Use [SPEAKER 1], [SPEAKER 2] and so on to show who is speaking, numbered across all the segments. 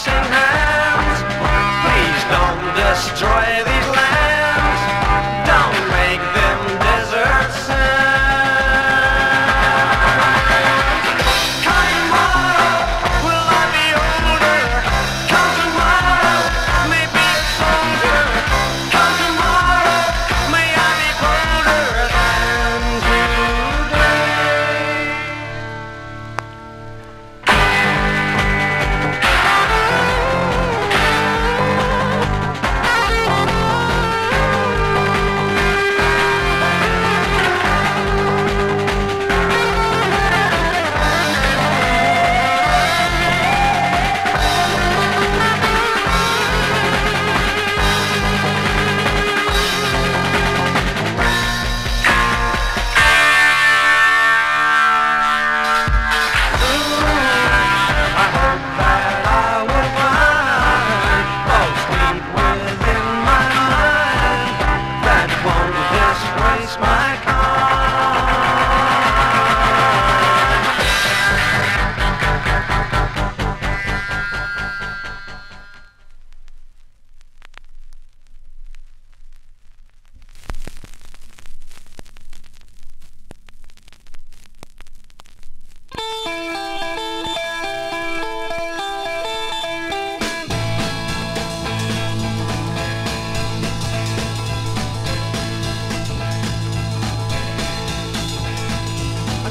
[SPEAKER 1] tossing hands. Please don't destroy these lands. Don't make them desert sands. Come tomorrow, will I be older? Come tomorrow, maybe a soldier. Come tomorrow, may I be colder than today.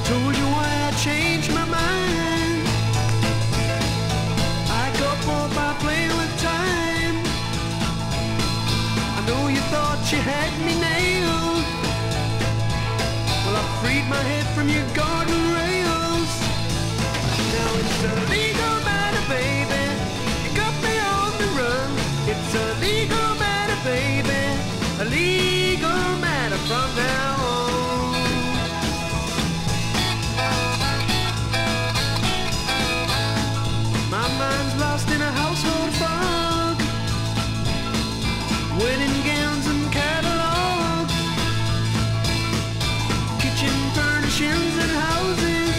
[SPEAKER 2] Told you why I changed my mind. I got bored by playing with time. I know you thought you had me nailed. Well, I freed my head from your garden rails. Now it's a legal matter, baby. You got me on the run. It's a legal matter, baby. A legal matter from now on. My mind's lost in a household fog. Wedding gowns and catalogs, kitchen furnishings and houses,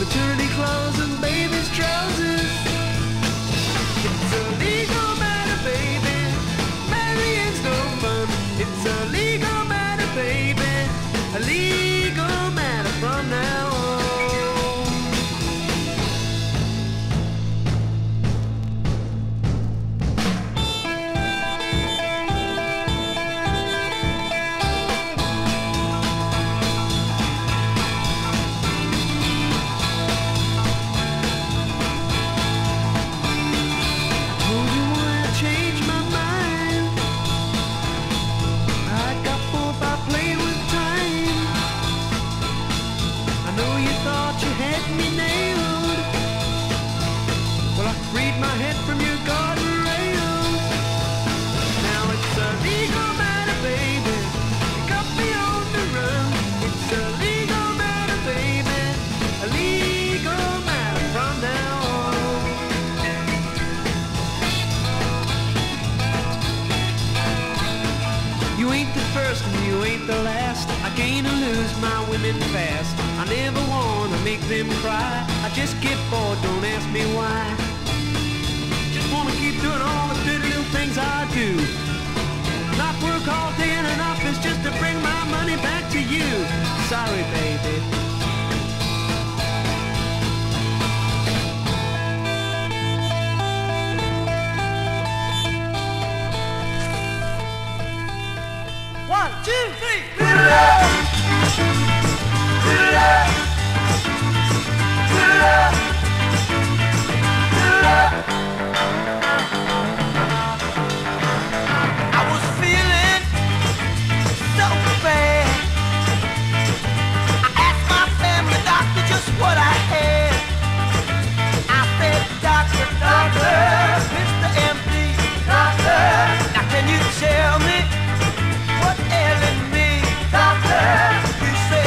[SPEAKER 2] maternity clothes and baby's trousers. It's a legal matter, baby. Marrying's no fun. It's a legal matter, baby. A legal matter from now on. Told you why I changed my mind. I got bored by playing with time. I know you thought you had me nailed. Well, I freed my head from your garden rails. Now it's a legal matter, baby. You got me on the run. It's a legal matter, baby. A legal matter from now on. You ain't the first and you ain't the last. I gain or lose my women fast. I never wanna make them cry. I just get bored, don't ask me why. Just wanna keep doing all the dirty little things I do. Not work all day in an office just to bring my money back to you. Sorry, baby. One, two, three.
[SPEAKER 1] I was feeling so bad. I asked my family doctor just what I had. I said, doctor, doctor, Mr. MD, doctor, now can you tell me what ailing me, doctor? You said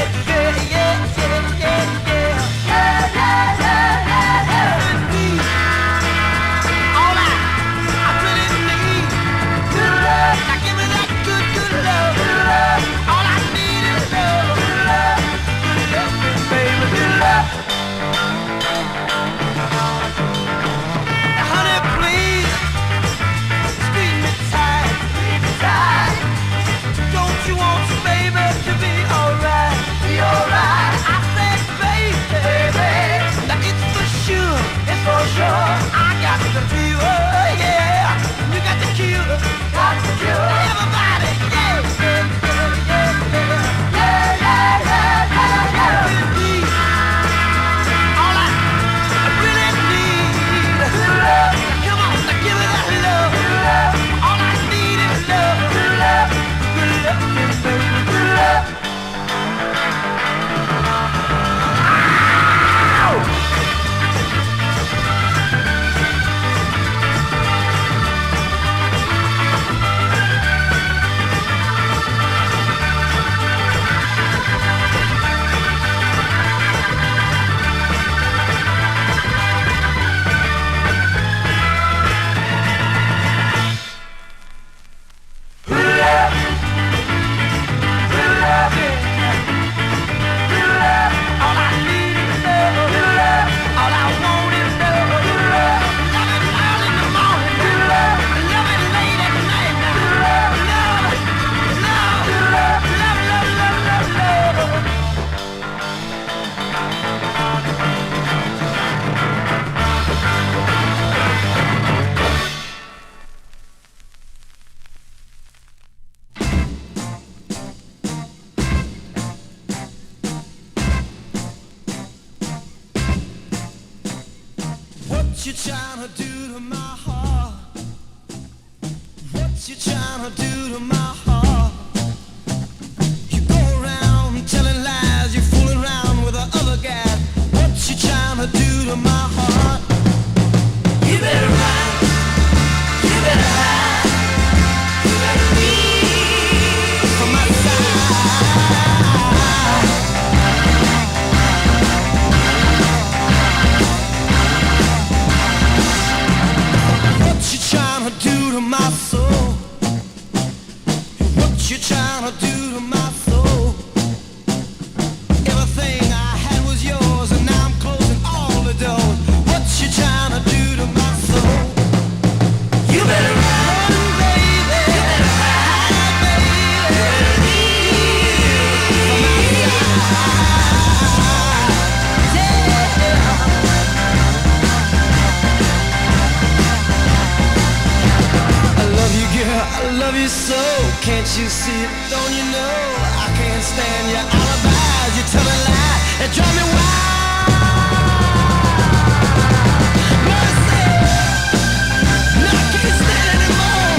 [SPEAKER 1] What you trying to do to my heart? What you trying to do to my heart? You go around telling lies, you're fooling around with the other guy. What you trying to do to my heart? You better run, you better hide, you better leave from my side. What you trying to do to my soul? What you trying to do to my soul? Everything I had was yours, and now I'm closing all the doors. What you trying to do to my soul? You better run, baby. You better hide, baby. You better leave from my side. Yeah. I love you, girl. I love you so. Can't you see it? Don't you know? I can't stand your alibis. You tell me lies and drive me wild. Mercy, no, I can't stand anymore.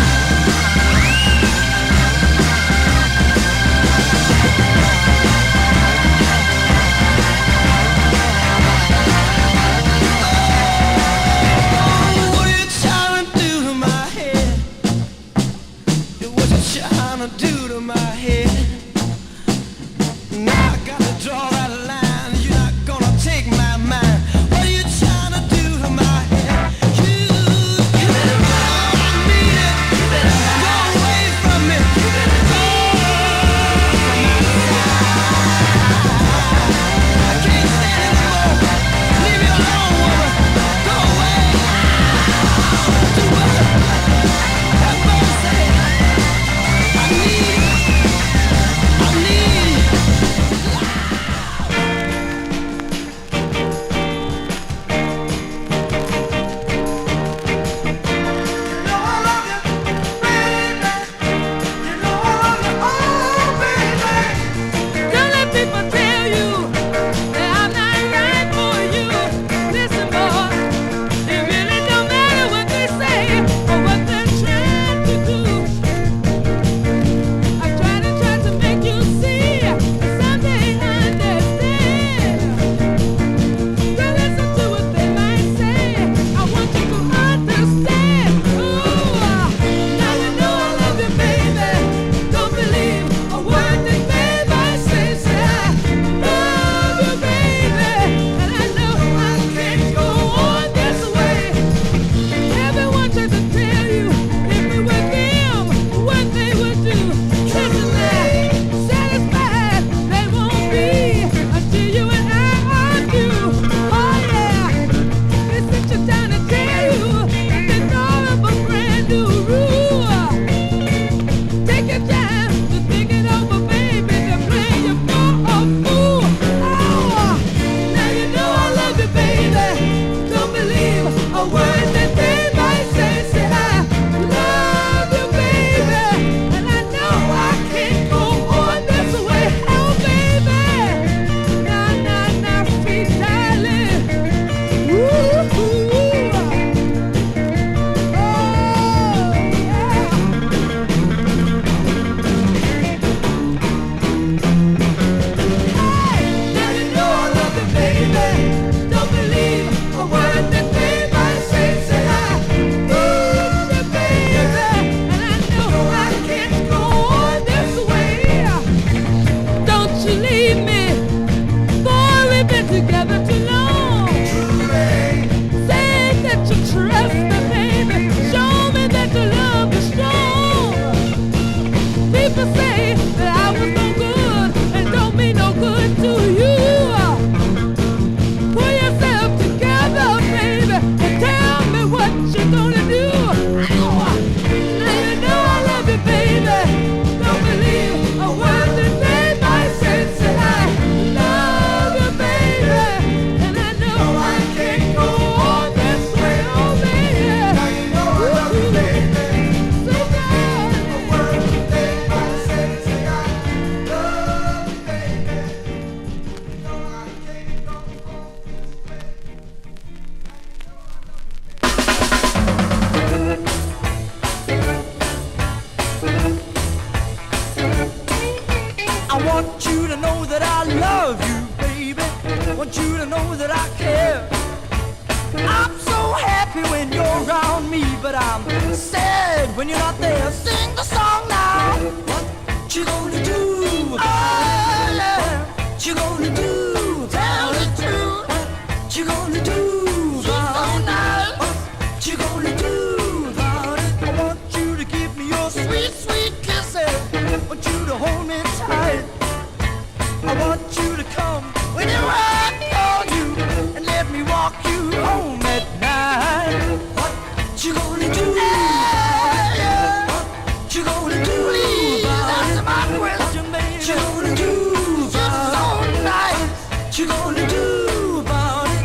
[SPEAKER 1] Oh, what are you trying to do to my head? What you trying to do to my head? Now I gotta draw that line. You're not gonna when you're not there. Sing the song now. What you gonna do? Oh, yeah. What you gonna do? Tell the truth. What you gonna do? She's so nice. What you gonna do about it? I want you to give me your sweet, sweet kisses. I want you to hold me tight. I want you to come whenever I call you and let me walk you home at night. What you gonna do? Yeah, yeah. What you gonna do? Please answer my question, baby. What you gonna do? Just so nice. What you gonna do about it?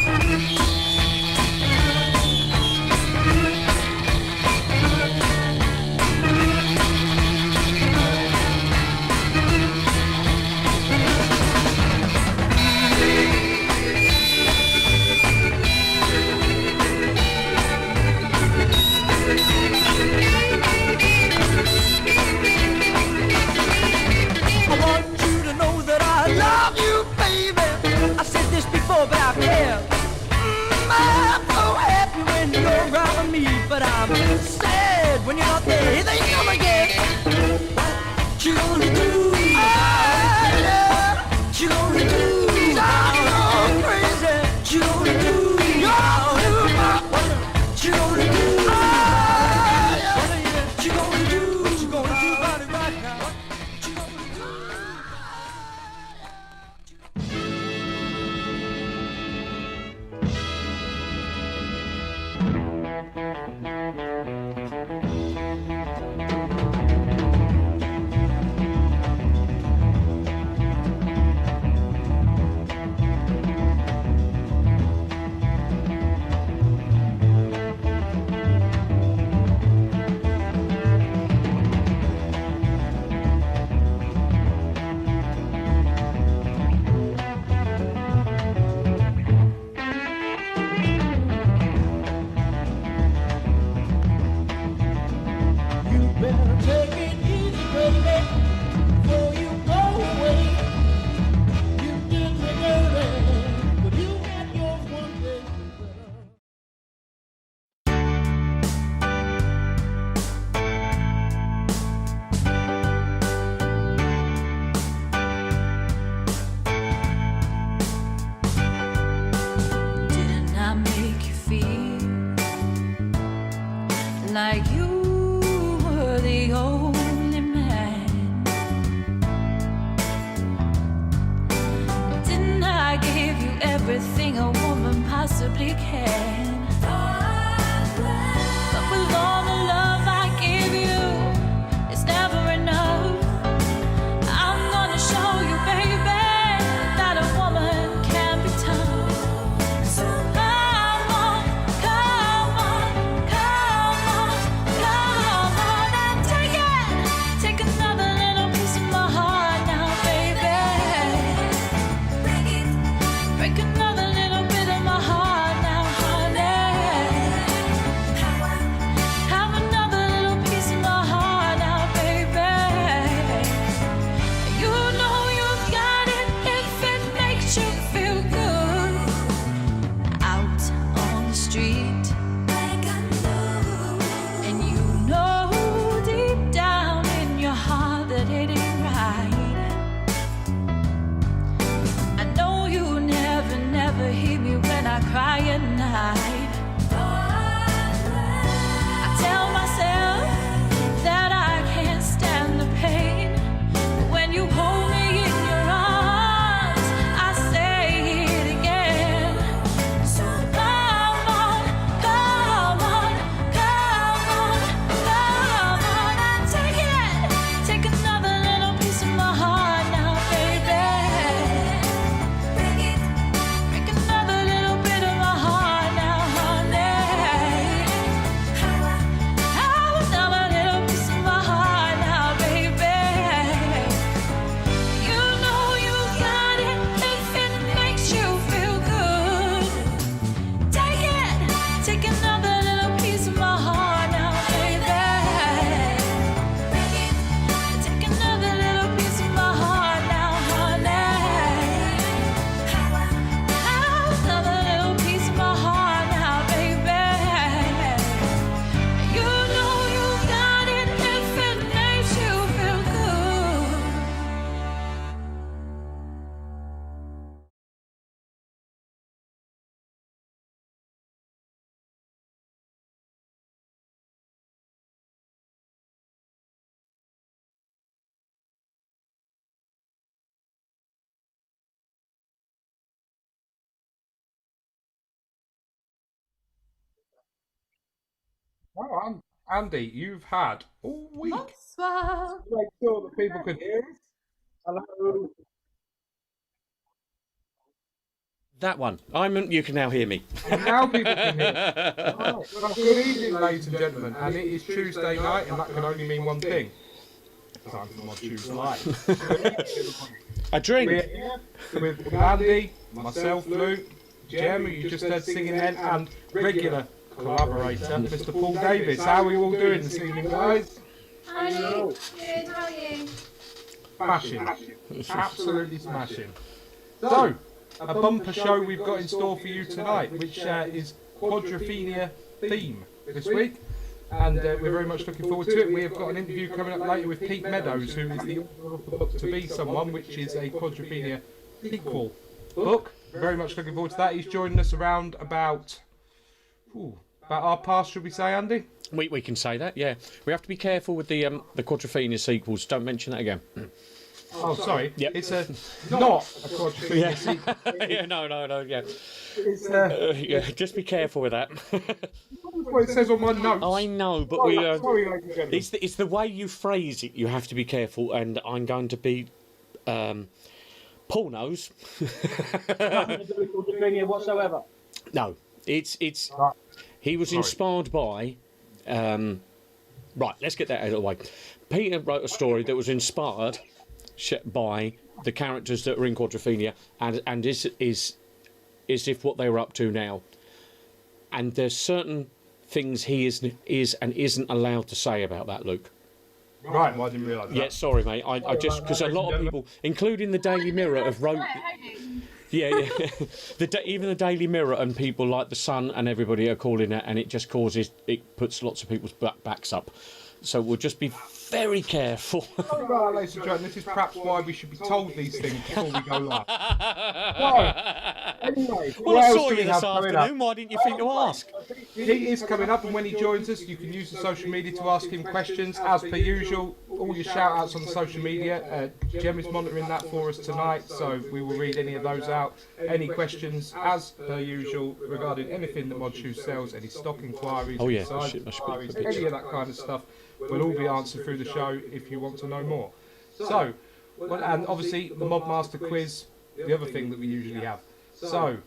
[SPEAKER 1] I want you to know that I love you, baby. I said this before, but I care. I'm so happy when you're around me, but I'm sad when you're not there. Here they come again. What you gonna do? Yeah. What you gonna do? I'm so crazy. What you gonna do? What you gonna do? Yeah. What you gonna do? What you gonna do about it right now? What you gonna do? You better take it easy, baby, before you go away. You did me dirty, but you had yours one day.
[SPEAKER 3] Didn't I make you feel like you were the only man? Didn't I give you everything a woman possibly can? But with all the love I give you, it's never enough. I'm gonna show you, baby, that a woman can be tough. So come on, come on, come on, come on and take it. Take another little piece of my heart now, baby. Break another little bit of my heart now, honey.
[SPEAKER 4] Oh, Andy, you've had all week
[SPEAKER 3] Bonsoir.
[SPEAKER 4] to make sure that people could hear us. Hello.
[SPEAKER 5] That one. You can now hear me.
[SPEAKER 4] Now people can hear us. Right. Well, good evening, ladies and gentlemen. And it is Tuesday night, and that can only mean one thing. Time for Mod Tuesday night.
[SPEAKER 5] A drink.
[SPEAKER 4] We're here with Andy, myself, Luke, Jem, who you just heard singing then, and regular collaborator, Mr. Paul Davis. How are we all doing this evening, guys?
[SPEAKER 3] How are you? Good, how are you?
[SPEAKER 4] Smashing. Absolutely smashing. So, a bumper show we've got in store for you tonight, which is Quadrophenia theme this week. And we're very much looking forward to it. We have got an interview coming up later with Pete Meadows, who is the author of the book To Be Someone, which is a Quadrophenia sequel book. Very much looking forward to that. He's joining us around about our past, should we say, Andy?
[SPEAKER 5] We can say that, yeah. We have to be careful with the Quadrophenia sequels. Don't mention that again.
[SPEAKER 4] Oh, sorry.
[SPEAKER 5] Yep.
[SPEAKER 4] It's not a Quadrophenia sequel.
[SPEAKER 5] Yeah, no, yeah.
[SPEAKER 4] It's
[SPEAKER 5] Yeah, just be careful with that.
[SPEAKER 4] what it says on my notes.
[SPEAKER 5] Oh, I know, but
[SPEAKER 4] Sorry, ladies and gentlemen.
[SPEAKER 5] it's the way you phrase it. You have to be careful, and I'm going to be. Paul knows.
[SPEAKER 6] whatsoever.
[SPEAKER 5] No, it's. He was inspired by. Right, let's get that out of the way. Peter wrote a story that was inspired by the characters that are in Quadrophenia, and is if what they were up to now. And there's certain things he is and isn't allowed to say about that, Luke.
[SPEAKER 4] Right, well, I didn't realise that.
[SPEAKER 5] Yeah, sorry, mate. I just because a lot of people, including the Daily Mirror, have wrote. Yeah. Even the Daily Mirror and people like the Sun and everybody are calling it, and it just puts lots of people's backs up. So we'll just be very careful.
[SPEAKER 4] Sorry about that, ladies and gentlemen. This is perhaps why we should be told these things before we go live. Right. Anyway,
[SPEAKER 5] Well,
[SPEAKER 4] what
[SPEAKER 5] I
[SPEAKER 4] else
[SPEAKER 5] saw
[SPEAKER 4] do
[SPEAKER 5] you
[SPEAKER 4] we
[SPEAKER 5] this
[SPEAKER 4] have coming up?
[SPEAKER 5] afternoon. Why didn't you think to ask?
[SPEAKER 4] He is coming up, and when he joins us, you can use the social media to ask him questions. As per usual, all your shout-outs on the social media. Jem is monitoring that for us tonight, so we will read any of those out. Any questions, as per usual, regarding anything that Mod Shoes sells, any stock inquiries,
[SPEAKER 5] Oh, yeah,
[SPEAKER 4] any size
[SPEAKER 5] I should
[SPEAKER 4] inquiries,
[SPEAKER 5] put a picture.
[SPEAKER 4] any of that kind of stuff, will all be answered through the show if you want to know more. So, and obviously the Modmaster quiz, the other thing that we usually have. So,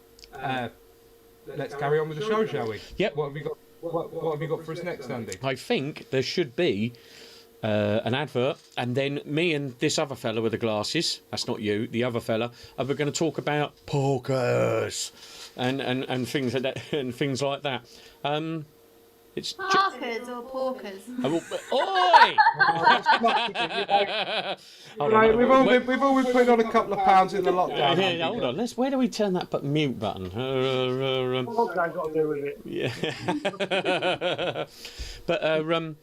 [SPEAKER 4] let's carry on with the show, shall we?
[SPEAKER 5] Yep.
[SPEAKER 4] What have you got? What have you got for us next, Andy?
[SPEAKER 5] I think there should be an advert, and then me and this other fella with the glasses, that's not you, the other fella, are going to talk about porkers and things like that, and things like that. It's
[SPEAKER 3] Parkers or porkers?
[SPEAKER 5] Oi!
[SPEAKER 4] Right, we've all been putting on a couple of pounds in the lockdown.
[SPEAKER 5] Yeah, hold on. Where do we turn that mute button?
[SPEAKER 6] What's that got to do with it?
[SPEAKER 5] Yeah. But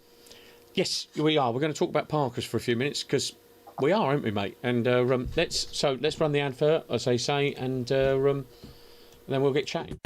[SPEAKER 5] yes, we are. We're going to talk about Parkers for a few minutes because we are, aren't we, mate? And let's run the advert, as they say, and then we'll get chatting.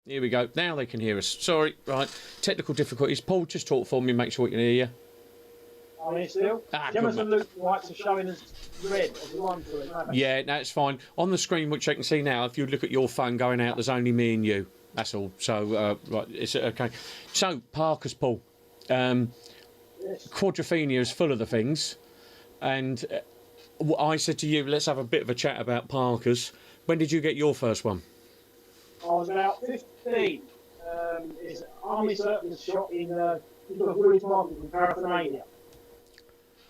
[SPEAKER 5] Here we go. Now they can hear us. Sorry, right. Technical difficulties. Paul, just talk for me. Make sure we can hear you.
[SPEAKER 6] I'm here still.
[SPEAKER 5] Ah,
[SPEAKER 6] Gemma's
[SPEAKER 5] good,
[SPEAKER 6] and Luke lights are showing us red as we run through it. Don't they?
[SPEAKER 5] Yeah, that's fine. On the screen, which I can see now, if you look at your phone going out, there's only me and you. That's all. So, right, it's okay. So, Parker's, Paul. Quadrophenia is full of the things. And I said to you, let's have a bit of a chat about Parker's. When did you get your first one?
[SPEAKER 6] I was about 15. It's army surplus shop in Woolwich Market in Paraphernalia.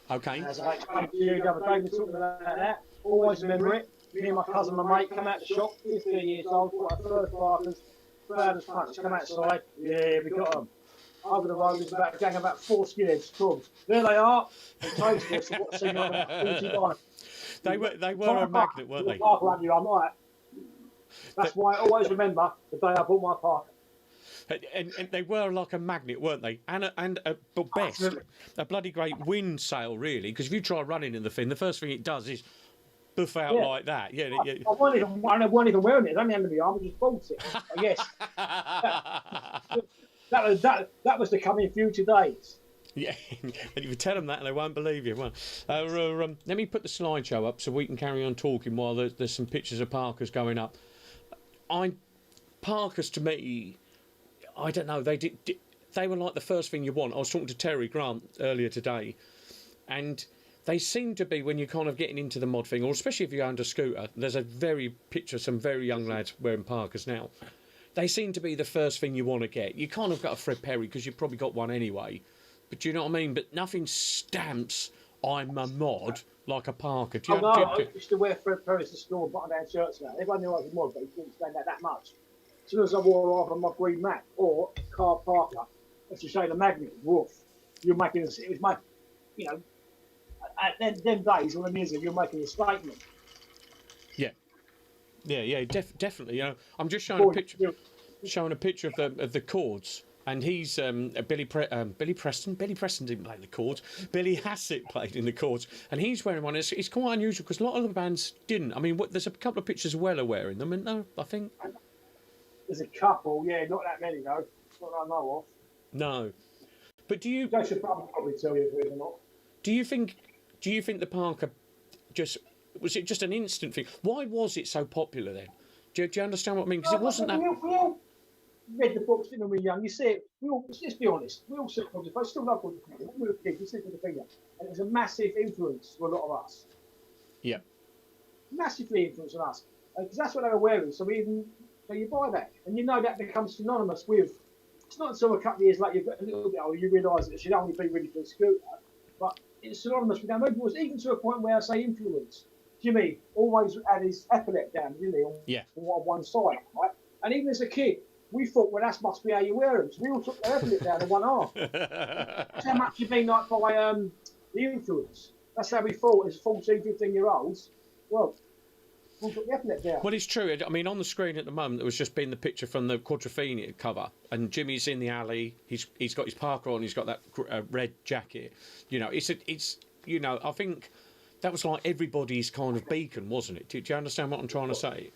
[SPEAKER 5] Okay.
[SPEAKER 6] As I explained to you the other day, we were talking about that. Always remember it. Me and my cousin, my mate, come out the shop, 15 years old, got our first Parkers, proud as punch, come outside. Yeah, we got them. Over the road, there's about a gang of about 4 skinheads, clubs. There they are. And toasted us. What a scene on
[SPEAKER 5] They were a magnet, weren't they?
[SPEAKER 6] Parker, I'm right. That's why I always remember the day I bought my Parker.
[SPEAKER 5] And they were like a magnet, weren't they? But best, a bloody great wind sail, really. Because if you try running in the thing, the first thing it does is buff out like that. Yeah.
[SPEAKER 6] I wasn't even wearing it. It only under my arm. I just bought it. I guess. That was the coming future days.
[SPEAKER 5] Yeah, and if you tell them that, they won't believe you. Well, let me put the slideshow up so we can carry on talking while there's some pictures of Parker's going up. Parker's to me, I don't know. They were like the first thing you want. I was talking to Terry Grant earlier today, and they seem to be, when you're kind of getting into the mod thing, or especially if you're under scooter. There's a picture of some very young lads wearing Parkers now. They seem to be the first thing you want to get. You kind of got a Fred Perry because you've probably got one anyway. But do you know what I mean? But nothing stamps I'm a mod like a Parker.
[SPEAKER 6] I used to wear Fred Perry's to school button-down shirts now. Everyone knew I was a mod, but he didn't stand out that much. As soon as I wore off on my green Mac or Carl Parker, as you say, the magnet, woof, you're making it was my, at them days when the music, you're making a statement.
[SPEAKER 5] Yeah, definitely. I'm just showing a picture of the chords, and he's Billy Preston. Billy Preston didn't play the chords. Billy Hassett played in the chords, and he's wearing one. It's quite unusual because a lot of the bands didn't. I mean, there's a couple of pictures of Weller wearing them, and I think
[SPEAKER 6] there's a couple. Yeah, not that many though. Not that I know of.
[SPEAKER 5] No, but do you?
[SPEAKER 6] I should probably tell you if it is or not.
[SPEAKER 5] Do you think the Parker was it just an instant thing? Why was it so popular then? Do you understand what I mean? Because it wasn't that.
[SPEAKER 6] We all read the books, didn't we, when we were young? You see it. Let's be honest. We all sit with the. I still love the finger. When we were kids, we sit with the finger, and it was a massive influence to a lot of us.
[SPEAKER 5] Yeah.
[SPEAKER 6] Massively influenced on us, because that's what they were wearing. So you buy that, and that becomes synonymous with. It's not until a couple of years later you get a little bit older you realise that it should only be really for a scooter, but it's synonymous with our movements, even to a point where I say influence. Jimmy always had his epaulette down, didn't he? On one side, right? And even as a kid, we thought, well, that must be how you wear them. So we all took their epaulette down on one arm. That's how much you've been like by the influence. That's how we thought as 14, 15-year-olds. Well, we took the epaulette down.
[SPEAKER 5] Well, it's true. I mean, on the screen at the moment, there was just been the picture from the Quadrophenia cover, and Jimmy's in the alley. He's got his Parker on. He's got that red jacket. I think. That was like everybody's kind of beacon, wasn't it? Do you understand what I'm trying to say?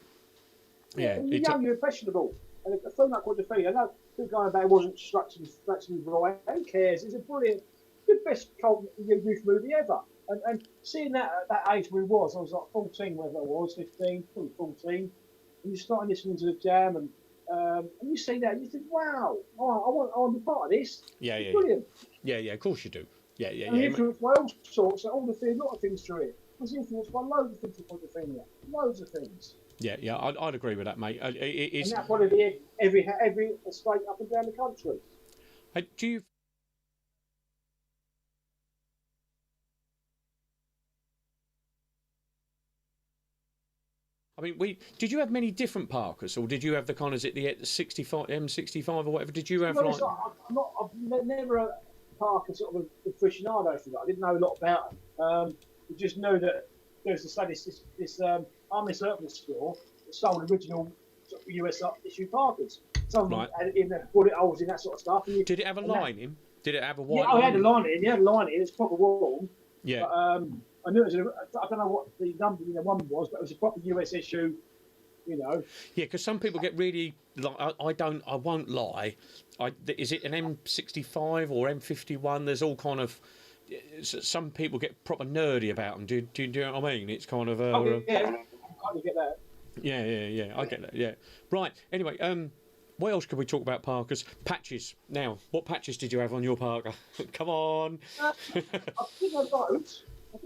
[SPEAKER 6] Yeah, when you're young, you're impressionable. And a film like Quadrophenia, I know the guy about it wasn't structurally right. Who cares? It's a brilliant, the best cult youth movie ever. And seeing that at that age where he was, I was like 14, whether I was 15, probably 14, and you start listening to the Jam, and you see that, and you think, wow, I want to be part of this.
[SPEAKER 5] Yeah.
[SPEAKER 6] Brilliant.
[SPEAKER 5] Yeah, of course you do. Yeah.
[SPEAKER 6] And influenced by all sorts, a lot of things through it. I was influenced by loads of things in Quadrophenia. Loads of things.
[SPEAKER 5] Yeah, I'd agree with that, mate.
[SPEAKER 6] And that's what it is, every estate up and down the country.
[SPEAKER 5] Do you... I mean, did you have many different Parkers, or did you have the kind of the 65 M65 or whatever? Did you have
[SPEAKER 6] I've never a Parker sort of aficionado for that. I didn't know a lot about them. We just know that there's this army surplus store that sold original sort of US issue Parkers. Some had it in there, bullet holes in that sort of stuff.
[SPEAKER 5] Did it have a lining? Did it have a white?
[SPEAKER 6] Yeah, I had a lining. Yeah, a lining. It's proper warm.
[SPEAKER 5] Yeah.
[SPEAKER 6] But, I knew it was. I don't know what the number one was, but it was a proper US issue. you know.
[SPEAKER 5] Yeah, because some people get really like I won't lie. Is it an M65 or M51? There's all kind of. Some people get proper nerdy about them. Do you know what I mean? It's kind of.
[SPEAKER 6] Yeah, I kind of get that.
[SPEAKER 5] Yeah. I get that. Yeah. Right. Anyway, what else could we talk about, Parkers? Patches. Now, what patches did you have on your Parker? Come on.
[SPEAKER 6] I think I've loads. I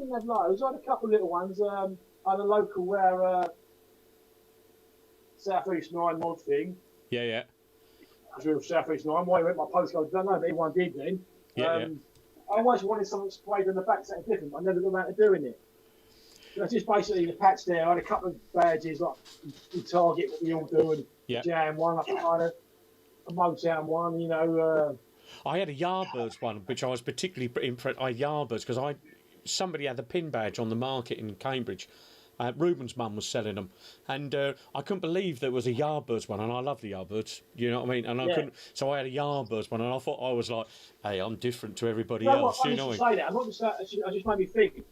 [SPEAKER 6] had a couple of little ones. I had a local where South East 9 mod thing.
[SPEAKER 5] Yeah.
[SPEAKER 6] I was with South East 9. Why went my postcode? I don't know, but everyone did then.
[SPEAKER 5] Yeah.
[SPEAKER 6] I always wanted something sprayed on the back something different, but I never got around to doing it. That's just basically the patch there. I had a couple of badges like in Target, what we all do, and Jam one. I had a Motown one, you know.
[SPEAKER 5] I had a Yardbirds one, which I was particularly impressed. I had Yardbirds because somebody had the pin badge on the market in Cambridge. Ruben's mum was selling them, and I couldn't believe there was a Yardbirds one, and I love the Yardbirds. You know what I mean? And I couldn't, so I had a Yardbirds one, and I thought I was like, hey, I'm different to everybody else.
[SPEAKER 6] You know what? I say that. I'm not just that. I just made me think.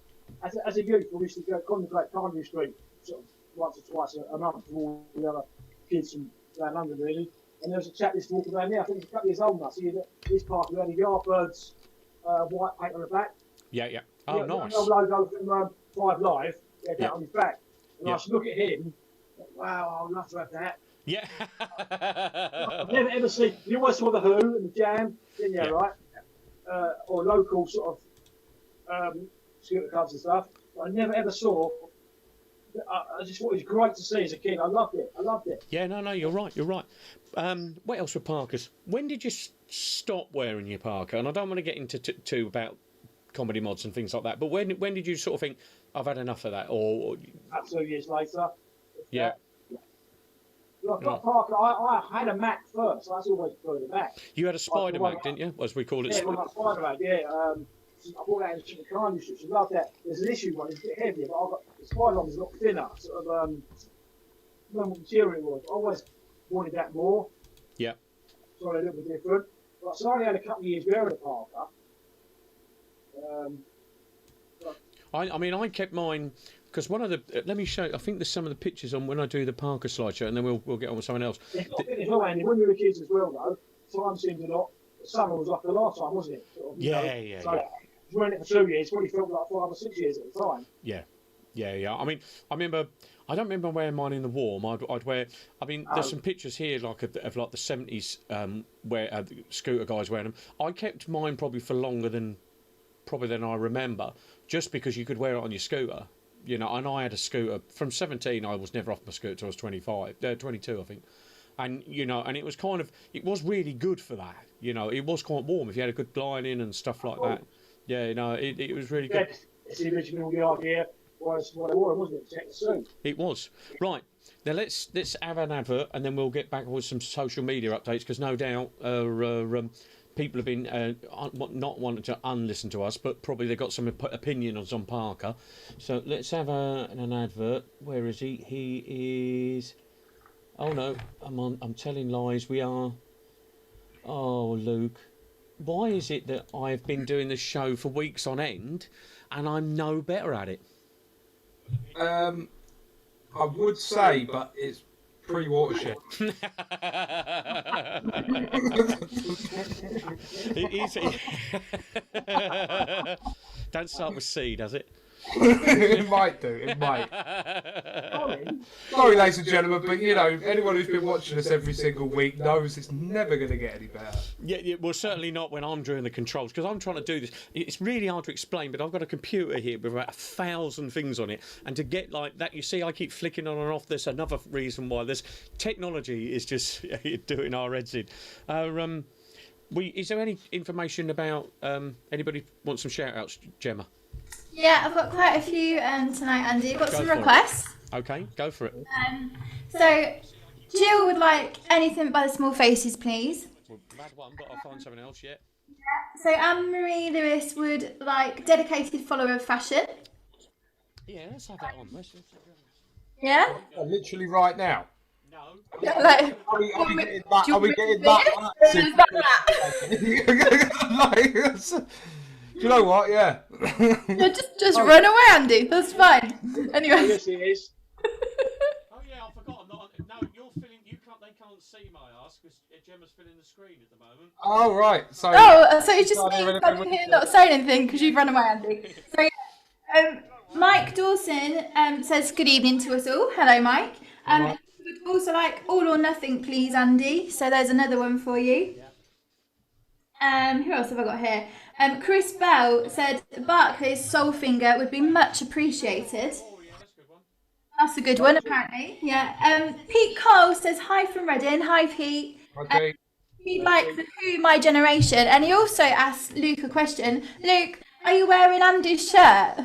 [SPEAKER 6] As a youth, I used to go contemplate Carnegie Street sort of once or twice a month with all the other kids from around London, really. And there was a chap that's walking around there. I think he's a couple of years old now. See, this park who had a Yardbirds white paint on the back.
[SPEAKER 5] Yeah. Oh, nice.
[SPEAKER 6] The logo from 5 Live. He had that on his back. And I should look at him. Wow, I would love to have that.
[SPEAKER 5] Yeah.
[SPEAKER 6] I've never ever seen. You always saw the Who and the Jam, didn't you? Right? Or local sort of scooter clubs and stuff. But I never ever saw. I just thought it was great to see as a kid. I loved it.
[SPEAKER 5] Yeah, no, you're right. What else were Parkers? When did you stop wearing your Parker? And I don't want to get into about comedy mods and things like that, but when did you sort of think, I've had enough of that? Or
[SPEAKER 6] about 2 years later.
[SPEAKER 5] Yeah.
[SPEAKER 6] Well, I've got Parker. I had a Mac first, so that's always good. A Mac.
[SPEAKER 5] You had a Spider Mac, didn't you? As we call it.
[SPEAKER 6] Yeah, I Spider Mac. Yeah. I bought that in the Carnegie Street. I love that. There's an issue one. It's a bit heavier, but I've got the Spider Mac is a lot thinner. Sort of. I don't know what material it was. I always wanted that more.
[SPEAKER 5] Yeah.
[SPEAKER 6] So a little bit different. But so I only had a couple of years wearing a Parker.
[SPEAKER 5] I mean, I kept mine because one of the. Let me show. I think there's some of the pictures on when I do the Parker slideshow, and then we'll get on with someone else.
[SPEAKER 6] I think as well, Andy, when we were kids as well, though, time seemed a lot. Summer was like the last time, wasn't it? Sort of,
[SPEAKER 5] Yeah.
[SPEAKER 6] So wearing it for 2 years, probably felt like 5 or 6 years at the time.
[SPEAKER 5] Yeah. I mean, I don't remember wearing mine in the warm. I'd wear. I mean, there's some pictures here like of like the 70s where the scooter guys wearing them. I kept mine probably for longer than I remember, just because you could wear it on your scooter, you know. And I had a scooter from 17. I was never off my scooter till I was 22, I think. And you know, and it was really good for that. You know, it was quite warm if you had a good lining and stuff like that. Yeah, you know, it was really good.
[SPEAKER 6] It's the original idea was what it was, wasn't it? Check the suit.
[SPEAKER 5] It was. Right. Now let's have an advert, and then we'll get back with some social media updates, because no doubt people have been not wanting to unlisten to us, but probably they've got some opinions on Parker. So let's have an advert. Where is he? He is. Oh no, I'm telling lies. We are. Oh, Luke, why is it that I've been doing this show for weeks on end, and I'm no better at it?
[SPEAKER 4] I would say, but it's pre-watershed.
[SPEAKER 5] It is. Don't start with C, does it?
[SPEAKER 4] It might do. It might. Sorry, ladies and gentlemen, but you know, anyone who's been watching us every single week knows it's never going to get any better.
[SPEAKER 5] Yeah, well, certainly not when I'm doing the controls, because I'm trying to do this. It's really hard to explain, but I've got a computer here with about 1,000 things on it, and to get like that, you see, I keep flicking on and off. There's another reason why this technology is just doing our heads in. Is there any information about anybody want some shout outs, Gemma?
[SPEAKER 7] Yeah, I've got quite a few tonight, Andy. I've got some requests.
[SPEAKER 5] Okay, go for it.
[SPEAKER 7] So, Jill would like Anything by the Small Faces, please.
[SPEAKER 5] Well, I've had one, but I'll find something else yet.
[SPEAKER 7] So, Anne-Marie Lewis would like Dedicated Follower of Fashion.
[SPEAKER 5] Yeah, let's have that on.
[SPEAKER 7] Yeah?
[SPEAKER 4] Literally right now.
[SPEAKER 5] No.
[SPEAKER 7] Like,
[SPEAKER 4] Are we getting that? Do you know what? Yeah.
[SPEAKER 7] Yeah, just run away, Andy. That's fine. Anyway.
[SPEAKER 6] Yes, it is.
[SPEAKER 5] Oh yeah, I forgot. I'm not.
[SPEAKER 4] Oh, right. So,
[SPEAKER 7] Oh, so it's just
[SPEAKER 4] Can't
[SPEAKER 7] me
[SPEAKER 4] hear anything
[SPEAKER 7] coming
[SPEAKER 4] with
[SPEAKER 7] here
[SPEAKER 4] the-
[SPEAKER 7] not saying anything because you've run away, Andy. So, Mike Dawson says good evening to us all. Hello, Mike.
[SPEAKER 4] Mike.
[SPEAKER 7] Would also like all or nothing, please, Andy. So there's another one for you. Who else have I got here? Chris Bell said Barclay's Soulfinger would be much appreciated. That's a good one, apparently. Yeah. Pete Cole says hi from Reading. Hi, Pete.
[SPEAKER 4] Okay.
[SPEAKER 7] He'd like the Who My Generation, and he also asked Luke a question. Luke, are you wearing Andy's shirt?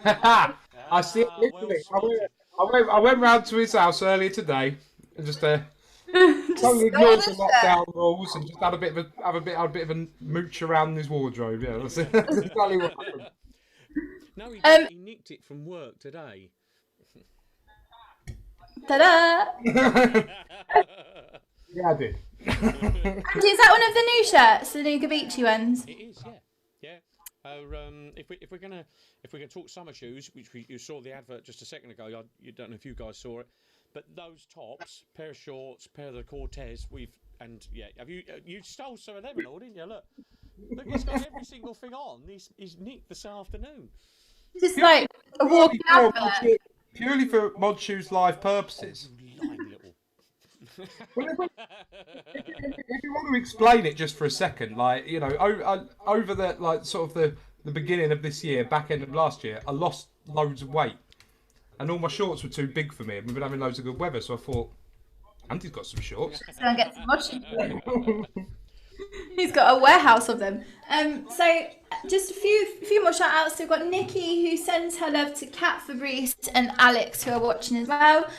[SPEAKER 4] I see it literally. I went round to his house earlier today and just totally ignored the lockdown rules and just had a bit of a mooch around his wardrobe. Yeah, that's exactly what happened.
[SPEAKER 5] No, he didn't. He nicked it from work today.
[SPEAKER 7] Ta-da!
[SPEAKER 4] Yeah, I did.
[SPEAKER 7] Andy, is that one of the new shirts, the Nugabici ones?
[SPEAKER 5] It is, yeah. If we're gonna talk summer shoes, which you saw the advert just a second ago, you don't know if you guys saw it, but those tops, pair of shorts, pair of the Cortez, have you stole some of them and all, didn't you? Look, he's got every single thing on. He's nicked this afternoon.
[SPEAKER 7] Just like a walking advert.
[SPEAKER 4] Purely for Mod Shoes live purposes.
[SPEAKER 5] Lying little.
[SPEAKER 4] Well, if you want to explain it just for a second, like, you know, over the like sort of the beginning of this year, back end of last year, I lost loads of weight, and all my shorts were too big for me. And we've been having loads of good weather, so I thought, Andy's got some shorts.
[SPEAKER 7] So I get some mochi. He's got a warehouse of them. So just a few more shout outs. So we've got Nikki, who sends her love to Kat, Fabrice and Alex, who are watching as well.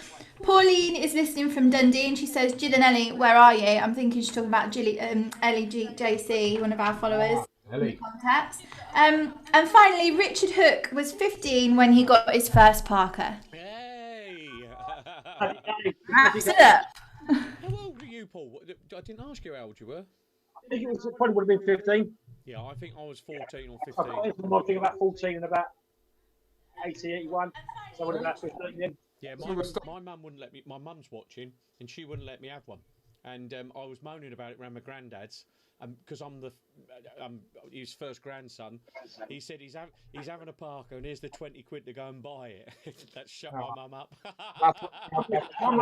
[SPEAKER 7] Pauline is listening from Dundee and she says, Jill and Ellie, where are you? I'm thinking she's talking about Ellie JC, one of our followers.
[SPEAKER 4] Ellie.
[SPEAKER 7] Contacts. And finally, Richard Hook was 15 when he got his first Parker.
[SPEAKER 5] Hey!
[SPEAKER 7] Wraps it up.
[SPEAKER 5] How old were you, Paul? I didn't ask you how old you were.
[SPEAKER 6] I think it probably would have been 15.
[SPEAKER 5] Yeah, I think I was 14 or
[SPEAKER 6] I
[SPEAKER 5] 15.
[SPEAKER 6] think I think about 14 and about 80, 81. So I would have been about 15 then.
[SPEAKER 5] Yeah, my mum wouldn't let me. My mum's watching, and she wouldn't let me have one. And I was moaning about it around my granddad's, because I'm his first grandson. He said he's having a Parker, and here's the 20 quid to go and buy it. That shut my mum up.
[SPEAKER 6] My mum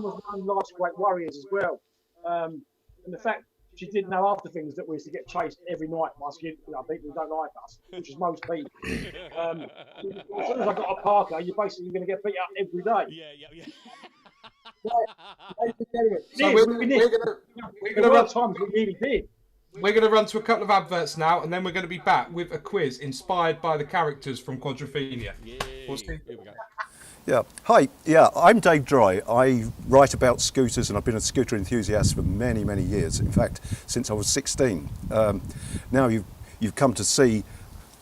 [SPEAKER 6] was one of life's great warriors as well. And the fact she didn't know after things that we used to get chased every night by people who don't like us, which is most people. As soon as I got a Parker, you're basically going to get beat up every day.
[SPEAKER 5] Yeah.
[SPEAKER 4] So we're going to run to a couple of adverts now, and then we're going to be back with a quiz inspired by the characters from Quadrophenia. We'll see.
[SPEAKER 5] Here we go.
[SPEAKER 8] Yeah. Hi. Yeah, I'm Dave Dry. I write about scooters, and I've been a scooter enthusiast for many, many years. In fact, since I was 16. Now you've come to see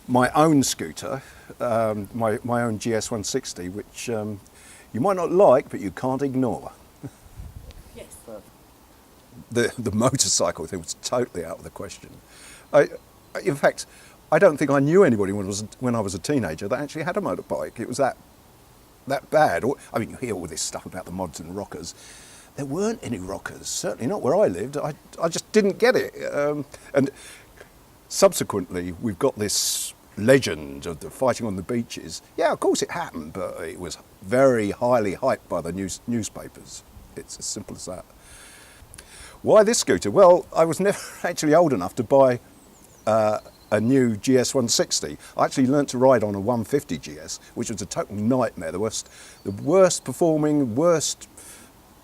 [SPEAKER 8] my own scooter, my own GS160, which you might not like, but you can't ignore.
[SPEAKER 7] Yes.
[SPEAKER 8] The motorcycle thing was totally out of the question. In fact, I don't think I knew anybody when I was a teenager that actually had a motorbike. It was that bad. I mean, you hear all this stuff about the mods and rockers. There weren't any rockers, certainly not where I lived. I just didn't get it. And subsequently, we've got this legend of the fighting on the beaches. Yeah, of course it happened, but it was very highly hyped by the newspapers. It's as simple as that. Why this scooter? Well, I was never actually old enough to buy a new GS160. I actually learnt to ride on a 150 GS, which was a total nightmare. The worst performing, worst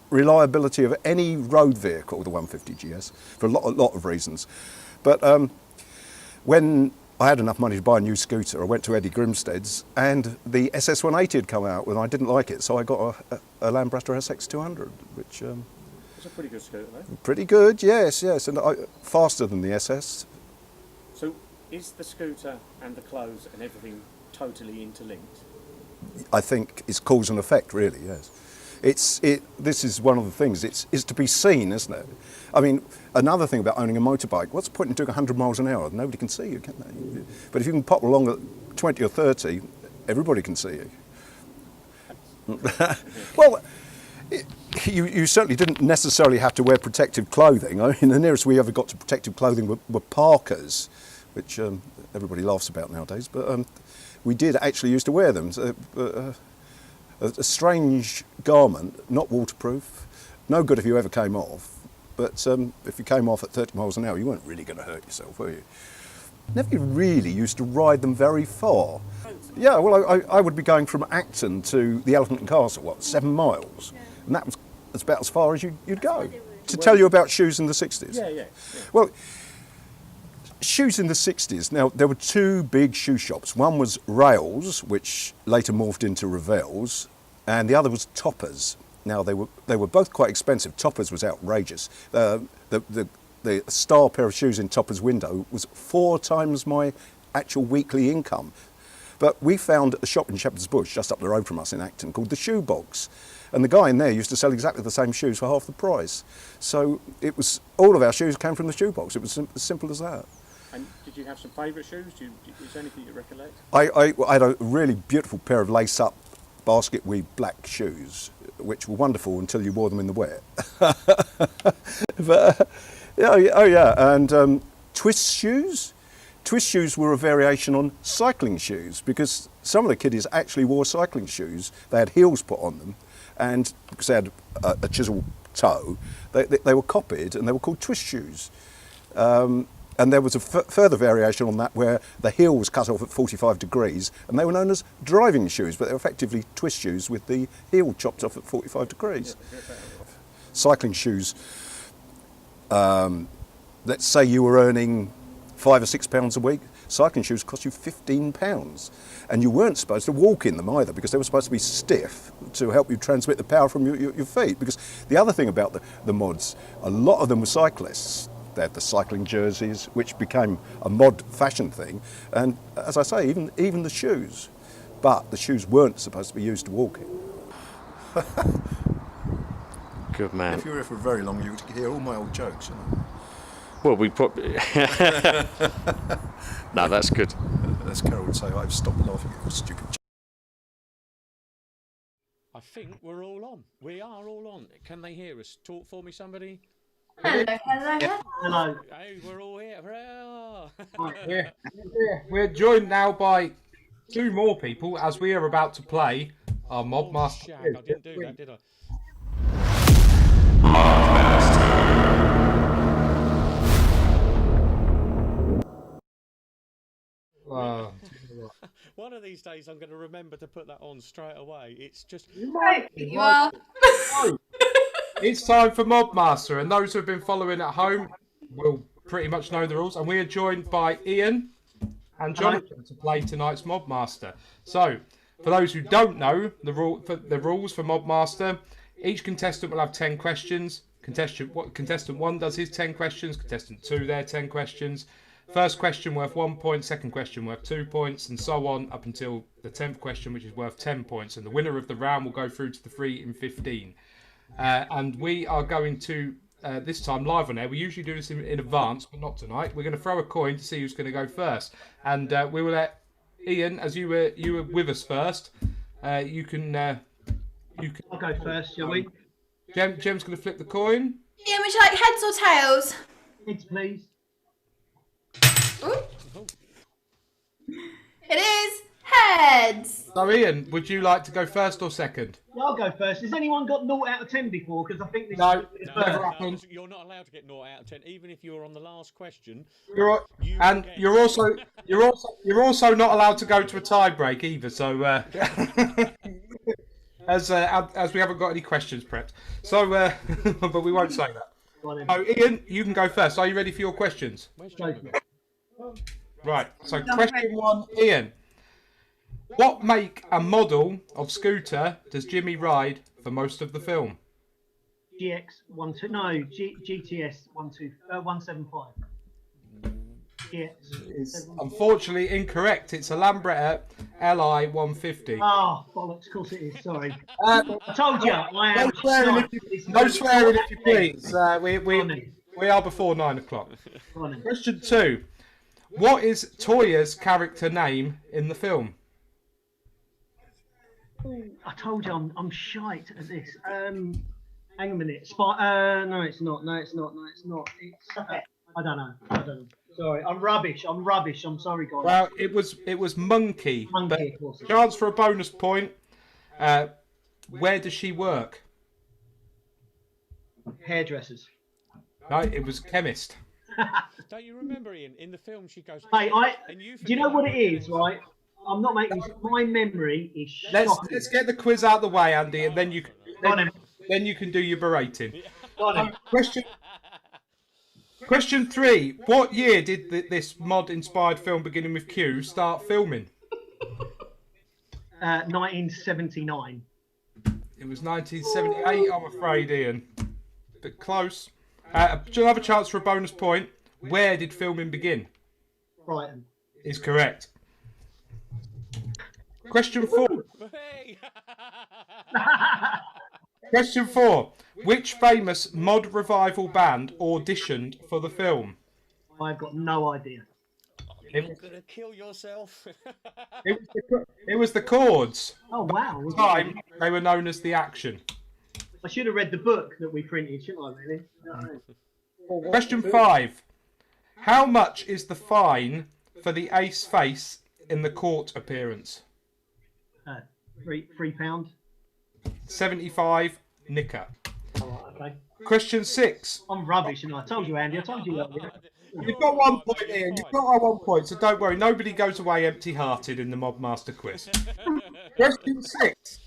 [SPEAKER 8] reliability of any road vehicle, the 150 GS, for a lot of reasons. But when I had enough money to buy a new scooter, I went to Eddie Grimstead's, and the SS180 had come out, and I didn't like it, so I got a Lambretta SX200, which...
[SPEAKER 9] It's a pretty good scooter, though.
[SPEAKER 8] Pretty good, yes, and faster than the SS.
[SPEAKER 9] So, is the scooter and the clothes and everything totally interlinked?
[SPEAKER 8] I think it's cause and effect, really, yes. This is one of the things, it's to be seen, isn't it? I mean, another thing about owning a motorbike, what's the point in doing 100 miles an hour? Nobody can see you, can they? But if you can pop along at 20 or 30, everybody can see you. Well, You certainly didn't necessarily have to wear protective clothing. I mean, the nearest we ever got to protective clothing were parkas, which everybody laughs about nowadays. But we did actually used to wear them. A strange garment, not waterproof, no good if you ever came off. But if you came off at 30 miles an hour, you weren't really going to hurt yourself, were you? Never really used to ride them very far. Yeah, well, I would be going from Acton to the Elephant and Castle, 7 miles? And that was about as far as you'd go. To tell you about shoes in the 60s.
[SPEAKER 9] Yeah.
[SPEAKER 8] Well, shoes in the 60s, now there were 2 big shoe shops. One was Rails, which later morphed into Revels, and the other was Toppers. Now they were both quite expensive. Toppers was outrageous. The star pair of shoes in Toppers' window was 4 times my actual weekly income. But we found a shop in Shepherd's Bush, just up the road from us in Acton, called the Shoe Box. And the guy in there used to sell exactly the same shoes for half the price. So it was, all of our shoes came from the Shoe Box. It was as simple as that.
[SPEAKER 9] And did you have some favourite shoes? Is there anything you recollect?
[SPEAKER 8] I had a really beautiful pair of lace-up basket weave black shoes, which were wonderful until you wore them in the wet. But, and twist shoes. Twist shoes were a variation on cycling shoes because some of the kiddies actually wore cycling shoes. They had heels put on them, and because they had a chisel toe, they were copied and they were called twist shoes. And there was a further variation on that where the heel was cut off at 45 degrees and they were known as driving shoes, but they were effectively twist shoes with the heel chopped off at 45 degrees. Cycling shoes, let's say you were earning £5 or £6 a week, cycling shoes cost you £15. And you weren't supposed to walk in them either because they were supposed to be stiff to help you transmit the power from your feet. Because the other thing about the mods, a lot of them were cyclists. They had the cycling jerseys, which became a mod fashion thing. And as I say, even the shoes. But the shoes weren't supposed to be used to walk in.
[SPEAKER 5] Good man.
[SPEAKER 8] If you were here for very long, you would hear all my old jokes. You know?
[SPEAKER 5] Well, we probably... No, that's good.
[SPEAKER 8] As Carol would say, I've stopped laughing at your stupid jokes.
[SPEAKER 5] I think we're all on. We are all on. Can they hear us? Talk for me, somebody.
[SPEAKER 6] Hello.
[SPEAKER 5] Hey, we're all here.
[SPEAKER 4] We're joined now by 2 more people as we are about to play our Mob Master.
[SPEAKER 5] Shag, I didn't do that, did I? One of these days I'm going to remember to put that on straight away. It's just...
[SPEAKER 7] You are.
[SPEAKER 4] It's time for Mob Master, and those who have been following at home will pretty much know the rules. And we are joined by Ian and Jonathan to play tonight's Mob Master. So, for those who don't know the rules for Mob Master, each contestant will have 10 questions. Contestant 1 does his 10 questions. Contestant 2 their 10 questions. First question worth 1 point, second question worth 2 points, and so on up until the 10th question, which is worth 10 points. And the winner of the round will go through to the 3 in 15. And we are going to, this time, live on air. We usually do this in advance, but not tonight. We're going to throw a coin to see who's going to go first. And we will let Ian, as you were with us first, you can... I'll
[SPEAKER 6] go first, shall we?
[SPEAKER 4] Gem's going to flip the coin.
[SPEAKER 7] Ian, would you like heads or tails?
[SPEAKER 6] Heads, please.
[SPEAKER 7] Ooh. It is heads.
[SPEAKER 4] So, Ian, would you like to go first or second?
[SPEAKER 6] Yeah, I'll go first. Has anyone got 0 out of 10 before? Because I think this
[SPEAKER 4] No,
[SPEAKER 6] is
[SPEAKER 4] never happened.
[SPEAKER 5] You're not allowed to get 0 out of 10, even if you're on the last question.
[SPEAKER 4] You're also not allowed to go to a tie break either. So, as we haven't got any questions prepped, so but we won't say that. Oh, Ian, you can go first. Are you ready for your questions? Right. So, question 1, Ian. What make and model of scooter does Jimmy ride for most of the film?
[SPEAKER 6] GTS 175.
[SPEAKER 4] It's unfortunately incorrect. It's a Lambretta Li 150.
[SPEAKER 6] Oh, bollocks, of course it is, sorry. I told you, I am...
[SPEAKER 4] No swearing if you please. We are before 9 o'clock. Question 2. What is Toya's character name in the film?
[SPEAKER 6] I told you I'm shite at this. Hang a minute. No, it's not. No, it's not. No, it's not. It's. I don't know. Sorry, I'm rubbish. I'm sorry, guys.
[SPEAKER 4] Well, it was Monkey.
[SPEAKER 6] Monkey, of course.
[SPEAKER 4] But chance for a bonus point. Where does she work?
[SPEAKER 6] Hairdressers.
[SPEAKER 4] No, it was chemist.
[SPEAKER 5] Don't you remember, Ian? In the film, she goes.
[SPEAKER 6] Hey,
[SPEAKER 5] and you
[SPEAKER 6] do you know
[SPEAKER 5] forget
[SPEAKER 6] what it is, right? I'm not making this. My memory is shocking.
[SPEAKER 4] Let's get the quiz out of the way, Andy, and then you
[SPEAKER 6] Go on, then.
[SPEAKER 4] then you can do your berating.
[SPEAKER 6] Go on, then.
[SPEAKER 4] Question 3. What year did this mod-inspired film, beginning with Q, start filming?
[SPEAKER 6] 1979.
[SPEAKER 4] It was 1978, I'm afraid, Ian. Bit close. Do you have a chance for a bonus point? Where did filming begin?
[SPEAKER 6] Brighton.
[SPEAKER 4] Is correct. Question 4.
[SPEAKER 5] Hey!
[SPEAKER 4] Question 4. Which famous mod revival band auditioned for the film?
[SPEAKER 6] I've got no idea.
[SPEAKER 5] You're gonna kill yourself.
[SPEAKER 4] It was the Chords.
[SPEAKER 6] Oh, wow.
[SPEAKER 4] At the time, they were known as the Action.
[SPEAKER 6] I should have read the book that we printed, shouldn't I, really? No.
[SPEAKER 4] Question 5. How much is the fine for the ace face in the court appearance?
[SPEAKER 6] £3.
[SPEAKER 4] 75 nicker.
[SPEAKER 6] All right, okay.
[SPEAKER 4] Question 6.
[SPEAKER 6] I'm rubbish, and I told you, Andy. I told you earlier.
[SPEAKER 4] You've got 1 point, Ian. You've got our 1 point, so don't worry. Nobody goes away empty-hearted in the Mobmaster quiz. Question 6.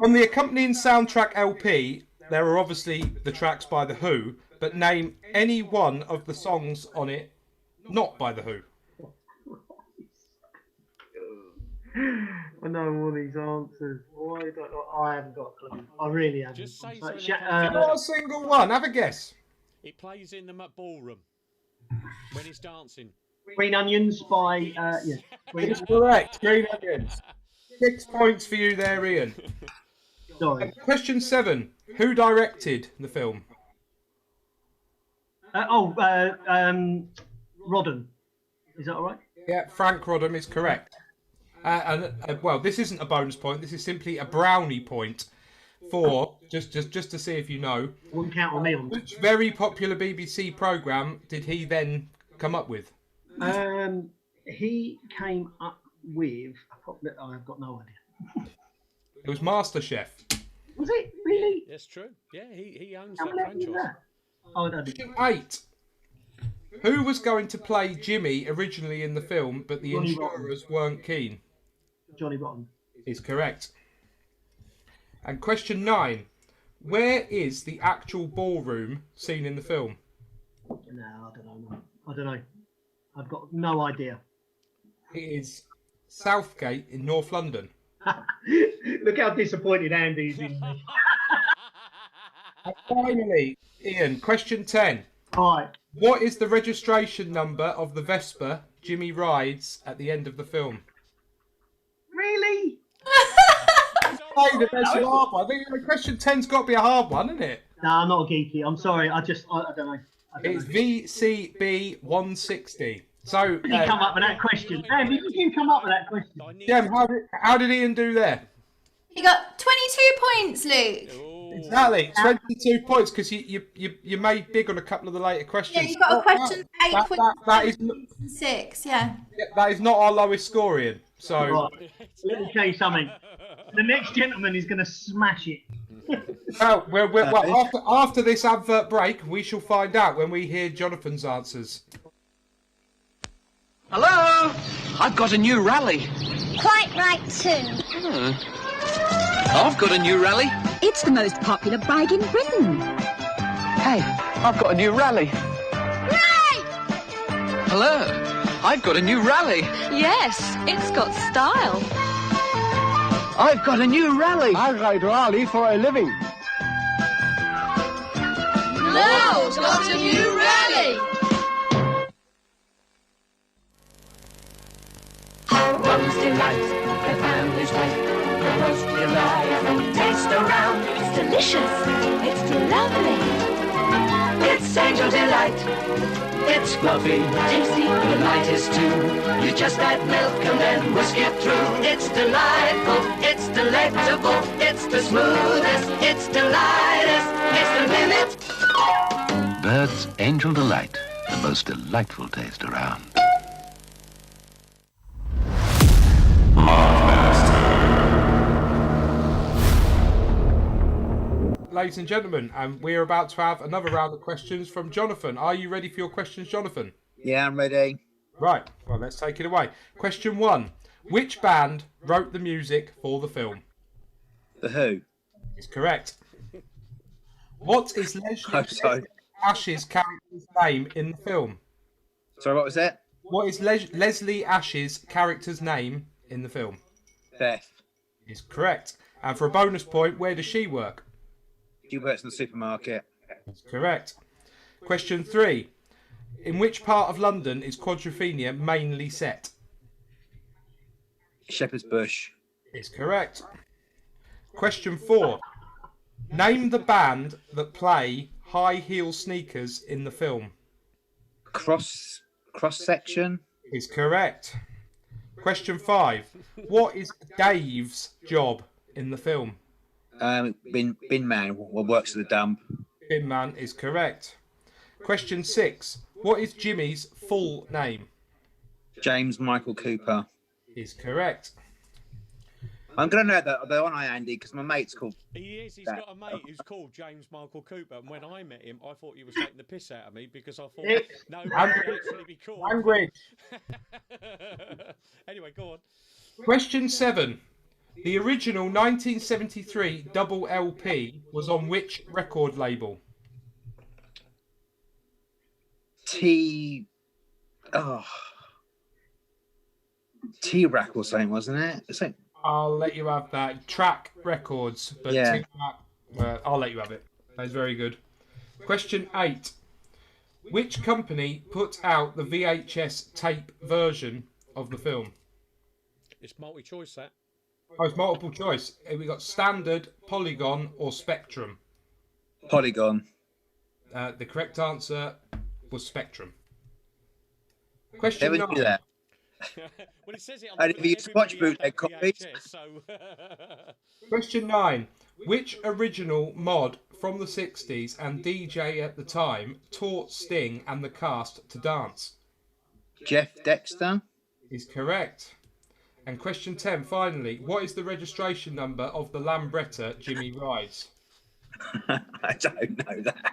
[SPEAKER 4] On the accompanying soundtrack LP, there are obviously the tracks by The Who, but name any one of the songs on it not by The Who.
[SPEAKER 6] I know all these answers. Why don't I haven't got a clue. I really haven't.
[SPEAKER 5] Just say
[SPEAKER 6] So,
[SPEAKER 5] something.
[SPEAKER 4] Not a single one. Have a guess.
[SPEAKER 5] It plays in the ballroom when he's dancing.
[SPEAKER 6] Green Onions by yeah. Green
[SPEAKER 4] It's correct. Green Onions. 6 points for you there, Ian.
[SPEAKER 6] Sorry.
[SPEAKER 4] Question 7. Who directed the film?
[SPEAKER 6] Rodden. Is that all right?
[SPEAKER 4] Yeah, Frank Rodham is correct. Well, this isn't a bonus point. This is simply a brownie point for just to see if you know.
[SPEAKER 6] Wouldn't count on me on that.
[SPEAKER 4] Which very popular BBC programme did he then come up with?
[SPEAKER 6] He came up with. I've got no idea.
[SPEAKER 4] It was MasterChef.
[SPEAKER 6] Was it really?
[SPEAKER 5] That's true. Yeah, he owns
[SPEAKER 6] How
[SPEAKER 5] that
[SPEAKER 6] many was
[SPEAKER 5] franchise.
[SPEAKER 6] that? Oh, no.
[SPEAKER 4] Question 8. Who was going to play Jimmy originally in the film, but the
[SPEAKER 6] Johnny
[SPEAKER 4] insurers weren't keen?
[SPEAKER 6] Johnny Rotten.
[SPEAKER 4] Is correct. And question 9. Where is the actual ballroom seen in the film?
[SPEAKER 6] No, I don't know. I don't know. I've got no idea.
[SPEAKER 4] It is Southgate in North London.
[SPEAKER 6] Look how disappointed Andy is in me.
[SPEAKER 4] And finally, Ian, question 10.
[SPEAKER 6] All right.
[SPEAKER 4] What is the registration number of the Vespa Jimmy rides at the end of the film?
[SPEAKER 6] Really?
[SPEAKER 4] Hey, that's a hard one. I think question 10's got to be a hard one, isn't it?
[SPEAKER 6] No, I'm not a geeky. I'm sorry. I don't know.
[SPEAKER 4] It's VCB 160. So,
[SPEAKER 6] You come up with that question. Andy, did you come up with that question?
[SPEAKER 4] Jem, how did Ian do there?
[SPEAKER 7] You got 22 points, Luke.
[SPEAKER 4] Exactly, 22 points because you made big on a couple of the later questions.
[SPEAKER 7] Yeah, you got a question 8
[SPEAKER 4] that is
[SPEAKER 7] 6. Yeah.
[SPEAKER 4] that is not our lowest score, Ian. So
[SPEAKER 6] Right. Let me tell you something. The next gentleman is going to smash it.
[SPEAKER 4] well, after this advert break, we shall find out when we hear Jonathan's answers.
[SPEAKER 10] Hello? I've got a new rally.
[SPEAKER 11] Quite right too.
[SPEAKER 10] I've got a new rally.
[SPEAKER 11] It's the most popular bike in Britain.
[SPEAKER 10] Hey, I've got a new rally.
[SPEAKER 11] Right!
[SPEAKER 10] Hello? I've got a new rally.
[SPEAKER 11] Yes, it's got style.
[SPEAKER 10] I've got a new rally.
[SPEAKER 12] I ride rally for a living.
[SPEAKER 11] Meadows got a new rally.
[SPEAKER 2] Rose delight, the family's right. The roast delight, taste around.
[SPEAKER 11] It's delicious. It's lovely.
[SPEAKER 2] It's angel delight. It's fluffy,
[SPEAKER 11] Tasty.
[SPEAKER 2] the light is too. You just add milk and then whisk it through. It's delightful. It's
[SPEAKER 10] delectable, it's the smoothest, it's the lightest, it's the limit.
[SPEAKER 13] Bird's Angel Delight, the most delightful taste around.
[SPEAKER 4] Ladies and gentlemen, we're about to have another round of questions from Jonathan. Are you ready for your questions, Jonathan?
[SPEAKER 14] Yeah, I'm ready.
[SPEAKER 4] Right, well, let's take it away. Question 1. Which band wrote the music for the film?
[SPEAKER 14] The Who.
[SPEAKER 4] Is correct. What is Leslie Ash's character's name in the film?
[SPEAKER 14] Sorry, what was that?
[SPEAKER 4] What is Leslie Ash's character's name in the film?
[SPEAKER 14] Beth.
[SPEAKER 4] Is correct. And for a bonus point, where does she work?
[SPEAKER 14] She works in the supermarket.
[SPEAKER 4] That's correct. Question 3. In which part of London is Quadrophenia mainly set?
[SPEAKER 14] Shepherd's Bush.
[SPEAKER 4] Is correct. Question 4. Name the band that play high heel sneakers in the film.
[SPEAKER 14] Cross section.
[SPEAKER 4] Is correct. Question 5. What is Dave's job in the film?
[SPEAKER 14] Bin man, works at the dump.
[SPEAKER 4] Bin man is correct. Question 6. What is Jimmy's full name?
[SPEAKER 14] James Michael Cooper.
[SPEAKER 4] Is correct.
[SPEAKER 14] I'm going to know that, aren't I, Andy? Because my mate's called...
[SPEAKER 5] He is. He's got a mate who's called James Michael Cooper. And when I met him, I thought he was taking the piss out of me because I thought, no, he would actually be called.
[SPEAKER 4] Language.
[SPEAKER 5] Anyway, go on.
[SPEAKER 4] Question 7. The original 1973 double LP was on which record label?
[SPEAKER 14] T-Rack or something, wasn't it?
[SPEAKER 4] I'll let you have that. Track Records. But
[SPEAKER 14] yeah.
[SPEAKER 4] I'll let you have it. That's very good. Question 8. Which company put out the VHS tape version of the film?
[SPEAKER 5] It's multi-choice, that.
[SPEAKER 4] Oh, it's multiple choice. We got Standard, Polygon, or Spectrum.
[SPEAKER 14] Polygon.
[SPEAKER 4] The correct answer was Spectrum. Question 9.
[SPEAKER 14] Do that.
[SPEAKER 5] Well, it says it on
[SPEAKER 14] And if you watch bootleg copies.
[SPEAKER 4] Question 9. Which original mod from the 60s and DJ at the time taught Sting and the cast to dance?
[SPEAKER 14] Jeff Dexter.
[SPEAKER 4] Is correct. And question 10, finally, what is the registration number of the Lambretta Jimmy rides?
[SPEAKER 14] I don't know that.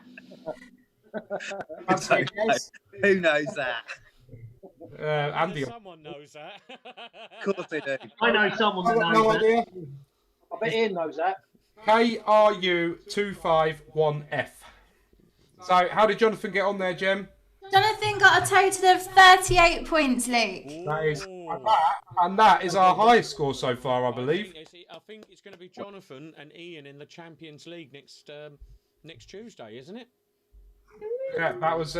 [SPEAKER 4] Who
[SPEAKER 14] knows that?
[SPEAKER 4] Andy.
[SPEAKER 5] Someone knows that.
[SPEAKER 14] Of course they do.
[SPEAKER 6] I know someone that knows
[SPEAKER 4] no
[SPEAKER 6] that.
[SPEAKER 4] idea.
[SPEAKER 6] I bet Ian knows that.
[SPEAKER 4] KRU251F. So, how did Jonathan get on there, Jem?
[SPEAKER 7] Jonathan got a total of 38 points, Luke.
[SPEAKER 4] That is, and that is our highest score so far, I believe.
[SPEAKER 5] I think it's going to be Jonathan and Ian in the Champions League next Tuesday, isn't it?
[SPEAKER 4] Yeah, that was.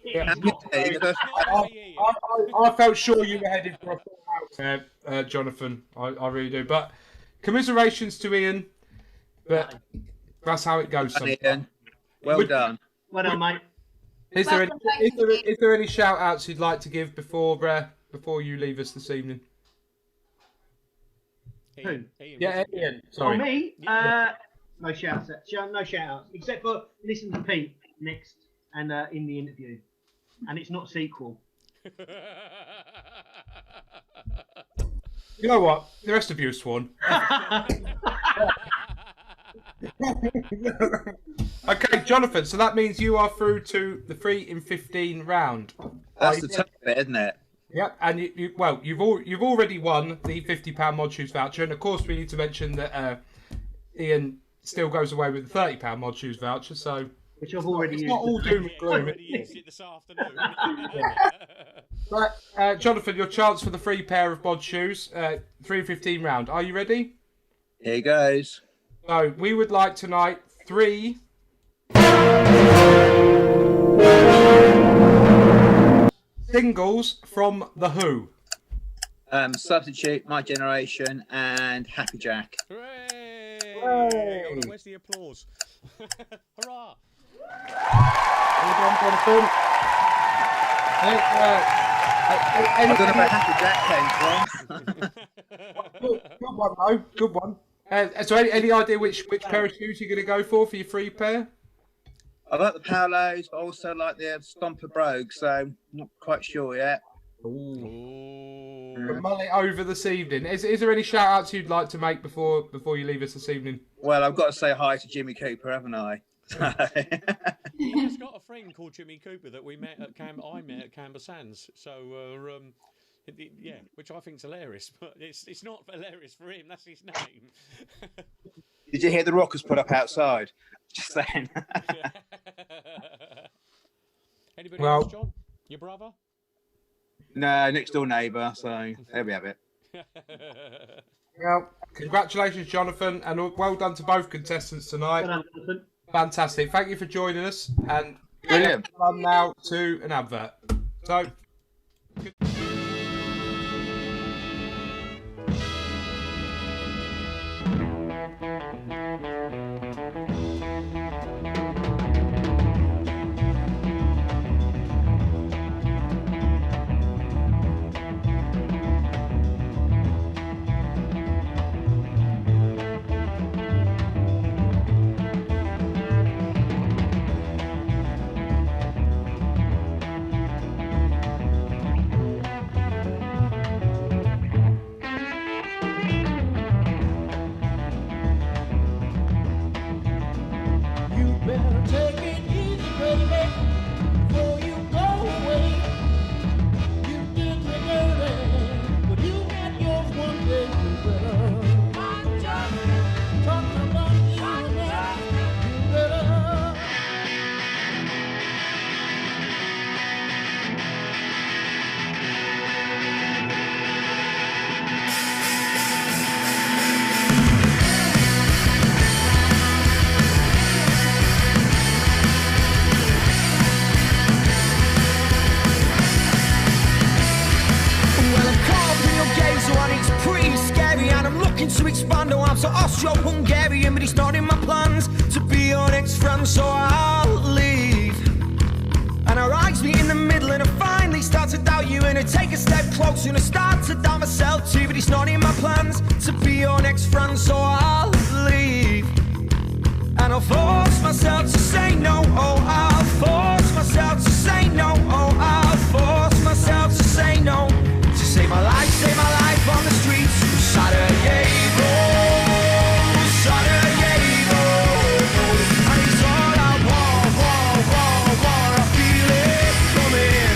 [SPEAKER 4] Yeah.
[SPEAKER 14] I
[SPEAKER 4] felt sure you were headed for a full out, Jonathan. I really do. But commiserations to Ian. But that's how it goes sometimes.
[SPEAKER 14] Well done.
[SPEAKER 6] Well done, mate.
[SPEAKER 4] Is there any shout outs you'd like to give before you leave us this evening?
[SPEAKER 6] Who?
[SPEAKER 4] Yeah, Ian. Sorry.
[SPEAKER 6] Oh, me? No shout outs. No shout outs. Except for listen to Pete next and in the interview. And it's not sequel.
[SPEAKER 4] You know what? The rest of you are sworn. Okay, Jonathan, so that means you are through to the 3 in 15 round.
[SPEAKER 14] That's the tough bit, isn't it?
[SPEAKER 4] Yep, and you've already won the £50 Mod Shoes voucher, and of course we need to mention that Ian still goes away with the £30 Mod Shoes voucher, so...
[SPEAKER 6] Which I've already used.
[SPEAKER 4] It's not all doom and gloom.
[SPEAKER 5] Already used it this afternoon.
[SPEAKER 4] Right, Jonathan, your chance for the free pair of Mod Shoes, 3 in 15 round. Are you ready?
[SPEAKER 14] Here goes.
[SPEAKER 4] So, we would like tonight 3... singles from The Who.
[SPEAKER 14] Substitute, My Generation, and Happy Jack.
[SPEAKER 5] Hooray!
[SPEAKER 4] Hooray!
[SPEAKER 5] Where's the applause? Hurrah!
[SPEAKER 4] Well done, Jonathan.
[SPEAKER 14] I don't know where Happy Jack came from.
[SPEAKER 4] Good one, though. Good one. So, any idea which pair of shoes you're going to go for your free pair?
[SPEAKER 14] I like the Paolos, but I also like the Stomper Brogue, so I'm not quite sure yet.
[SPEAKER 4] We'll mull it over this evening. Is there any shout outs you'd like to make before you leave us this evening?
[SPEAKER 14] Well, I've got to say hi to Jimmy Cooper, haven't I?
[SPEAKER 5] He has got a friend called Jimmy Cooper that I met at Canberra Sands. So, yeah, which I think's hilarious, but it's not hilarious for him. That's his name.
[SPEAKER 14] Did you hear the Rockers put up outside? Just saying.
[SPEAKER 5] Anybody else, John? Your brother?
[SPEAKER 14] No, next door neighbour. So there we have it.
[SPEAKER 4] Well, congratulations, Jonathan, and well done to both contestants tonight. Fantastic. Thank you for joining us. And
[SPEAKER 14] Brilliant.
[SPEAKER 4] On now to an advert. So.
[SPEAKER 1] To expand, oh, I'm so Austro-Hungarian, but it's not in my plans to be your next friend, so I'll leave. And our eyes meet in the middle, and I finally start to doubt you, and I take a step closer, and I start to doubt myself too, but it's not in my plans to be your next friend, so I'll leave. And I'll force myself to say no, oh, I'll force myself to say no, oh, I'll force myself to say no, to save my life on the streets of Sarajevo, Sarajevo. And it's all I want, I feel it coming.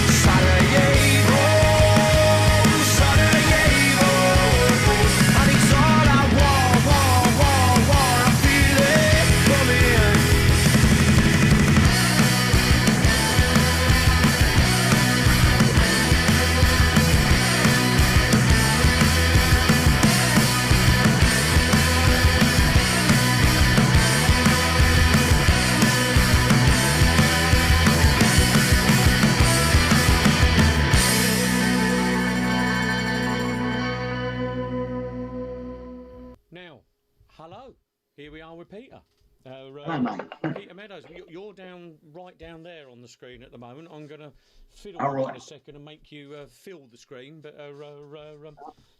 [SPEAKER 1] Sarajevo, Sarajevo. And it's all I want, I feel it coming.
[SPEAKER 5] Now, hello. Here we are with Peter.
[SPEAKER 15] Hello, mate.
[SPEAKER 5] Peter Meadows, you're right down there on the screen at the moment. I'm going to fiddle
[SPEAKER 15] All
[SPEAKER 5] with it
[SPEAKER 15] right.
[SPEAKER 5] in a second and make you fill the screen. But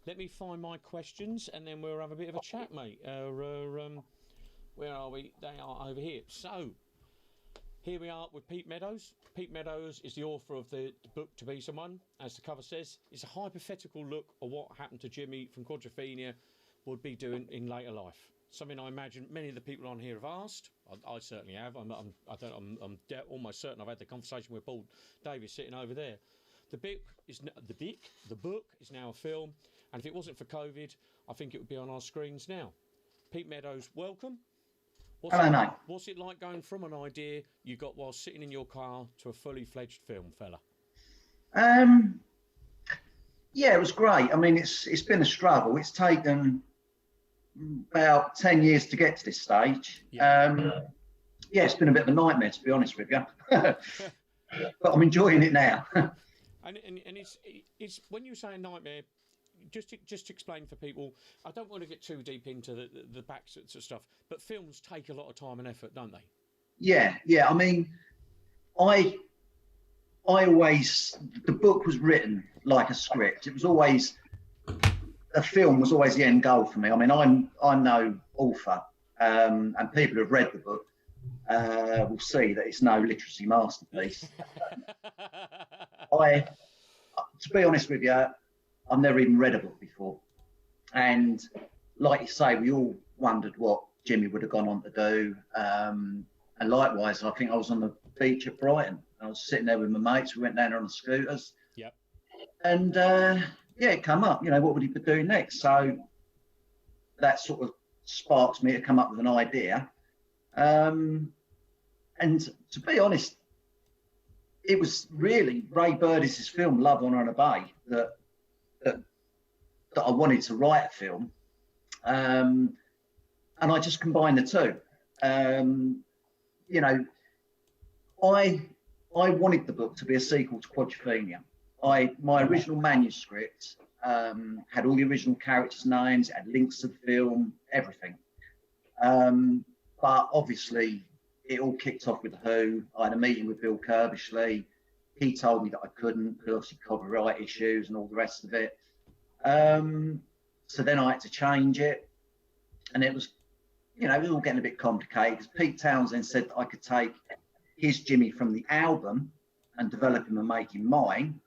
[SPEAKER 5] let me find my questions and then we'll have a bit of a chat, mate. Where are we? They are over here. So, here we are with Pete Meadows. Pete Meadows is the author of the book To Be Someone. As the cover says, it's a hypothetical look at what happened to Jimmy from Quadrophenia would be doing in later life. Something I imagine many of the people on here have asked. I certainly have. I'm almost certain I've had the conversation with Paul Davis sitting over there. The book is now a film, and if it wasn't for COVID, I think it would be on our screens now. Pete Meadows, welcome.
[SPEAKER 15] Hello, mate.
[SPEAKER 5] What's it like going from an idea you got while sitting in your car to a fully fledged film, fella?
[SPEAKER 15] Yeah, it was great. I mean, it's been a struggle. It's taken about 10 years to get to this stage. Yeah, it's been a bit of a nightmare, to be honest with you. But I'm enjoying it now.
[SPEAKER 5] and it's when you say a nightmare, just to explain for people, I don't want to get too deep into the back sorts of stuff, but films take a lot of time and effort, don't they?
[SPEAKER 15] Yeah. I mean, I always, the book was written like a script. It was always a film was always the end goal for me. I mean, I'm no author, and people who've read the book will see that it's no literacy masterpiece. To be honest with you, I've never even read a book before, and like you say, we all wondered what Jimmy would have gone on to do. And likewise, I think I was on the beach at Brighton. I was sitting there with my mates. We went down there on the scooters.
[SPEAKER 5] Yep.
[SPEAKER 15] And yeah, it come up. You know, what would he be doing next? So that sort of sparks me to come up with an idea. And to be honest, it was really Ray Burdis' film Love, Honour and Obey that I wanted to write a film. And I just combined the two. You know, I wanted the book to be a sequel to Quadrophenia. My original manuscript had all the original characters' names, it had links to the film, everything. But obviously, it all kicked off with Who. I had a meeting with Bill Curbishley. He told me that I couldn't, because obviously copyright issues and all the rest of it. So then I had to change it, and it was, you know, it was all getting a bit complicated, because Pete Townsend said that I could take his Jimmy from the album and develop him and make him mine.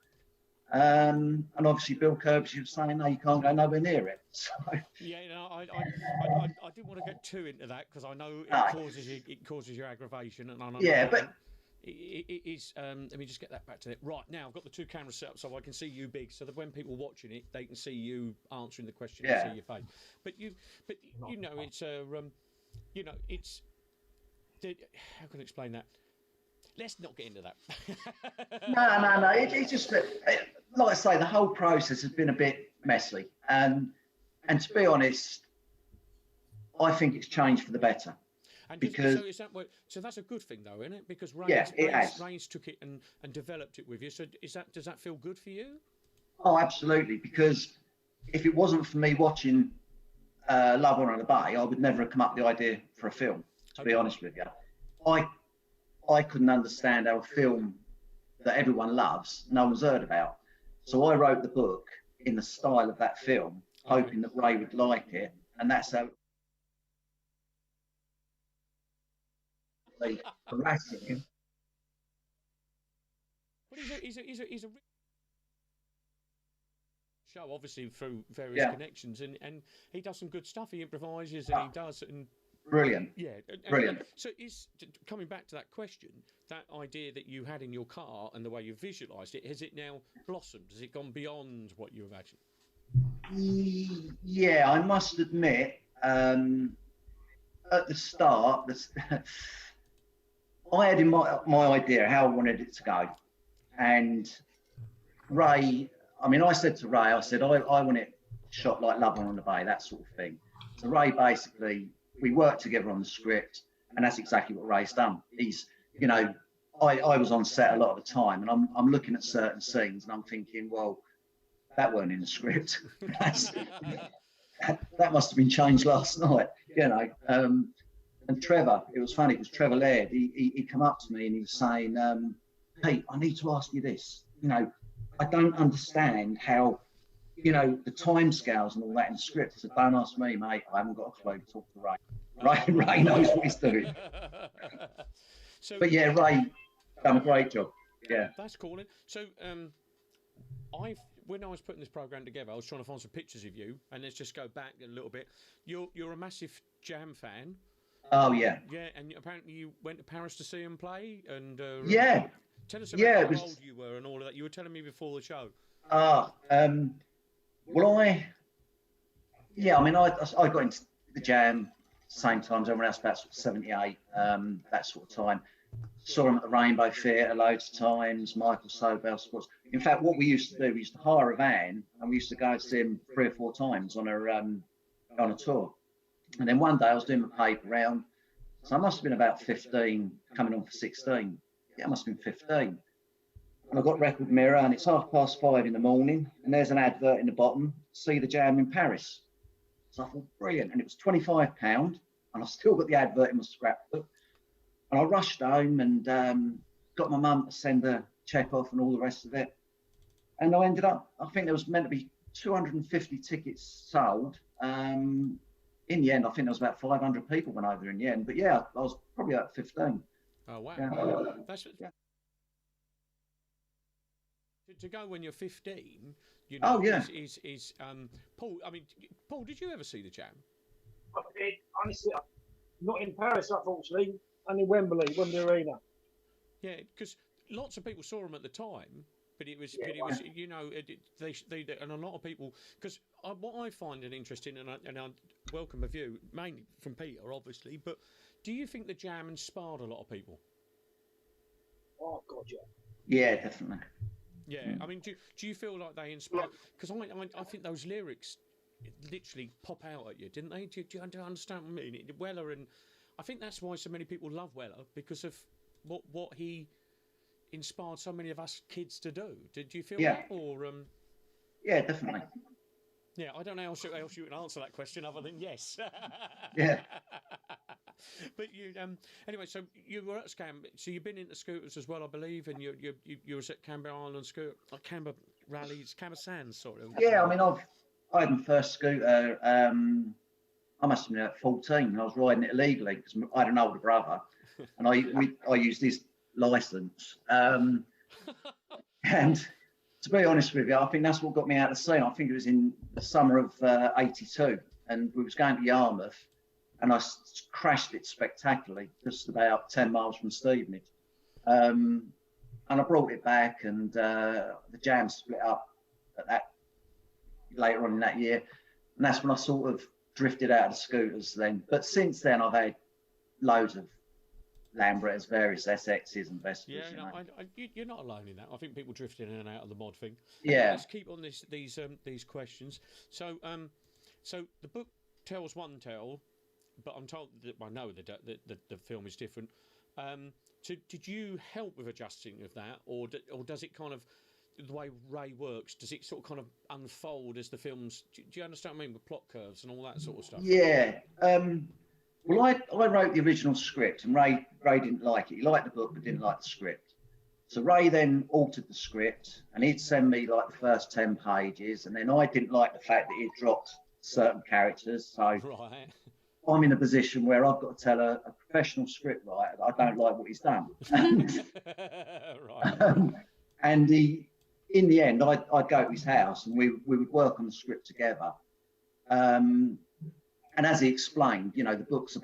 [SPEAKER 15] And obviously Bill Curbishley was saying, no, you can't go nowhere near it. So,
[SPEAKER 5] yeah, you know, I didn't want to get too into that, because I know it causes you aggravation, and I know but it is. Let me just get that back to it. Right now, I've got the two cameras set up so I can see you big, so that when people watching it, they can see you answering the question and see your face. But you know, it's you know, it's. How can I explain that? Let's not get into that.
[SPEAKER 15] No. It's just that, like I say, the whole process has been a bit messy, and to be honest, I think it's changed for the better.
[SPEAKER 5] And
[SPEAKER 15] because
[SPEAKER 5] so that's a good thing, though, isn't it? Because Rains took it and developed it with you. So does that feel good for you?
[SPEAKER 15] Oh, absolutely. Because if it wasn't for me watching Love, Honour and Obey, I would never have come up with the idea for a film. To be honest with you, I couldn't understand how a film that everyone loves, no one's heard about. So I wrote the book in the style of that film, hoping that Ray would like it, and that's how. Harassing him.
[SPEAKER 5] But he's a show, obviously, through various connections, and he does some good stuff. He improvises and he does. And
[SPEAKER 15] brilliant.
[SPEAKER 5] Yeah,
[SPEAKER 15] brilliant.
[SPEAKER 5] So coming back to that question, that idea that you had in your car and the way you visualised it, has it now blossomed? Has it gone beyond what you imagined?
[SPEAKER 15] Yeah, I must admit, at the start, I had in my idea how I wanted it to go. And Ray, I mean, I said to Ray, I want it shot like Love, Honour and Obey, that sort of thing. So Ray basically, we worked together on the script, and that's exactly what Ray's done. He's, you know, I was on set a lot of the time, and I'm looking at certain scenes, and I'm thinking, well, that weren't in the script. That must have been changed last night, you know. And Trevor, it was funny because Trevor Laird, he come up to me and he was saying, Pete, I need to ask you this. You know, I don't understand how, you know, the timescales and all that in the script. I said, don't ask me, mate. I haven't got a clue. Talk to Ray. Ray knows what he's doing. But yeah, Ray done a great job. Yeah.
[SPEAKER 5] That's cool. So when I was putting this program together, I was trying to find some pictures of you, and let's just go back a little bit. You're a massive Jam fan.
[SPEAKER 15] Oh yeah.
[SPEAKER 5] Yeah, and apparently you went to Paris to see him play, and
[SPEAKER 15] yeah.
[SPEAKER 5] Tell us about how old you were and all of that. You were telling me before the show.
[SPEAKER 15] Well, I mean, I got into the Jam same time as everyone else, about 78, that sort of time. Saw him at the Rainbow Theatre loads of times. Michael Sobel Sports. In fact, what we used to do, we used to hire a van and we used to go see him 3 or 4 times on a tour. And then one day I was doing my paper round, so I must have been about 15, coming on for 16. Yeah, I must have been 15. And I got Record Mirror, and it's 5:30 in the morning, and there's an advert in the bottom, see the Jam in Paris. So I thought, brilliant. And it was £25, and I still got the advert in my scrapbook. And I rushed home and got my mum to send a cheque off and all the rest of it. And I ended up, I think there was meant to be 250 tickets sold. In the end, I think there was about 500 people went over in the end. But yeah, I was probably at 15.
[SPEAKER 5] Oh wow,
[SPEAKER 15] Yeah.
[SPEAKER 5] that's
[SPEAKER 15] Yeah.
[SPEAKER 5] to go when you're 15. You
[SPEAKER 15] Oh,
[SPEAKER 5] know,
[SPEAKER 15] yeah.
[SPEAKER 5] is Paul. I mean, Paul, did you ever see the Jam?
[SPEAKER 6] I did, honestly, not in Paris, unfortunately, and in Wembley Arena.
[SPEAKER 5] Yeah, because lots of people saw him at the time, but it was, you know, they and a lot of people, because what I find it interesting, and I welcome a view, mainly from Peter, obviously, but do you think the Jam inspired a lot of people?
[SPEAKER 6] Oh God, yeah.
[SPEAKER 15] Yeah, definitely.
[SPEAKER 5] Yeah, I mean, do you feel like they inspired? Because I think those lyrics literally pop out at you, didn't they? Do you understand what I mean? Weller, and I think that's why so many people love Weller, because of what he inspired so many of us kids to do. Did you feel that, or
[SPEAKER 15] Yeah, definitely.
[SPEAKER 5] Yeah, I don't know how else you can answer that question other than yes.
[SPEAKER 15] Yeah.
[SPEAKER 5] But you anyway. So you were at So you've been into scooters as well, I believe, and you was at Canberra Island scooter, Canberra rallies, Canberra Sands, sort of.
[SPEAKER 15] Yeah, I mean, I had my first scooter. I must have been at 14. I was riding it illegally because I had an older brother, and I used his license. And to be honest with you, I think that's what got me out of the scene. I think it was in the summer of '82, and we was going to Yarmouth, and I crashed it spectacularly, just about 10 miles from Stevenage. And I brought it back, and the Jam split up at that later on in that year, and that's when I sort of drifted out of the scooters then. But since then, I've had loads of Lambrets, various SXs and Vespas.
[SPEAKER 5] Yeah, no, you're not alone in that. I think people drift in and out of the mod thing.
[SPEAKER 15] Yeah.
[SPEAKER 5] Let's keep on these questions. So so the book tells one tale, but I'm told that I know the film is different. So did you help with adjusting of that, or does it kind of, the way Ray works, does it sort of kind of unfold as the films? Do you understand what I mean, with plot curves and all that sort of stuff?
[SPEAKER 15] Yeah. Well, I wrote the original script, and Ray didn't like it. He liked the book, but didn't like the script. So Ray then altered the script, and he'd send me like the first 10 pages, and then I didn't like the fact that he'd dropped certain characters. So
[SPEAKER 5] right.
[SPEAKER 15] I'm in a position where I've got to tell a professional script writer that I don't like what he's done.
[SPEAKER 5] Right.
[SPEAKER 15] And in the end, I'd go to his house, and we would work on the script together. And as he explained, you know, the book's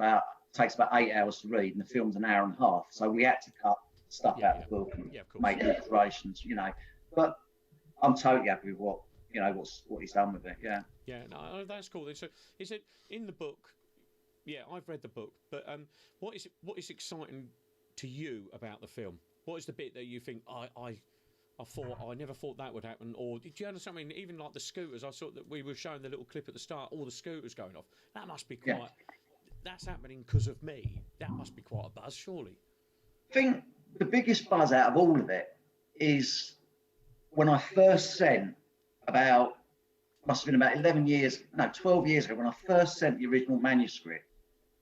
[SPEAKER 15] takes about 8 hours to read, and the film's an hour and a half. So we had to cut stuff out of the book and make alterations, you know. But I'm totally happy with what he's done with it. Yeah.
[SPEAKER 5] Yeah, no, that's cool. So is it in the book? Yeah, I've read the book, but what is exciting to you about the film? What is the bit that you think I never thought that would happen? Or did you understand? I mean, even like the scooters, I saw that we were showing the little clip at the start, all the scooters going off. That must be quite. Yeah. That's happening because of me. That must be quite a buzz, surely.
[SPEAKER 15] I think the biggest buzz out of all of it is when I first sent must have been about 12 years ago, when I first sent the original manuscript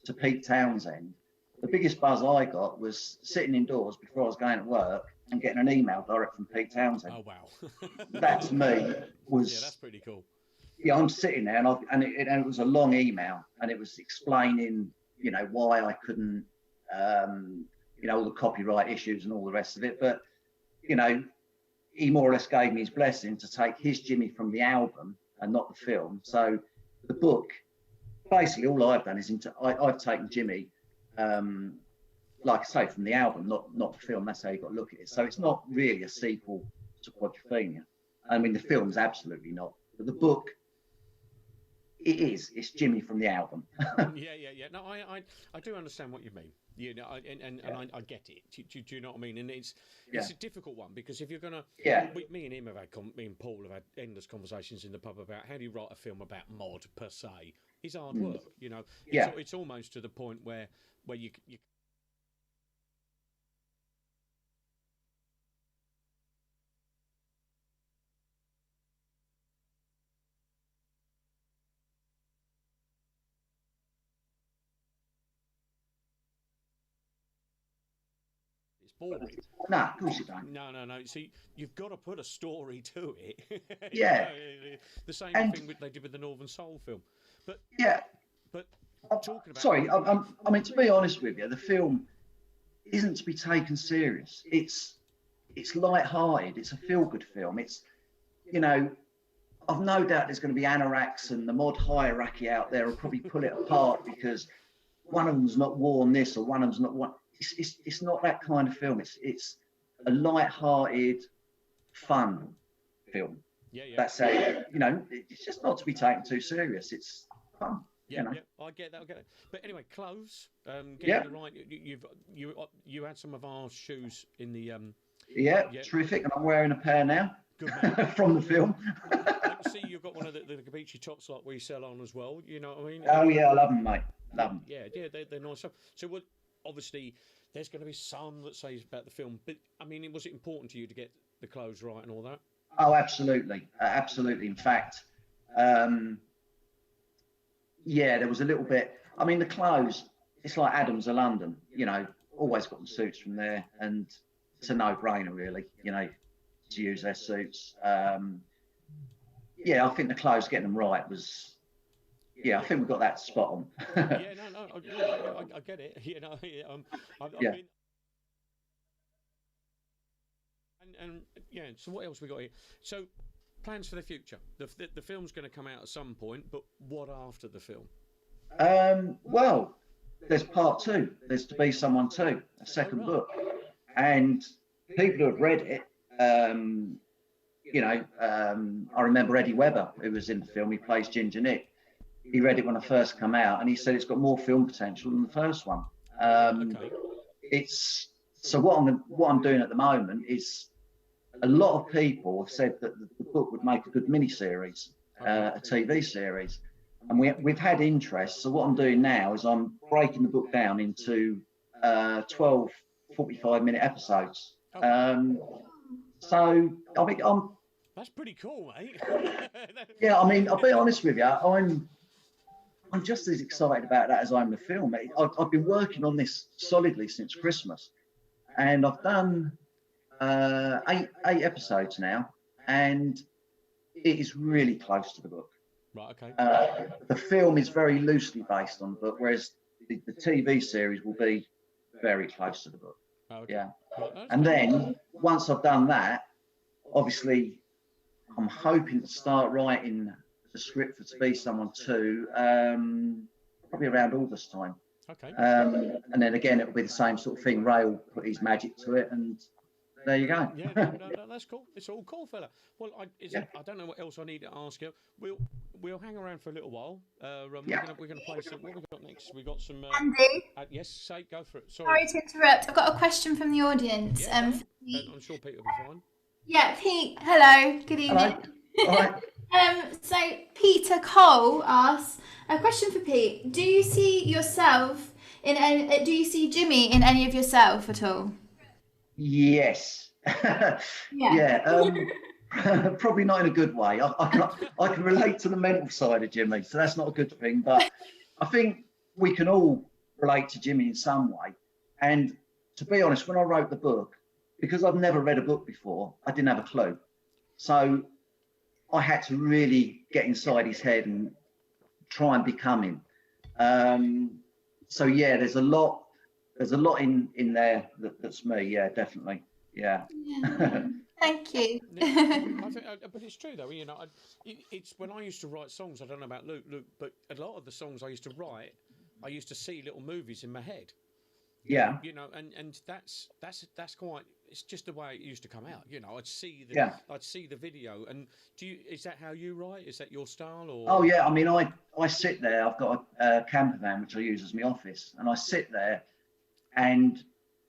[SPEAKER 15] to Pete Townsend. The biggest buzz I got was sitting indoors before I was going to work and getting an email direct from Pete Townsend.
[SPEAKER 5] Oh wow!
[SPEAKER 15] That to me was
[SPEAKER 5] that's pretty cool.
[SPEAKER 15] Yeah, I'm sitting there, and it was a long email, and it was explaining, you know, why I couldn't, you know, all the copyright issues and all the rest of it. But, you know, he more or less gave me his blessing to take his Jimmy from the album and not the film. So the book, basically, all I've done is I've taken Jimmy. Like I say, from the album, not the film. That's how you got to look at it. So it's not really a sequel to Quadrophenia. I mean, the film's absolutely not. But the book, it is. It's Jimmy from the album.
[SPEAKER 5] Yeah. No, I do understand what you mean. You know, I get it. Do you know what I mean? And it's a difficult one, because if you're gonna, me and him have had, me and Paul have had endless conversations in the pub about how do you write a film about mod per se. It's hard work. You know. It's almost to the point where you boring.
[SPEAKER 15] No, of course you don't.
[SPEAKER 5] No. See, you've got to put a story to it.
[SPEAKER 15] Yeah.
[SPEAKER 5] The same
[SPEAKER 15] And-
[SPEAKER 5] thing they did with the Northern Soul film. But
[SPEAKER 15] Yeah.
[SPEAKER 5] But talking about
[SPEAKER 15] Sorry, I mean, to be honest with you, the film isn't to be taken serious. It's light-hearted. It's a feel-good film. It's, you know, I've no doubt there's going to be anoraks and the mod hierarchy out there will probably pull it apart because one of them's not worn this or one of them's not one. It's not that kind of film. It's a light-hearted, fun film.
[SPEAKER 5] Yeah.
[SPEAKER 15] That's how, you know, it's just not to be taken too serious. It's fun.
[SPEAKER 5] Yeah,
[SPEAKER 15] you know?
[SPEAKER 5] I get that. But anyway, clothes. Getting
[SPEAKER 15] Yeah.
[SPEAKER 5] the right. You had some of our shoes in the.
[SPEAKER 15] Yeah, terrific. And I'm wearing a pair now.
[SPEAKER 5] Good man.
[SPEAKER 15] From the film.
[SPEAKER 5] I can see you've got one of the Gabici tops like we sell on as well. You know what I mean?
[SPEAKER 15] Oh yeah, I love them, mate. Love them.
[SPEAKER 5] Yeah, they're nice. So what? Obviously, there's going to be some that say about the film, but I mean, was it important to you to get the clothes right and all that?
[SPEAKER 15] Oh, absolutely, absolutely. In fact, yeah, there was a little bit. I mean, the clothes. It's like Adams of London. You know, always got the suits from there, and it's a no-brainer, really. You know, to use their suits. Yeah, I think the clothes, getting them right was. Yeah, I think we got that spot on.
[SPEAKER 5] Yeah, no, I get it. You know, I've been. And yeah, so what else we got here? So, plans for the future. The film's going to come out at some point, but what after the film?
[SPEAKER 15] Well, there's part 2. There's To Be Someone 2, a second book, and people who have read it. You know, I remember Eddie Webber, who was in the film. He plays Ginger Nick. He read it when I first come out, and he said it's got more film potential than the first one.
[SPEAKER 5] Okay.
[SPEAKER 15] It's so what I'm doing at the moment is a lot of people have said that the book would make a good mini-series, a TV series, and we've had interest. So what I'm doing now is I'm breaking the book down into 12 45-minute episodes. So I mean,
[SPEAKER 5] that's pretty cool, mate.
[SPEAKER 15] yeah, I mean, I'll be honest with you, I'm just as excited about that as I am the film. I've been working on this solidly since Christmas, and I've done 8 episodes now, and it is really close to the book.
[SPEAKER 5] Right. Okay.
[SPEAKER 15] The film is very loosely based on the book, whereas the TV series will be very close to the book.
[SPEAKER 5] Okay.
[SPEAKER 15] Yeah.
[SPEAKER 5] Right,
[SPEAKER 15] And then once I've done that, obviously, I'm hoping to start writing the script for To Be Someone 2, probably around August time.
[SPEAKER 5] Okay.
[SPEAKER 15] And then again, it'll be the same sort of thing. Ray will put his magic to it, and there you go.
[SPEAKER 5] Yeah, no, that's cool. It's all cool, fella. Well, I don't know what else I need to ask you. We'll hang around for a little while. We're gonna play some. What we got next? We got some.
[SPEAKER 7] Andy?
[SPEAKER 5] Yes, go for it.
[SPEAKER 7] Sorry to interrupt. I've got a question from the audience.
[SPEAKER 5] Yeah, I'm sure Pete will be fine.
[SPEAKER 7] Yeah, Pete. Hello. Good evening.
[SPEAKER 15] Hello.
[SPEAKER 7] So Peter Cole asks a question for Pete. Do you see yourself in any? Do you see Jimmy in any of yourself at all?
[SPEAKER 15] Yes. Yeah. Probably not in a good way. I can relate to the mental side of Jimmy, so that's not a good thing. But I think we can all relate to Jimmy in some way. And to be honest, when I wrote the book, because I've never read a book before, I didn't have a clue. So I had to really get inside his head and try and become him. So yeah, there's a lot in there that's me. Yeah, definitely. Yeah.
[SPEAKER 7] Thank you.
[SPEAKER 5] I think, but it's true though. You know, it's when I used to write songs. I don't know about Luke, but a lot of the songs I used to write, I used to see little movies in my head.
[SPEAKER 15] Yeah.
[SPEAKER 5] You know, and that's quite. It's just the way it used to come out. You know, I'd see the video. And is that how you write? Is that your style? Or?
[SPEAKER 15] Oh yeah. I mean, I sit there. I've got a camper van which I use as my office, and I sit there, and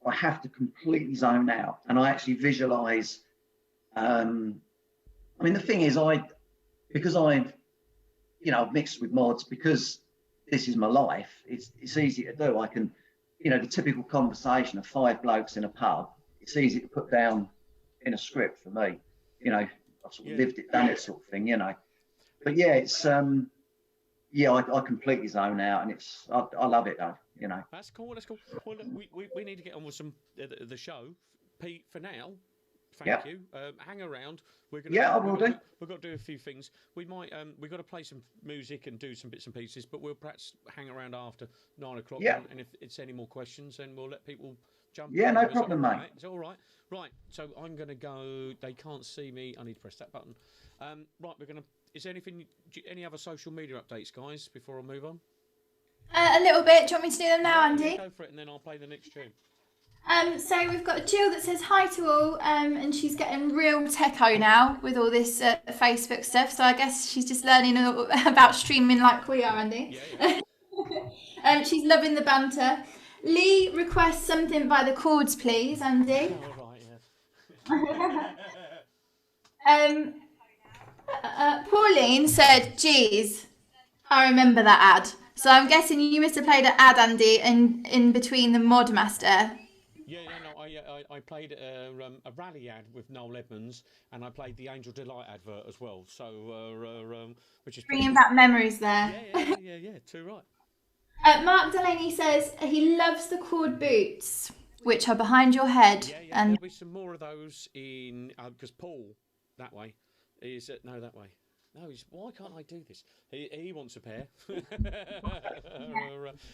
[SPEAKER 15] I have to completely zone out, and I actually visualize. I mean, the thing is, because I've mixed with mods, because this is my life. It's easy to do. I can, the typical conversation of 5 blokes in a pub. It's easy to put down in a script for me. I've sort of lived it, done it, sort of thing. But yeah, it's yeah, I completely zone out, and I love it though. You know.
[SPEAKER 5] That's cool. That's cool. Well, look, we need to get on with some the show, Pete. For now, thank you. Hang around. We're gonna.
[SPEAKER 15] Yeah, I will do.
[SPEAKER 5] We've got to do a few things. We might. We've got to play some music and do some bits and pieces. But we'll perhaps hang around after 9 o'clock.
[SPEAKER 15] Yeah.
[SPEAKER 5] And if it's any more questions, then we'll let people jump.
[SPEAKER 15] Yeah,
[SPEAKER 5] in.
[SPEAKER 15] no
[SPEAKER 5] It's
[SPEAKER 15] problem,
[SPEAKER 5] all
[SPEAKER 15] mate.
[SPEAKER 5] right. It's all right. Right. So I'm gonna go. They can't see me. I need to press that button. Right. We're gonna. Is there anything? Any other social media updates, guys? Before I move on.
[SPEAKER 7] A little bit. Do you want me to do them now, Andy?
[SPEAKER 5] Yeah, go for it, and then I'll play the next tune.
[SPEAKER 7] So we've got Jill that says hi to all, and she's getting real techo now with all this Facebook stuff. So I guess she's just learning about streaming like we are, Andy.
[SPEAKER 5] Yeah.
[SPEAKER 7] She's loving the banter. Lee requests something by the Chords, please, Andy.
[SPEAKER 5] Oh, right, yeah.
[SPEAKER 7] Pauline said, "Geez, I remember that ad." So I'm guessing you must have played an ad, Andy, in between the Mod Master.
[SPEAKER 5] Yeah, no, I played a rally ad with Noel Edmonds, and I played the Angel Delight advert as well. So, which is
[SPEAKER 7] Bringing back memories there.
[SPEAKER 5] Yeah, too right.
[SPEAKER 7] Mark Delaney says he loves the Chord boots, which are behind your head.
[SPEAKER 5] Yeah,
[SPEAKER 7] And
[SPEAKER 5] there'll be some more of those in because Paul that way is no that way. No, why can't I do this? He wants a pair.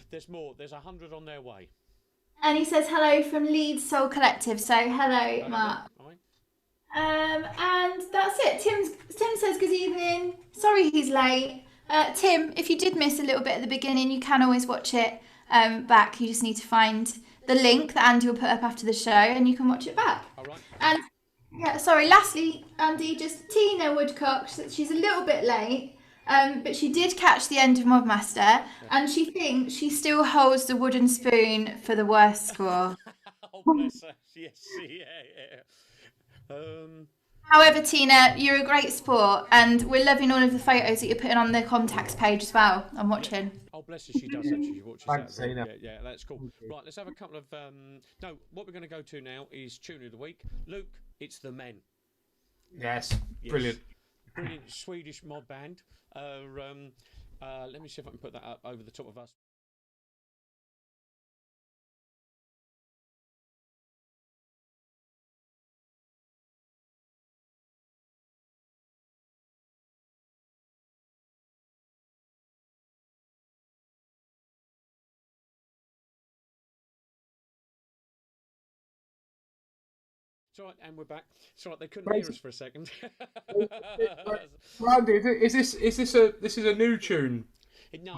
[SPEAKER 5] There's more. There's 100 on their way.
[SPEAKER 7] And he says hello from Leeds Soul Collective. So hello, Mark. And that's it. Tim says good evening. Sorry he's late. Tim, if you did miss a little bit at the beginning, you can always watch it back. You just need to find the link that Andy will put up after the show, and you can watch it back.
[SPEAKER 5] All right.
[SPEAKER 7] And yeah, sorry. Lastly, Andy, just Tina Woodcock. She's a little bit late. But she did catch the end of Mobmaster, and she thinks she still holds the wooden spoon for the worst score.
[SPEAKER 5] Oh, bless her. Yes, yeah.
[SPEAKER 7] However, Tina, you're a great sport, and we're loving all of the photos that you're putting on the contacts page as well. I'm watching.
[SPEAKER 5] Oh, bless her, she does actually. She watches
[SPEAKER 4] Thanks,
[SPEAKER 5] that.
[SPEAKER 4] Tina.
[SPEAKER 5] Yeah, that's cool. Right, let's have a couple of. No, what we're going to go to now is Tune of the Week. Luke, it's The Men.
[SPEAKER 4] Yes, brilliant.
[SPEAKER 5] Brilliant Swedish mod band. Let me see if I can put that up over the top of us. It's all right, and we're back. It's all right, they couldn't hear us for a second.
[SPEAKER 4] Randy, is this a new tune?
[SPEAKER 5] No,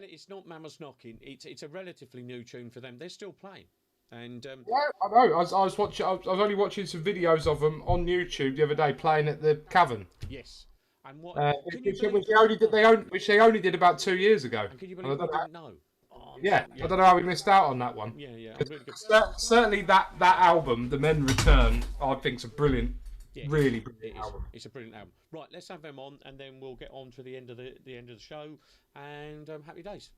[SPEAKER 5] it's not Mama's Knocking. It's a relatively new tune for them. They're still playing, and
[SPEAKER 4] yeah, I know. I was watching. I was only watching some videos of them on YouTube the other day playing at the Cavern.
[SPEAKER 5] Yes, and what?
[SPEAKER 4] Which they only did about 2 years ago.
[SPEAKER 5] And can you believe we didn't know?
[SPEAKER 4] Yeah, I don't know how we missed out on that one.
[SPEAKER 5] Yeah. Really
[SPEAKER 4] certainly that album, The Men Return, I think is a brilliant, really brilliant album.
[SPEAKER 5] It's a brilliant album. Right, let's have them on, and then we'll get on to the end of the show. And happy days.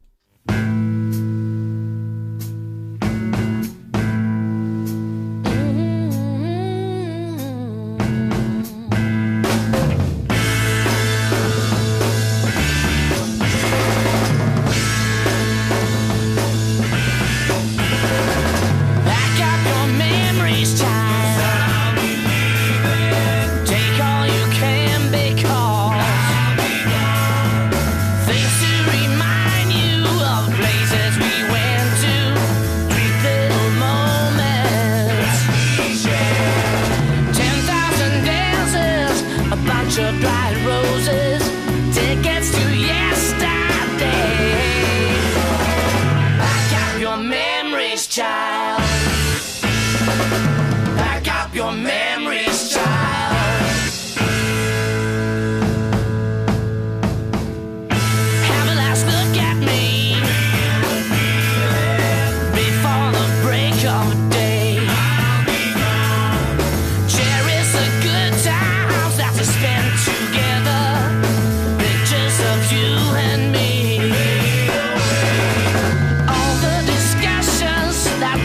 [SPEAKER 1] That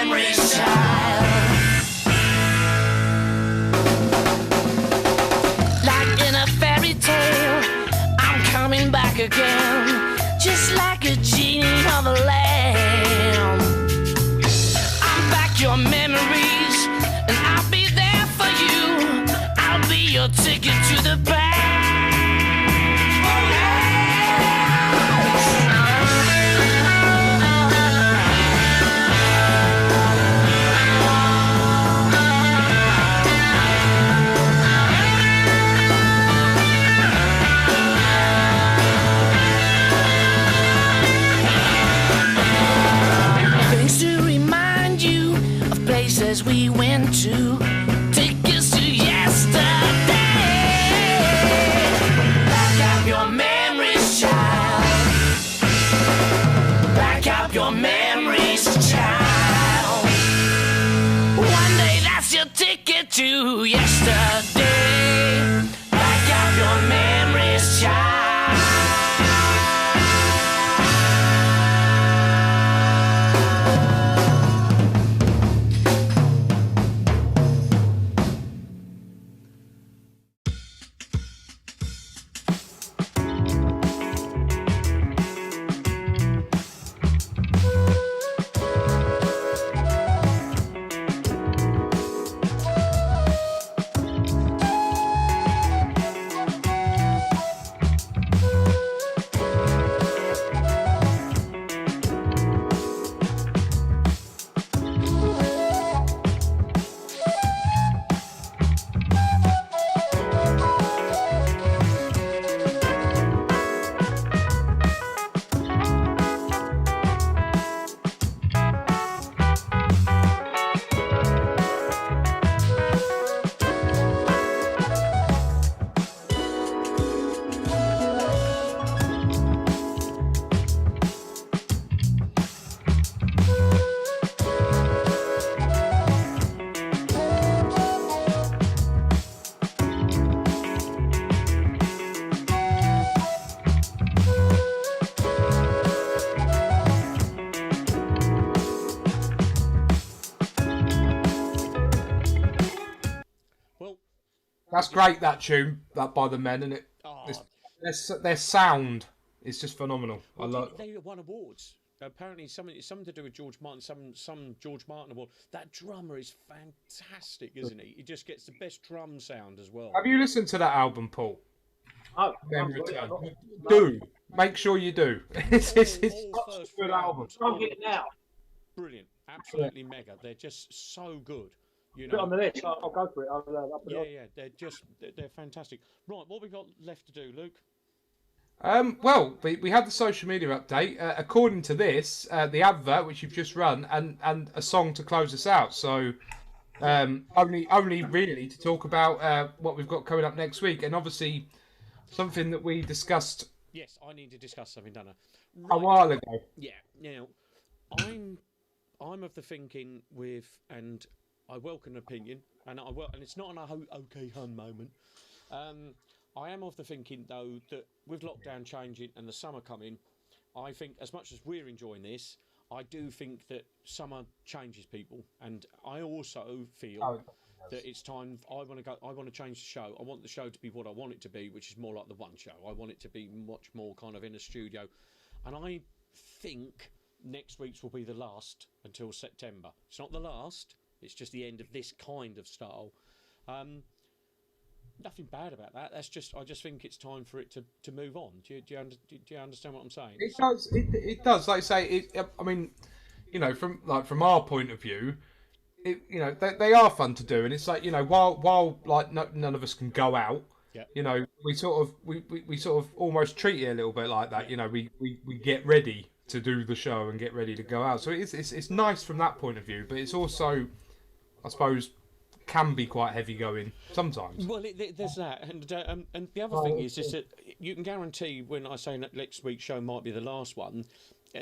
[SPEAKER 1] memories, child. Like in a fairy tale, I'm coming back again, just like a genie of a lamb. I'm back your memories, and I'll be there for you. I'll be your ticket to the past. Things to remind you of places we went to. Take us to yesterday. Back up your memories, child. Back up your memories, child. One day that's your ticket to yesterday. Back up your memories, child.
[SPEAKER 4] That's great, that tune, that by the Men, and their sound is just phenomenal. I love.
[SPEAKER 5] They won awards. Apparently, something to do with George Martin. Some George Martin award. That drummer is fantastic, isn't he? He just gets the best drum sound as well.
[SPEAKER 4] Have you listened to that album, Paul?
[SPEAKER 6] Oh,
[SPEAKER 4] do make sure you do. It's a good album.
[SPEAKER 6] I'll get it now.
[SPEAKER 5] Brilliant, absolutely mega. They're just so good. You
[SPEAKER 6] Put it
[SPEAKER 5] know,
[SPEAKER 6] on the list. I'll go for it. I'll put it on.
[SPEAKER 5] yeah. They're fantastic. Right, what we got left to do, Luke?
[SPEAKER 4] Well, we had the social media update. According to this, the advert which you've just run, and a song to close us out. So, only really to talk about what we've got coming up next week, and obviously something that we discussed.
[SPEAKER 5] Yes, I need to discuss something, don't I?
[SPEAKER 4] A while ago.
[SPEAKER 5] Yeah. Now, I'm of the thinking and I welcome opinion, and it's not an okay hun moment. I am of the thinking though that with lockdown changing and the summer coming, I think as much as we're enjoying this, I do think that summer changes people, and I also feel that it's time. I want to change the show. I want the show to be what I want it to be, which is more like the one show. I want it to be much more kind of in a studio, and I think next week's will be the last until September. It's not the last. It's just the end of this kind of style. Nothing bad about that. That's just I just think it's time for it to move on. Do you understand what I'm saying?
[SPEAKER 4] It does. It does. Like I say, I mean, you know, from our point of view, they are fun to do, and it's like, while like none of us can go out. Yeah. We sort of almost treat it a little bit like that. We get ready to do the show and get ready to go out. So it's nice from that point of view, but it's also, I suppose, can be quite heavy going sometimes.
[SPEAKER 5] Well, there's that, and the other thing is just that you can guarantee when I say next week's show might be the last one,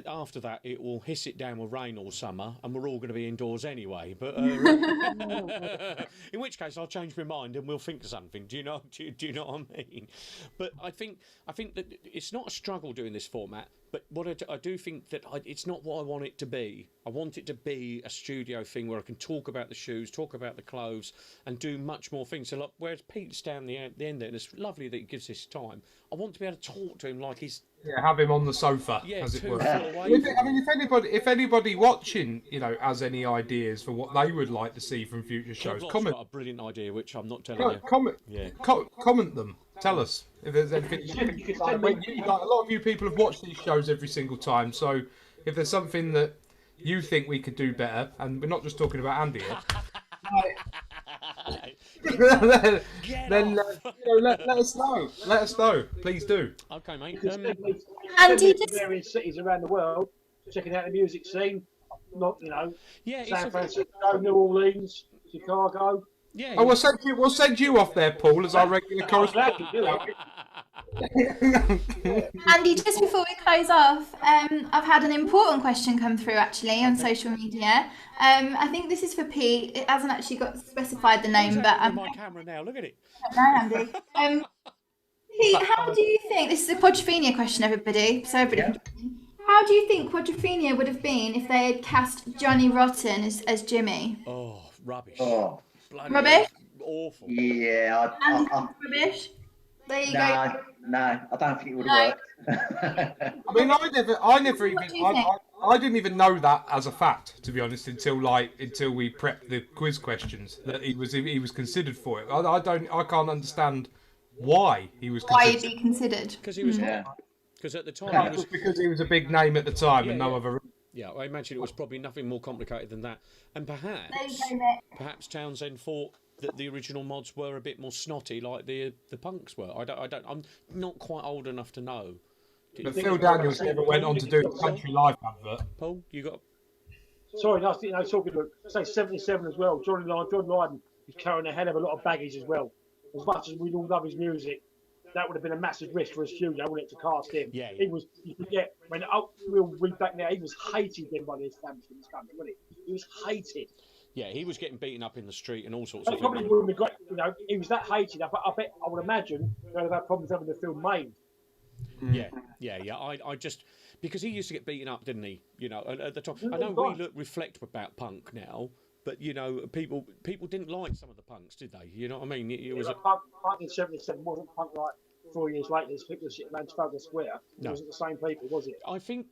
[SPEAKER 5] after that it will hiss it down with rain all summer, and we're all going to be indoors anyway. But in which case I'll change my mind and we'll think of something. Do you know what I mean? But I think that it's not a struggle doing this format. But what I do think that it's not what I want it to be. I want it to be a studio thing where I can talk about the shoes, talk about the clothes, and do much more things. So, like, whereas Pete's down the end there, and it's lovely that he gives this time, I want to be able to talk to him like he's...
[SPEAKER 4] Yeah, have him on the sofa, as it were. If anybody watching, has any ideas for what they would like to see from future shows, comment.
[SPEAKER 5] Got a brilliant idea, which I'm not telling you.
[SPEAKER 4] Comment them. Tell us if there's anything. A lot of you people have watched these shows every single time, so if there's something that you think we could do better, and we're not just talking about Andy here, then let us know. Let us know. Please do.
[SPEAKER 5] Okay, mate.
[SPEAKER 7] Andy,
[SPEAKER 6] various cities around the world, checking out the music scene. Not, San Francisco, New Orleans, Chicago.
[SPEAKER 5] Yeah.
[SPEAKER 4] Oh, we'll send you off there, Paul, as our regular correspondent.
[SPEAKER 7] Andy, just before we close off, I've had an important question come through actually on social media. I think this is for Pete. It hasn't actually got specified the name, but
[SPEAKER 5] my camera now. Look at it.
[SPEAKER 7] No, Andy. Pete, how do you think this is a Quadrophenia question, everybody? So everybody. Yeah. How do you think Quadrophenia would have been if they had cast Johnny Rotten as Jimmy?
[SPEAKER 5] Oh, rubbish.
[SPEAKER 15] Oh.
[SPEAKER 5] Bloody
[SPEAKER 7] rubbish.
[SPEAKER 5] Awful.
[SPEAKER 15] Yeah.
[SPEAKER 7] Rubbish. There you
[SPEAKER 15] go. No, I don't think it would have worked.
[SPEAKER 4] I mean, I didn't even know that as a fact, to be honest, until we prepped the quiz questions that he was considered for it. I can't understand why he was.
[SPEAKER 7] Why he'd be considered?
[SPEAKER 5] Because he was. Because at the time,
[SPEAKER 4] because he was a big name at the time, and no other.
[SPEAKER 5] Yeah, I imagine it was probably nothing more complicated than that, and perhaps Townsend thought that the original mods were a bit more snotty, like the punks were. I'm not quite old enough to know.
[SPEAKER 4] But Phil Daniels never went on to do the Country Life advert.
[SPEAKER 5] Paul, you got?
[SPEAKER 6] Sorry, talking about say 77 as well. John Lydon is carrying a hell of a lot of baggage as well. As much as we all love his music, that would have been a massive risk for a studio, wouldn't it, to cast him?
[SPEAKER 5] Yeah.
[SPEAKER 6] He was. You forget when we'll read back now. He was hated then by the establishment in this country, wasn't he? He was hated.
[SPEAKER 5] Yeah, he was getting beaten up in the street and all sorts of things.
[SPEAKER 6] Probably wouldn't be great. He was that hated. I bet I would imagine they'd have had problems having the film made.
[SPEAKER 5] Yeah. I just because he used to get beaten up, didn't he? At the top. I know we reflect about punk now, but people didn't like some of the punks, did they? You know what I mean? It was
[SPEAKER 6] punk in '77 wasn't punk like 4 years later. It's people shit around Trafalgar Square. It wasn't the same people, was it?
[SPEAKER 5] I think.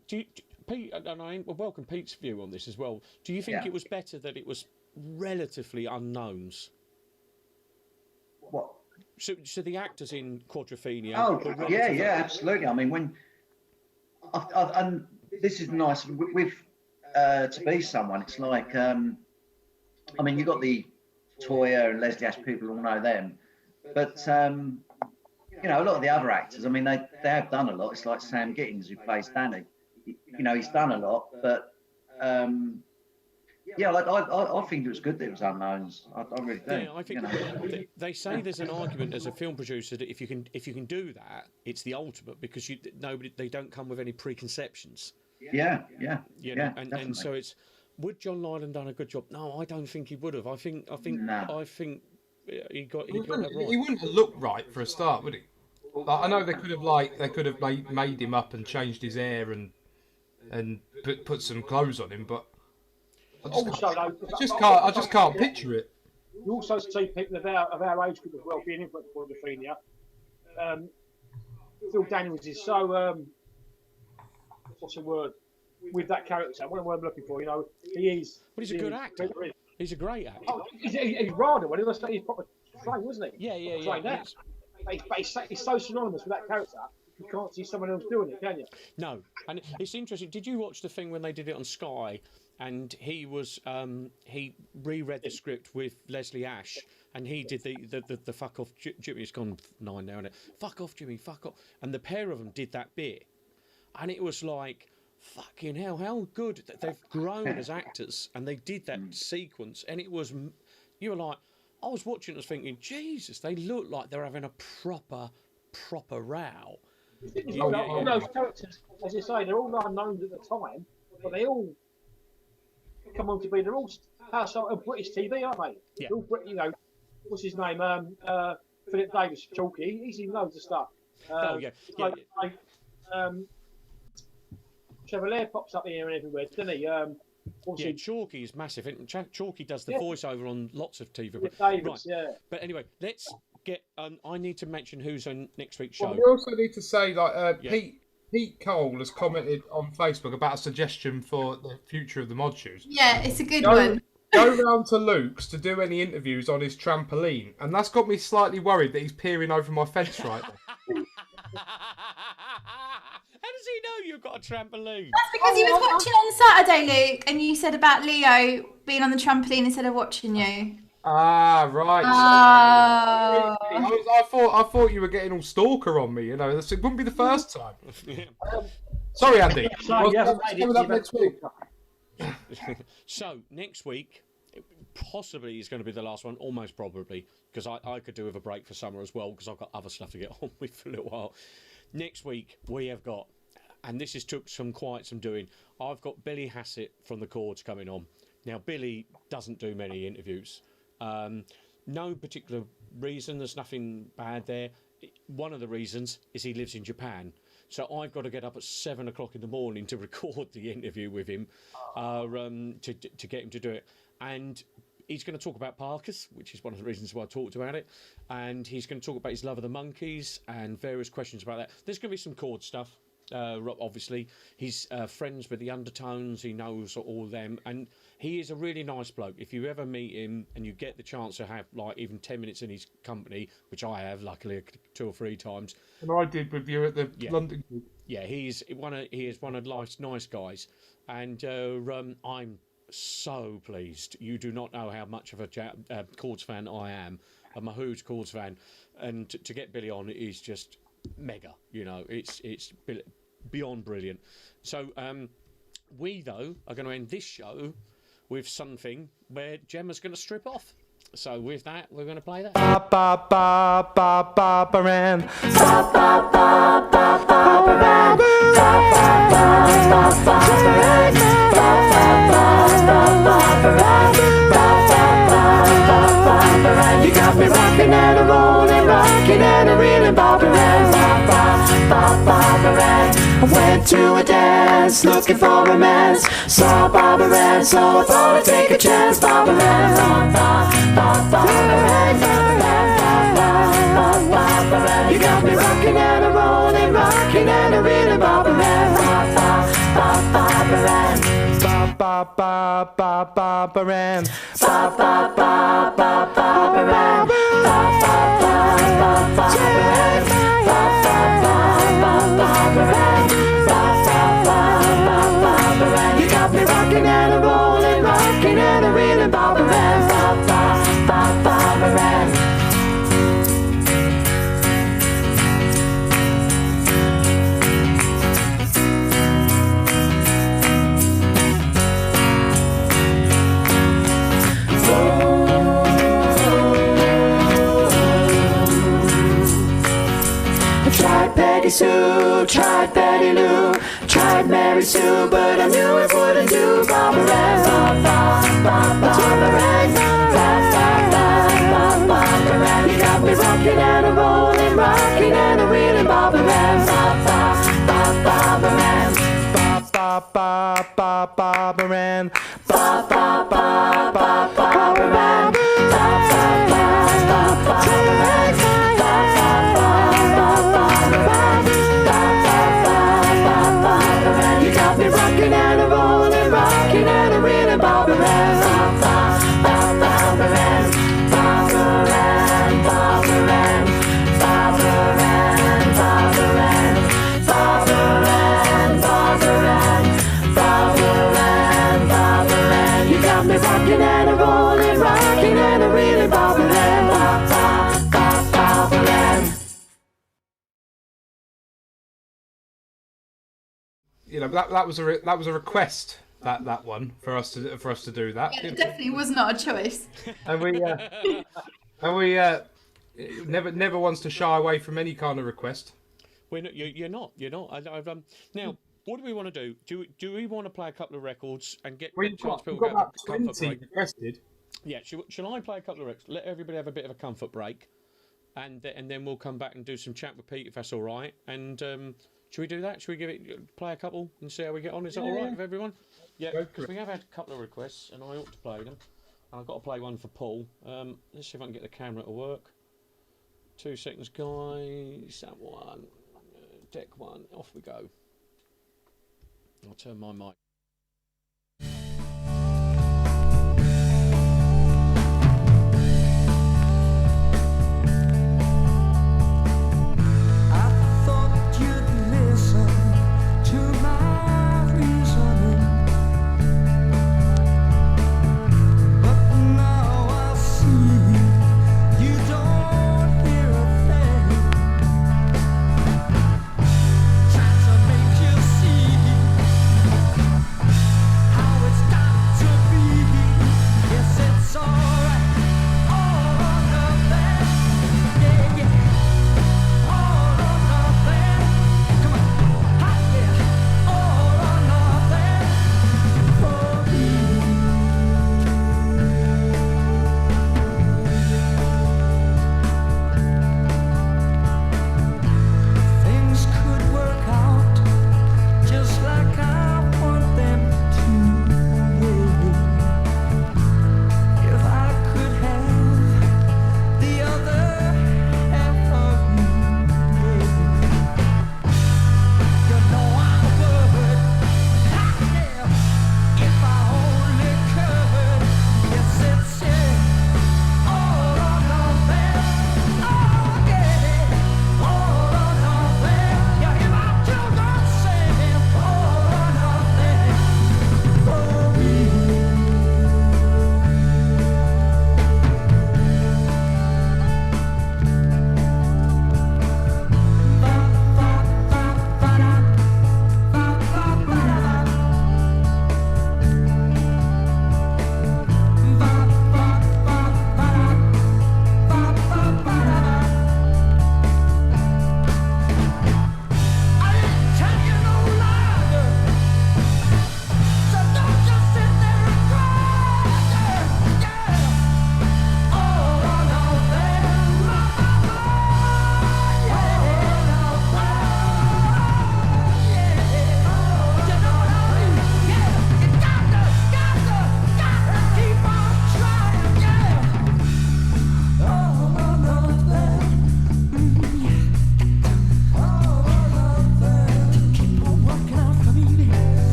[SPEAKER 5] Pete, and I welcome Pete's view on this as well. Do you think it was better that it was relatively unknowns?
[SPEAKER 15] What?
[SPEAKER 5] So the actors in Quadrophenia.
[SPEAKER 15] Oh, yeah, absolutely. I mean, when and this is nice with to be someone. It's like, I mean, you got the Toya and Leslie Ash, people all know them, but a lot of the other actors. I mean, they have done a lot. It's like Sam Gittins, who plays Danny. He's done a lot, but I think it was good that it was unknowns. I really do.
[SPEAKER 5] Yeah, I think they say there's an argument as a film producer that if you can do that, it's the ultimate because they don't come with any preconceptions.
[SPEAKER 15] Yeah.
[SPEAKER 5] And so it's would John Lydon done a good job? No, I don't think he would have. I think he got that right.
[SPEAKER 4] He wouldn't have looked right for a start, would he? Like, I know they could have made him up and changed his hair and put some clothes on him, but I just can't picture it.
[SPEAKER 6] You also see people of our age group as well being influenced by Quadrophenia. Phil Daniels is so what's the word with that character? What I'm looking for, he is.
[SPEAKER 5] But he's a good actor. He's a great actor.
[SPEAKER 6] Oh, he's rather when he was he's proper trained, wasn't he?
[SPEAKER 5] Yeah.
[SPEAKER 6] He's so synonymous with that character. You can't see someone else doing it, can you?
[SPEAKER 5] No, and it's interesting. Did you watch the thing when they did it on Sky? And he was he reread the script with Leslie Ash, and he did the fuck off Jimmy. It's gone 9 now, isn't it? Fuck off, Jimmy. Fuck off. And the pair of them did that bit, and it was like, fucking hell, how good they've grown as actors, and they did that sequence, and it was, you were like, I was watching, I was thinking, Jesus, they look like they're having a proper row.
[SPEAKER 6] All those characters, as you say, they're all unknowns at the time, but they all come on to be. They're all household of British TV, aren't they?
[SPEAKER 5] Yeah.
[SPEAKER 6] They're all, what's his name? Philip Davis, Chalky. He's in loads of stuff. Chevalier pops up here and everywhere, doesn't he?
[SPEAKER 5] Yeah,
[SPEAKER 6] Obviously,
[SPEAKER 5] Chalky is massive. Chalky does the
[SPEAKER 6] Yeah.
[SPEAKER 5] voiceover on lots of TV.
[SPEAKER 6] Davis,
[SPEAKER 5] Right.
[SPEAKER 6] yeah.
[SPEAKER 5] But anyway, let's get. I need to mention who's on next week's
[SPEAKER 4] Well,
[SPEAKER 5] show.
[SPEAKER 4] we also need to say, like,
[SPEAKER 5] Yeah.
[SPEAKER 4] Pete Cole has commented on Facebook about a suggestion for the future of the mod shoes.
[SPEAKER 7] Yeah, it's a good one.
[SPEAKER 4] Go round to Luke's to do any interviews on his trampoline, and that's got me slightly worried that he's peering over my fence right now.
[SPEAKER 5] How does he know you've got a trampoline?
[SPEAKER 7] That's because he was watching on Saturday, Luke, and you said about Leo being on the trampoline instead of watching you.
[SPEAKER 4] Ah, right.
[SPEAKER 7] Oh.
[SPEAKER 4] I thought you were getting all stalker on me. You know, it wouldn't be the first time. Sorry, Andy. Coming up next week.
[SPEAKER 5] So next week, possibly is going to be the last one, almost probably, because I could do with a break for summer as well, because I've got other stuff to get on with for a little while. Next week we have got, and this has took quite some doing. I've got Billy Hassett from the Chords coming on. Now Billy doesn't do many interviews. No particular reason. There's nothing bad there. One of the reasons is he lives in Japan. So I've got to get up at 7 o'clock in the morning to record the interview with him, to get him to do it. And he's going to talk about Parkers, which is one of the reasons why I talked about it. And he's going to talk about his love of the Monkeys and various questions about that. There's going to be some chord stuff, obviously. He's friends with the Undertones. He knows all them. And he is a really nice bloke. If you ever meet him and you get the chance to have, like, even 10 minutes in his company, which I have, luckily, 2 or 3 times.
[SPEAKER 4] And I did with you at the London group.
[SPEAKER 5] Yeah, he is one of life's nice guys. And I'm so pleased. You do not know how much of a Chords fan I am. I'm a huge Chords fan. And to get Billy on is just mega. You know, it's beyond brilliant. So we, though, are going to end this show with something where Gemma's going to strip off. So with that, we're going to play that.
[SPEAKER 1] Ba ba ba ba ba baran. Ba ba ba ba ba baran. Ba ba ba ba ba baran. Ba ba ba ba ba baran. Ba ba ba ba baran. You got me rocking and a rolling, rocking and a reeling, ba baran. Ba ba ba ba baran. I went to a dance looking for romance. Saw Barbara Ann, so I thought I'd take a chance. Barbara Ann, Barbara Ann. You got me rocking and a rolling, rocking and a reeling. Barbara Ann, Barbara Ann. Ba ba ba ba Barbara Ann. Ba ba ba ba Barbara Ann. Ba ba ba ba Barbara Ann. Ba ba ba ba Barbara Ann. You got me rocking and a rolling, rocking and a reeling, Barbara Ann, Barbara Ann. Tried Peggy Sue, tried Betty Lou, tried Mary Sue, but I knew it wouldn't do. Barbara Ann, Barbara Ann, Barbara Ann. You got me rocking and a rolling, rocking and a reeling, Barbara Ann, Barbara Ann. Barbara Ann, Barbara Ann. You got me rocking and a rolling, rocking and a reeling, Barbara Ann, Barbara Ann, Barbara Ann, Barbara Ann, Barbara Ann, Barbara Ann, Barbara Ann, Barbara Ann, Barbara Ann, Barbara Ann. You got me rocking and a rolling, rocking and a reeling, Barbara Ann, Barbara Ann.
[SPEAKER 4] You know, that was a request, that one, for us to do that.
[SPEAKER 7] Yeah, it definitely was not a choice.
[SPEAKER 4] And we never wants to shy away from any kind of request.
[SPEAKER 5] You're not. Now, what do we want to do? Do we want to play a couple of records and get
[SPEAKER 4] We've
[SPEAKER 5] chance
[SPEAKER 4] got
[SPEAKER 5] people to
[SPEAKER 4] about
[SPEAKER 5] have a comfort
[SPEAKER 4] 20
[SPEAKER 5] break?
[SPEAKER 4] requested.
[SPEAKER 5] Yeah, shall I play a couple of records? Let everybody have a bit of a comfort break, and then we'll come back and do some chat with Pete if that's all right. And Should we do that? Should we play a couple and see how we get on? Is that all right with everyone? Yeah, because we have had a couple of requests and I ought to play them. And I've got to play one for Paul. Let's see if I can get the camera to work. 2 seconds, guys. That one. Deck one. Off we go. I'll turn my mic.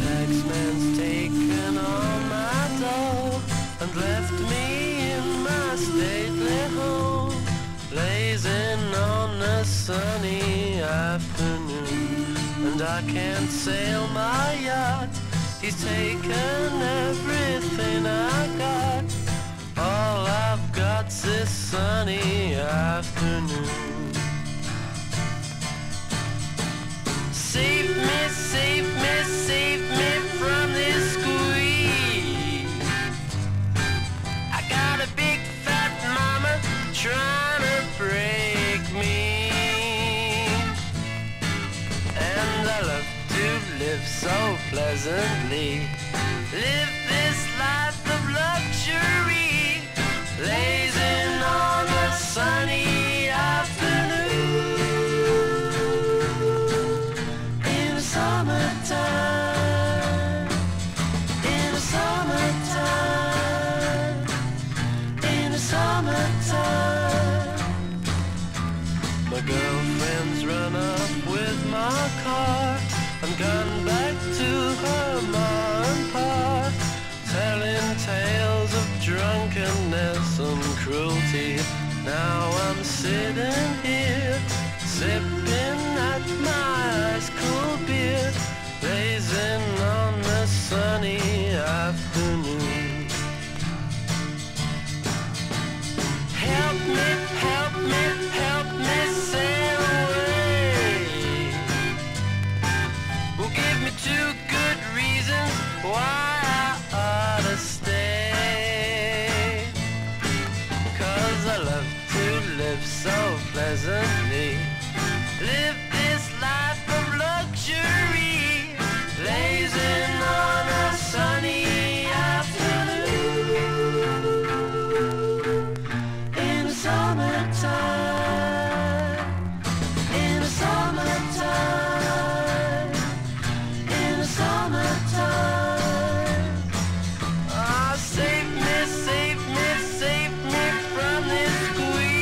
[SPEAKER 16] taxman's taken all my dough and left me in my stately home, blazing on a sunny afternoon. And I can't sail my yacht, he's taken everything I got. All I've got's this sunny afternoon. Save me, save me, save me from this squeeze. I got a big fat mama trying to break me, and I love to live so pleasantly, live this life of luxury, blazing on a sunny afternoon. Summertime, in the summertime, in the summertime. My girlfriend's run up with my car and gone back to her ma and pa, telling tales of drunkenness and cruelty. Now I'm sitting here so pleasantly. Live this life of luxury, blazing on a sunny afternoon. In the summertime, in the summertime, in the summertime. Ah, save me, save me, save me from this squeeze.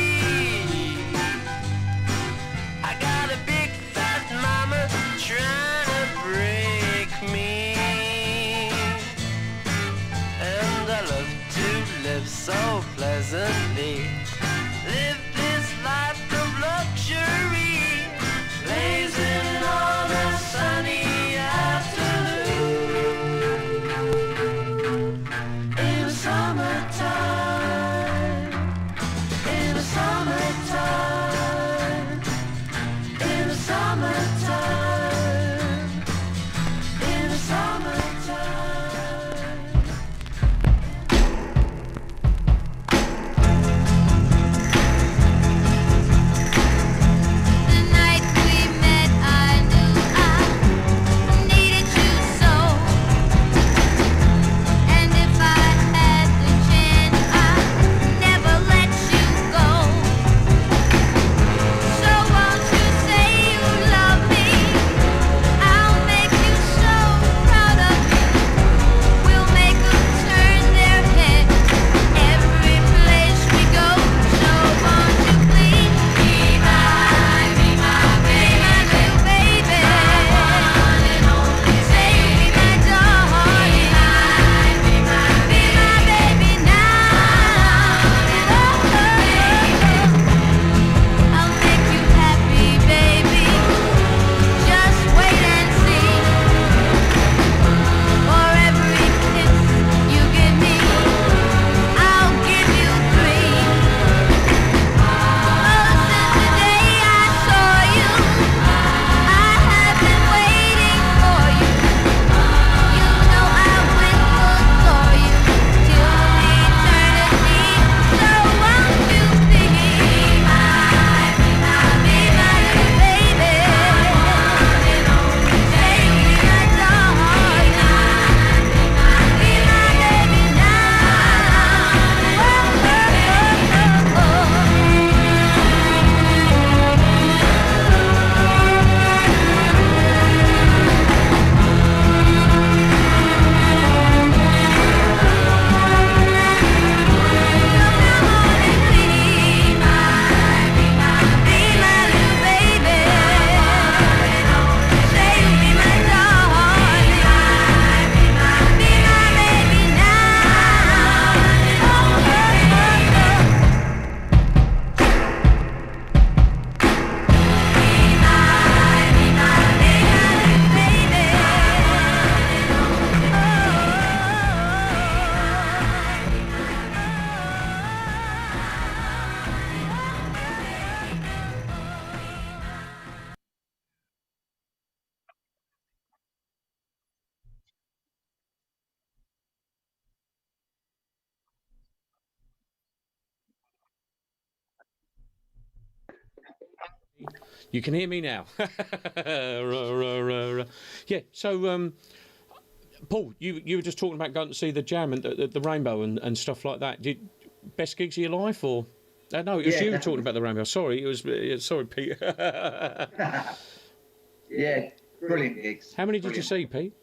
[SPEAKER 16] I got a big fat mama trying to break me, and I love to live so pleasantly. Live this life of luxury, blazing on a sunny afternoon. In the summertime, in the summertime, in the summertime, in the summertime.
[SPEAKER 3] The night we met, I knew I needed you so. And if I had the chance, I'd never let you go. So won't you say you love me? I'll make you so proud of me. We'll make them turn their head every place we go. So won't you please be my little baby? Say you'll be my darling. Be my baby now. I'll make you happy, baby. Just wait and see. For every kiss you give me, I'll give you 3. Since the day I saw you, I have been waiting for you. You know I will adore you till eternity. So won't you be my little baby? Say you'll be my darling. Be my baby
[SPEAKER 5] You can hear me now. Yeah. So, Paul, you were just talking about going to see the Jam and the Rainbow and stuff like that. Best gigs of your life, or no? It was you talking about the Rainbow. Sorry, it was. Sorry, Pete.
[SPEAKER 15] Yeah, brilliant gigs.
[SPEAKER 5] How many did you see, Pete?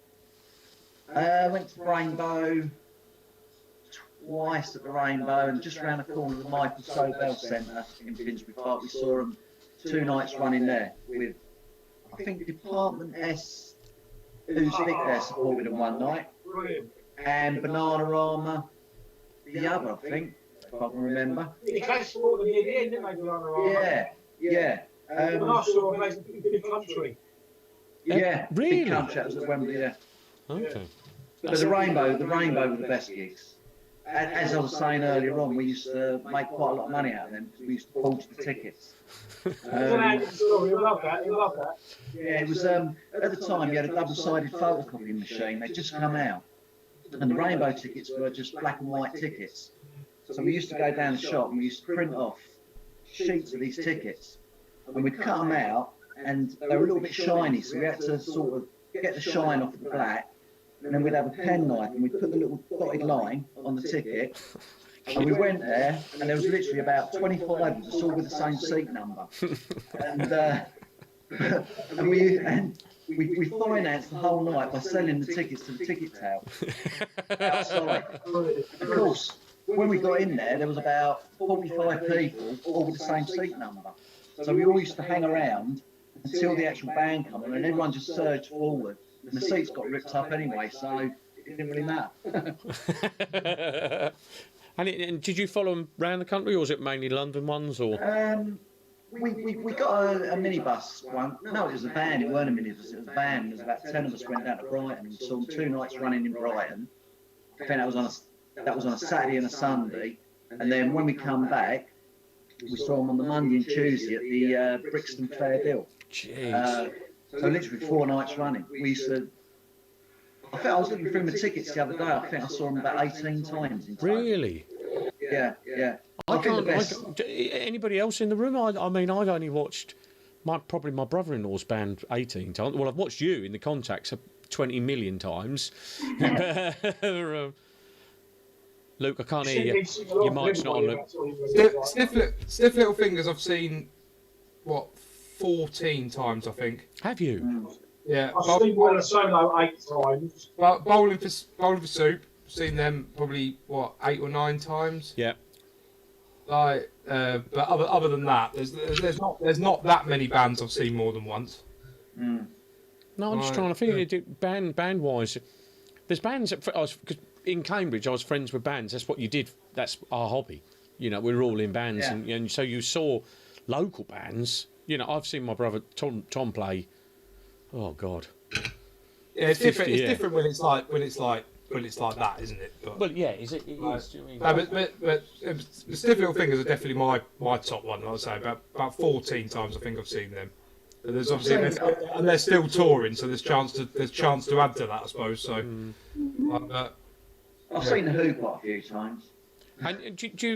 [SPEAKER 15] I went to Rainbow twice at the Rainbow, and just round the corner of the Michael Sobel Centre in Finsbury Park, we saw them 2 nights running there with, I think, Department S, who's big there, supported them one night, and Bananarama the other, I think, if I can remember.
[SPEAKER 6] They came supported them near the end, didn't they, Bananarama?
[SPEAKER 15] Yeah.
[SPEAKER 6] When I saw them, they was Big Country.
[SPEAKER 15] Yeah,
[SPEAKER 5] really?
[SPEAKER 15] Big Country, that was at Wembley, yeah.
[SPEAKER 5] Okay.
[SPEAKER 15] But the Rainbow were the best gigs. As I was saying earlier on, we used to make quite a lot of money out of them because we used to forge the tickets.
[SPEAKER 6] You love that.
[SPEAKER 15] Yeah, it was at the time you had a double-sided photocopying machine. They'd just come out, and the Rainbow tickets were just black and white tickets. So we used to go down the shop and we used to print off sheets of these tickets, and we'd cut them out, and they were a little bit shiny, so we had to sort of get the shine off the black, and then we'd have a pen knife, and we'd put the little dotted line on the ticket, and we went there, and there was literally about 25 of us, all with the same seat number, and we financed the whole night by selling the tickets to the ticket tout outside. Of course, when we got in there was about 45 people, all with the same seat number. So we all used to hang around until the actual band came on, and everyone just surged forward. And the seats got ripped up anyway, so it didn't really matter.
[SPEAKER 5] And did you follow them around the country, or was it mainly London ones? Or
[SPEAKER 15] we got a minibus one. No, it was a van. It weren't a minibus. It was a van. There was about 10 of us went down to Brighton and saw them 2 nights running in Brighton. I think that was on a Saturday and a Sunday. And then when we come back, we saw them on the Monday and Tuesday at the Brixton Fair Bill.
[SPEAKER 5] Jeez.
[SPEAKER 15] So literally 4 nights running. We used to. I think I was looking through my tickets the other day. I think I saw them about 18 times. In total.
[SPEAKER 5] Really?
[SPEAKER 15] Yeah.
[SPEAKER 5] I can't. Anybody else in the room? I mean, I've only watched probably my brother-in-law's band 18 times. Well, I've watched you in the Contacts 20 million times. Luke, I can't hear you. Your mic's not on, Luke.
[SPEAKER 4] Stiff Little Fingers I've seen, 14 times, I think.
[SPEAKER 5] Have you?
[SPEAKER 4] Yeah.
[SPEAKER 6] I've seen one solo 8 times.
[SPEAKER 4] But Bowling for Soup, seen them probably, 8 or 9 times.
[SPEAKER 5] Yeah.
[SPEAKER 4] But other than that, there's not that many bands I've seen more than once.
[SPEAKER 5] No, I'm just trying to think. Band wise, there's bands. Because in Cambridge, I was friends with bands. That's what you did. That's our hobby. We were all in bands, and so you saw local bands. I've seen my brother Tom play. Oh God.
[SPEAKER 4] Yeah, it's different. It's different when it's like that, isn't it? But,
[SPEAKER 5] well, yeah, is it?
[SPEAKER 4] But Stiff Little Fingers are definitely my top one. Like I say, about 14 times I think I've seen them. But there's obviously and they're still touring, so there's chance to add to that, I suppose. So,
[SPEAKER 15] I've seen the Who quite a few times.
[SPEAKER 5] And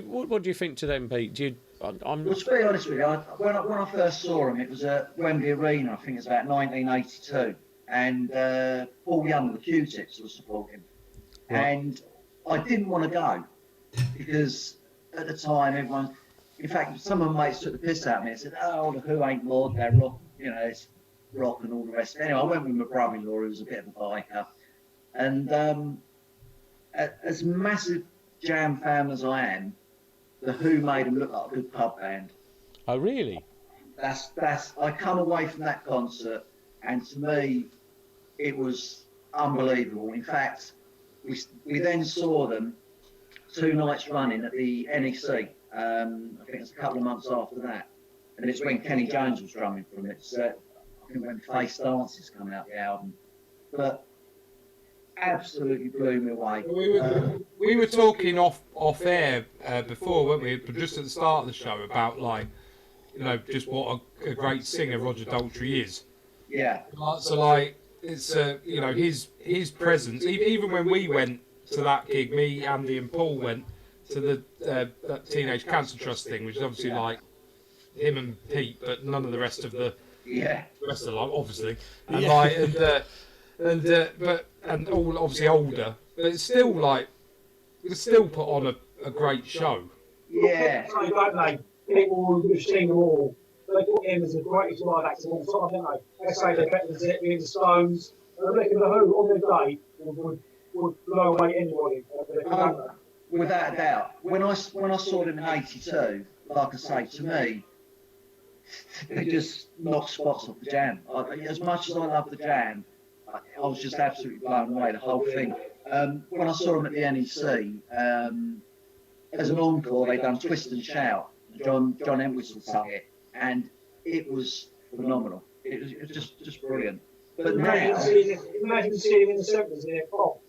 [SPEAKER 5] what do you think to them, Pete?
[SPEAKER 15] Well, to be honest with you, when I first saw them, it was at Wembley Arena. I think it was about 1982, and Paul Young, the Q-Tips, was supporting. Right. And I didn't want to go because at the time, everyone, in fact, some of my mates took the piss out of me and said, "Oh, the Who ain't mod, they're rock, it's rock and all the rest." Anyway, I went with my brother-in-law, who was a bit of a biker, and as massive Jam fan as I am, the Who made them look like a good pub band.
[SPEAKER 5] Oh, really?
[SPEAKER 15] That's. I come away from that concert, and to me, it was unbelievable. In fact, we then saw them 2 nights running at the NEC. I think it's a couple of months after that, and it's when Kenny Jones was drumming from it. So I think when Face Dances coming out the album, but absolutely blew me away.
[SPEAKER 4] We were talking off air before, weren't we? Just at the start of the show about just what a great singer Roger Daltrey is.
[SPEAKER 15] Yeah.
[SPEAKER 4] So it's his presence. Even when we went to that gig, me, Andy, and Paul went to the that Teenage Cancer Trust thing, which is obviously like him and Pete, but none of the rest of the rest of the lot, obviously, and all obviously older, but it's still put on a great show.
[SPEAKER 15] Yeah.
[SPEAKER 6] Don't they? People who've seen them all, they put him as the greatest live act of all time, don't they? They say they're better than Zeppelin, the Stones. I reckon the Who on their day would blow away anybody.
[SPEAKER 15] Without a doubt. When I saw them in '82, like I say, to me, they just knocked spots off the Jam. As much as I love the Jam, I was just absolutely blown away, the whole thing. When I saw them at the NEC, as an encore, they done Twist and Shout. John Entwistle sung it, and it was phenomenal. It was just brilliant. But
[SPEAKER 6] imagine seeing him in the 70s in their pop.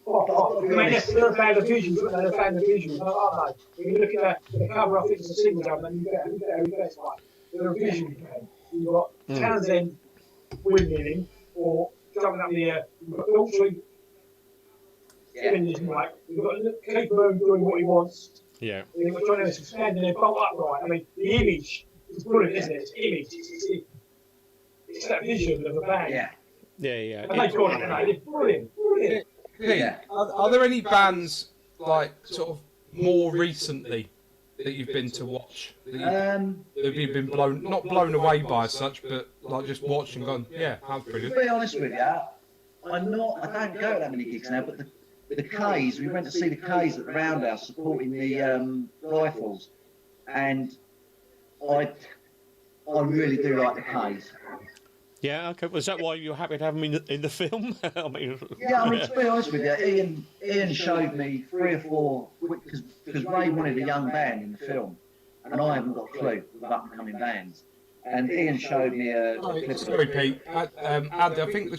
[SPEAKER 6] They're a fan of Fusion, they're a fan of Fusion, aren't they? When you look at the cover, I think it's a single album, and you get it's like they're a Fusion fan. You've got Townsend windmilling or jumping up in the air. You've got Daltrey spinning his mic. You've got Keith Moon doing what he wants.
[SPEAKER 5] Yeah.
[SPEAKER 6] They were trying to standing there bolt upright. I mean, the image is brilliant, isn't it? It's image. It's that vision of a band.
[SPEAKER 15] Yeah.
[SPEAKER 5] Yeah.
[SPEAKER 6] And they got it, and it's brilliant.
[SPEAKER 4] Pete, are there any bands like sort of more recently that you've been to watch that you've been not blown away by as such, but like just watched and gone, yeah, that was brilliant.
[SPEAKER 15] To be honest with you, I don't go to that many gigs now, but the K's, we went to see the K's at the Roundhouse supporting the Rifles, and I really do like the K's.
[SPEAKER 5] Yeah, okay. Was that why you're happy to have him in the film? I mean,
[SPEAKER 15] yeah, I mean, to be honest with you, Ian showed me 3 or 4, because Ray wanted a young band in the film, and I haven't got a clue with up-and-coming bands. And Ian showed me a clip.
[SPEAKER 4] Sorry, Pete. Andy, I think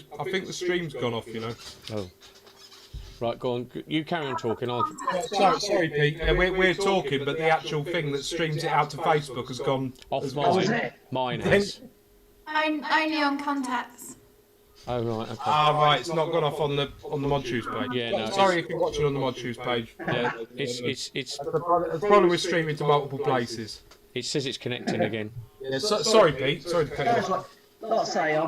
[SPEAKER 4] the stream's gone off. You know.
[SPEAKER 5] Oh. Right, go on. You carry on talking.
[SPEAKER 4] Sorry, Pete. We're talking, but the actual thing that streams it out to Facebook has gone
[SPEAKER 5] off mine has.
[SPEAKER 7] Only on contacts.
[SPEAKER 5] Oh right, okay.
[SPEAKER 4] Right, it's not gone off on the Mod Shoes page.
[SPEAKER 5] Yeah, no.
[SPEAKER 4] Sorry if you're watching on the Mod Shoes page.
[SPEAKER 5] Yeah, it's
[SPEAKER 4] probably we're streaming to multiple places.
[SPEAKER 5] It says it's connecting again.
[SPEAKER 4] Yeah, sorry, Pete. Sorry to cut you off.
[SPEAKER 15] Like I say, I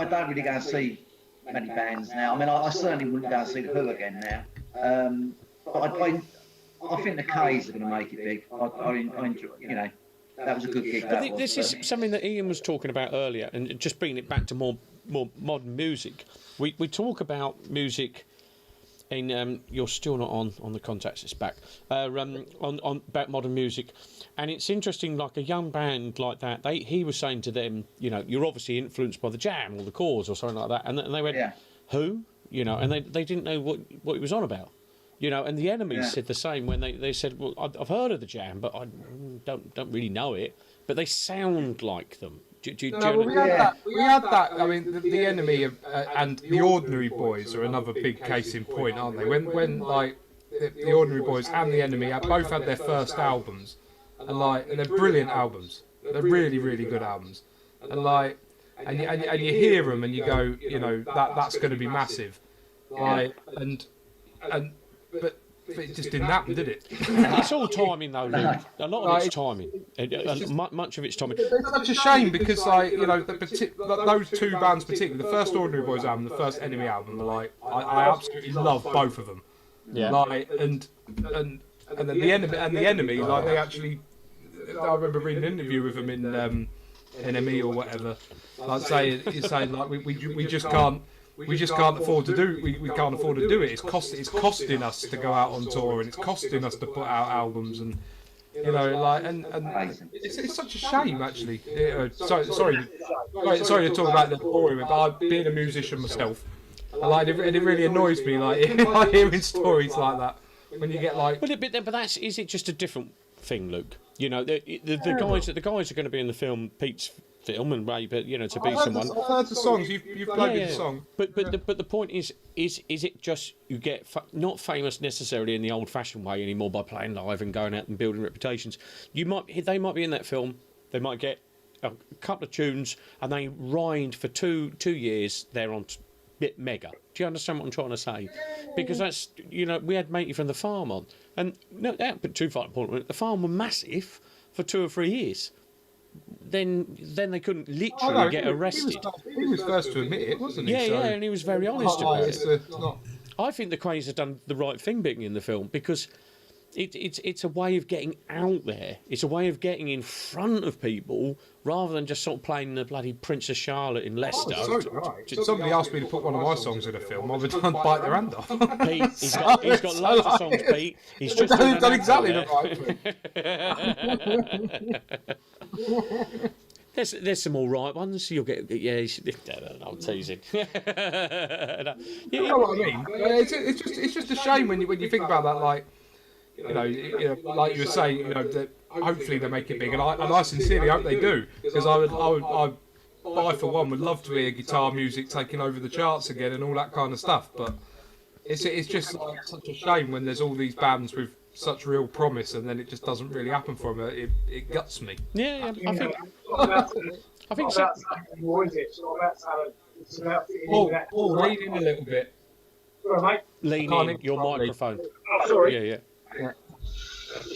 [SPEAKER 15] don't really go and see many bands now. I mean, I certainly wouldn't go and see the Who again now. But I think the K's are going to make it big. I enjoy, you know. That was a good gig.
[SPEAKER 5] I think this is something that Ian was talking about earlier, and just bringing it back to more modern music. We talk about music in you're still not on the contacts. It's back on about modern music, and it's interesting. Like a young band like that, he was saying to them, you know, you're obviously influenced by the Jam or the Cause or something like that, and they went, who, you know, and they didn't know what he was on about. You know, and the Enemy said the same when they said, well, I've heard of the Jam, but I don't really know it. But they sound like them. We
[SPEAKER 4] had that. I mean, the Enemy and the Ordinary Boys are another big case in point, aren't they? When like the Ordinary Boys and the Enemy both had their first albums, and they're brilliant albums. They're really, really good albums, and you hear them and you go, you know, that's going to be massive, But it just didn't happen, did it?
[SPEAKER 5] It's all timing, though, Luke. A lot of it's timing. Much of it's timing.
[SPEAKER 4] It's such a shame because, like, you know, those two bands particularly, the first Ordinary Boys album, the first Enemy album, like, I absolutely love both of them.
[SPEAKER 5] Yeah.
[SPEAKER 4] Like, and then the Enemy, like, they actually, I remember reading an interview with them in NME or whatever, like saying like we just can't. We just can't afford to do. We can't afford to do it. It's costing us to go out on tour, and it's costing us to put out albums, and you know, like, and it's such a shame, actually. Sorry to talk about the boring, but I'm being a musician myself. Like, it really annoys me, like hearing stories like that when you get like.
[SPEAKER 5] But is it just a different thing, Luke? You know, the guys are going to be in the film, Pete's film, and Ray, but you know, to be someone.
[SPEAKER 4] I've heard the songs. You've played the song.
[SPEAKER 5] But the point is it just you get not famous necessarily in the old-fashioned way anymore by playing live and going out and building reputations. They might be in that film. They might get a couple of tunes and they ride for two years. They're on bit mega. Do you understand what I'm trying to say? Because that's, you know, we had Matey from the Farm on, and no, that but too far important. The Farm were massive for 2 or 3 years. Then they couldn't literally get arrested.
[SPEAKER 4] He was first to admit it, wasn't he?
[SPEAKER 5] Yeah, and he was very honest about it. I think the Cranes have done the right thing being in the film because it's a way of getting out there. It's a way of getting in front of people rather than just sort of playing the bloody Princess Charlotte in Leicester.
[SPEAKER 4] Right. Somebody asked me to put one of my songs in a film, I would bite their hand off.
[SPEAKER 5] Pete, he's got loads of songs, Pete. He's just
[SPEAKER 4] done exactly the right thing.
[SPEAKER 5] There's some all right ones. You'll get I'm teasing.
[SPEAKER 4] You know what I mean? It's just a shame when you think about that. Like you know, like you were saying, you know, that hopefully they make it big, and I sincerely hope they do, because I for one would love to hear guitar music taking over the charts again and all that kind of stuff. But it's just like such a shame when there's all these bands with such real promise and then it just doesn't really happen for them. It guts me.
[SPEAKER 5] Yeah, I think
[SPEAKER 6] so.
[SPEAKER 4] Paul, lean in a little bit.
[SPEAKER 6] Sorry, mate.
[SPEAKER 5] Lean in your microphone.
[SPEAKER 6] Oh, sorry.
[SPEAKER 5] Yeah.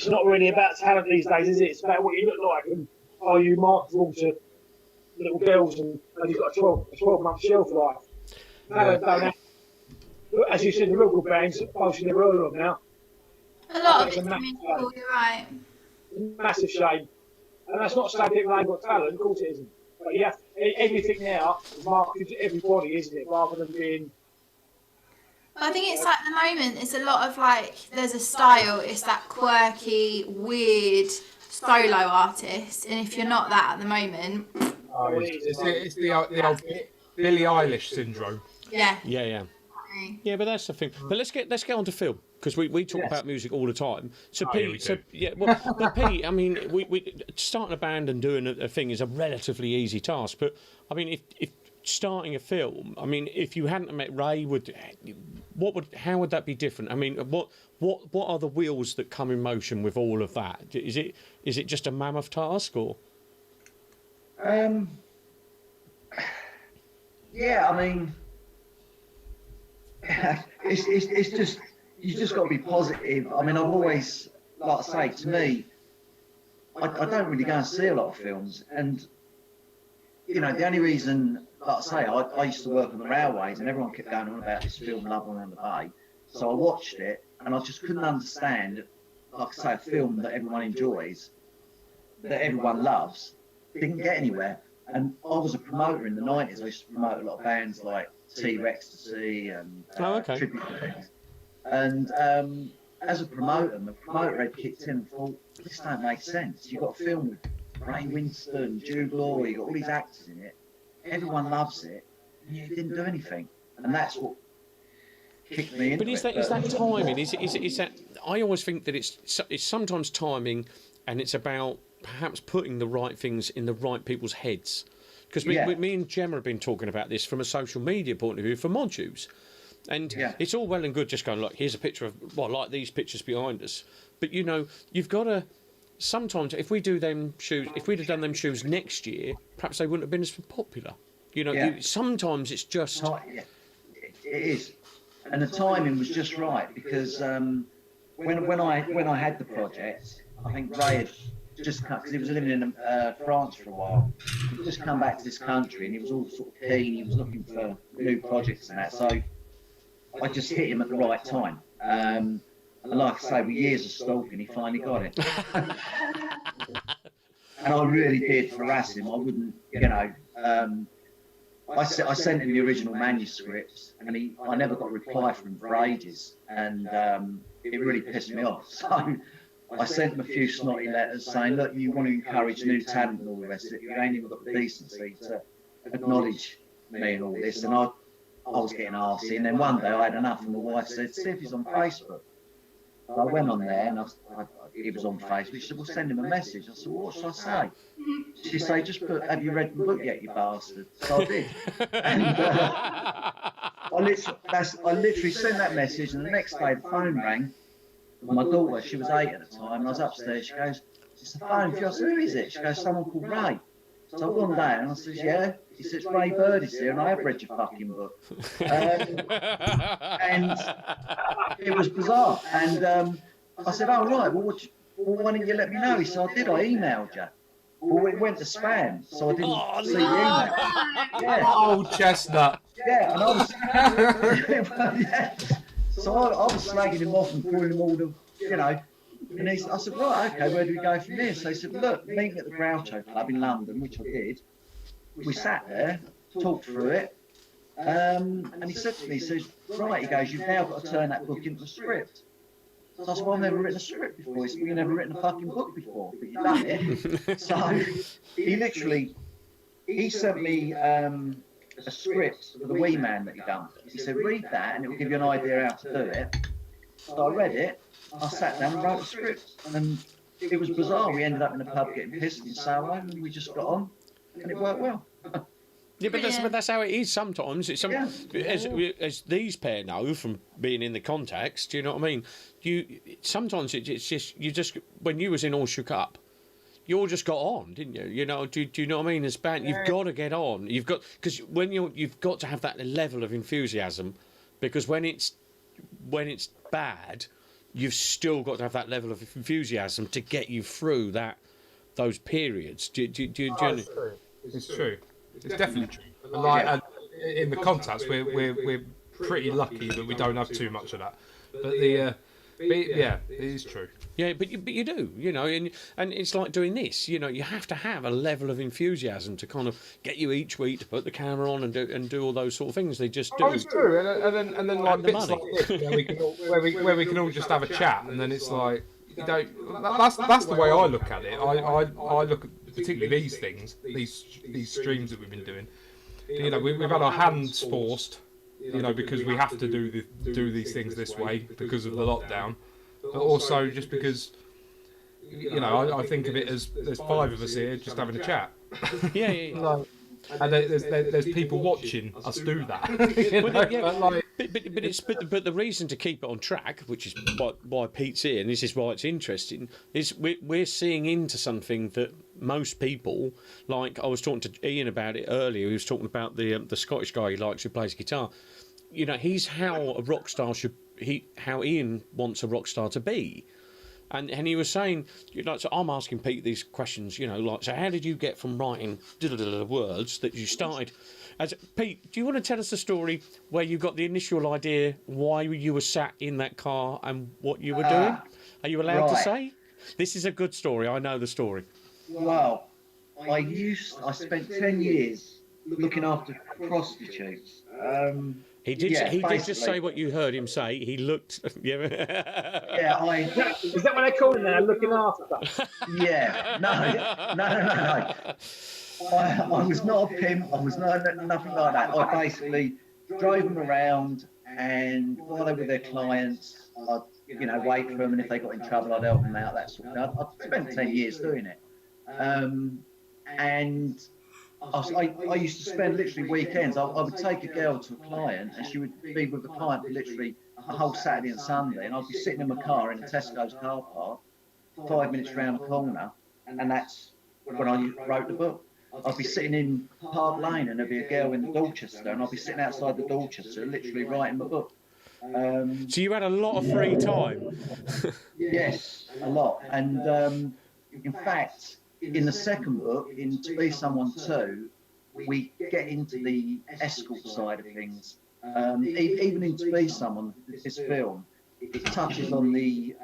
[SPEAKER 6] not really about talent these days, is it? It's about what you look like and are you marketable to little girls and you've got a 12-month shelf life. Talent don't have, as you said, the real good bands, most never heard of now.
[SPEAKER 7] A lot of it's minstrel, you're right.
[SPEAKER 6] Massive shame. And that's not saying people ain't got talent, of course it isn't. But yeah, everything now is marketed to everybody, isn't it? Rather than being.
[SPEAKER 7] I think it's like at the moment, it's a lot of like, there's a style, it's that quirky, weird solo artist. And if you're not that at the moment.
[SPEAKER 4] Oh, it's the old Billie Eilish syndrome.
[SPEAKER 7] Yeah.
[SPEAKER 5] Yeah. Yeah, but that's the thing. But let's get on to film, because we talk about music all the time. So Pete, but Pete, I mean, we starting a band and doing a thing is a relatively easy task. But I mean, if starting a film, I mean, if you hadn't met Ray, how would that be different? I mean, what are the wheels that come in motion with all of that? Is it just a mammoth task, or?
[SPEAKER 15] Yeah, I mean. It's just you just got to be positive. I mean, I've always, like I say, to me, I don't really go and see a lot of films, and you know, the only reason, like I say, I used to work on the railways, and everyone kept going on about this film, Love on the Bay. So I watched it, and I just couldn't understand, like I say, a film that everyone enjoys, that everyone loves, didn't get anywhere. And I was a promoter in the 90s. I used to promote a lot of bands like T-Rex and Tribute Bands. And as a promoter, the promoter had kicked in and thought, this don't make sense. You've got a film with Ray Winston, Jude Law, you've got all these actors in it. Everyone loves it. And you didn't do anything. And that's what kicked me into it.
[SPEAKER 5] But is that timing? Is that? I always think that it's sometimes timing, and it's about perhaps putting the right things in the right people's heads. Because me and Gemma have been talking about this from a social media point of view for mod use. And it's all well and good just going, look, here's a picture of, like these pictures behind us. But, you know, you've got to, sometimes if we do them shoes, if we'd have done them shoes next year, perhaps they wouldn't have been as popular. You know, sometimes it's just...
[SPEAKER 15] It is. And the timing was just right, because when I had the project, I think Ray had just come, because he was living in France for a while. He'd just come back to this country, and he was all sort of keen. He was looking for new projects and that. So I just hit him at the right time. And like I say, with years of stalking, he finally got it. And I really did harass him. I wouldn't, you know. I sent him the original manuscripts, and I never got a reply from him for ages, and it really pissed me off. So I sent him a few snotty letters saying, look, you want to encourage new talent and all the rest of it, you ain't even got the decency to acknowledge me and all this. And I was getting arsey, and then one day I had enough, and the wife said, see if he's on Facebook. So I went on there, and he was on Facebook. She said, well, send him a message. I said, well, what should I say? She said, just put, have you read the book yet, you bastard? So I did. And I literally sent that message, and the next day the phone rang. My daughter, she was 8 at the time, and I was upstairs. She goes, it's the phone for you. I said, who is it? She goes, someone called Ray. So I one day, and I said, yeah. He says, Ray Bird is here, and I have read your fucking book. And it was bizarre. And I said, oh, right, well, why didn't you let me know? He said, I did, I emailed you. Well, it went to spam, so I didn't see the email. Yeah.
[SPEAKER 4] Old chestnut.
[SPEAKER 15] Yeah, and I was... So I was slagging him off and calling him all the, you know, and I said, right, okay, where do we go from here? So he said, look, meet me at the Groucho Club in London, which I did. We sat there, talked through it, and he said to me, he says, right, he goes, you've now got to turn that book into a script. So I said, well, I've never written a script before. He said, well, you've never written a fucking book before, but you've done it. So he sent me a script for the Wee Man that he done. He said, read that and it will give you an idea how to do it. So I read it, I sat down and wrote a script, and it was bizarre. We ended up in a pub getting pissed in Soho, and we just got on, and it worked well.
[SPEAKER 5] Yeah, but that's how it is sometimes. It's as these pair know from being in the context. Do you know what I mean? Sometimes it's just when you was in All Shook Up, you all just got on, didn't you? You know, do you know what I mean? As band, you've got to get on. You've got, because you've got to have that level of enthusiasm, because when it's bad, you've still got to have that level of enthusiasm to get you through those periods. Do you
[SPEAKER 4] it's true. It's true. It's definitely true. And like, and in the contacts, we're pretty lucky that we don't have too much of that. But yeah, it is true.
[SPEAKER 5] Yeah, but you do, and it's like doing this. You have to have a level of enthusiasm to kind of get you each week to put the camera on and do all those sort of things. They just do.
[SPEAKER 4] Oh, it's true. And then like
[SPEAKER 5] And the
[SPEAKER 4] bits
[SPEAKER 5] money.
[SPEAKER 4] like this, where we can all just have a chat, and then it's like you don't. That's the way I look at it. I look at particularly these things, these streams that we've been doing. We've had our hands forced. Because we have to do these things this way because of the lockdown, but also just because, I think of it as there's 5 of us here just having a chat.
[SPEAKER 5] Yeah.
[SPEAKER 4] And there's people watching us do that.
[SPEAKER 5] But the reason to keep it on track, which is why Pete's here, and this is why it's interesting, is we're seeing into something that most people, like I was talking to Ian about it earlier. He was talking about the Scottish guy he likes who plays guitar. He's how a rock star how Ian wants a rock star to be. And he was saying, so I'm asking Pete these questions, so how did you get from writing words that you started? Pete, do you want to tell us the story where you got the initial idea, why you were sat in that car and what you were doing? Are you allowed to say? This is a good story. I know the story.
[SPEAKER 15] Well, I spent 10 years looking after prostitutes.
[SPEAKER 5] He did just say what you heard him say. He looked.
[SPEAKER 15] Yeah,
[SPEAKER 6] Is that what they call it now? Looking after?
[SPEAKER 15] Yeah. No. I was not a pimp. I was nothing like that. I basically drove them around, and while they were with their clients, I'd wait for them, and if they got in trouble, I'd help them out. That sort of thing. I spent 10 years doing it, and I used to spend literally weekends. I would take a girl to a client, and she would be with the client for literally a whole Saturday and Sunday, and I'd be sitting in my car in a Tesco's car park, 5 minutes round the corner, and that's when I wrote the book. I'd be sitting in Park Lane, and there'd be a girl in the Dorchester, and I'd be sitting outside the Dorchester, literally writing my book.
[SPEAKER 5] So you had a lot of free time.
[SPEAKER 15] Yes, a lot, and in fact, in the second book, in To Be Someone Too, we get into the escort side of things. Even in To Be Someone, this film, it touches on the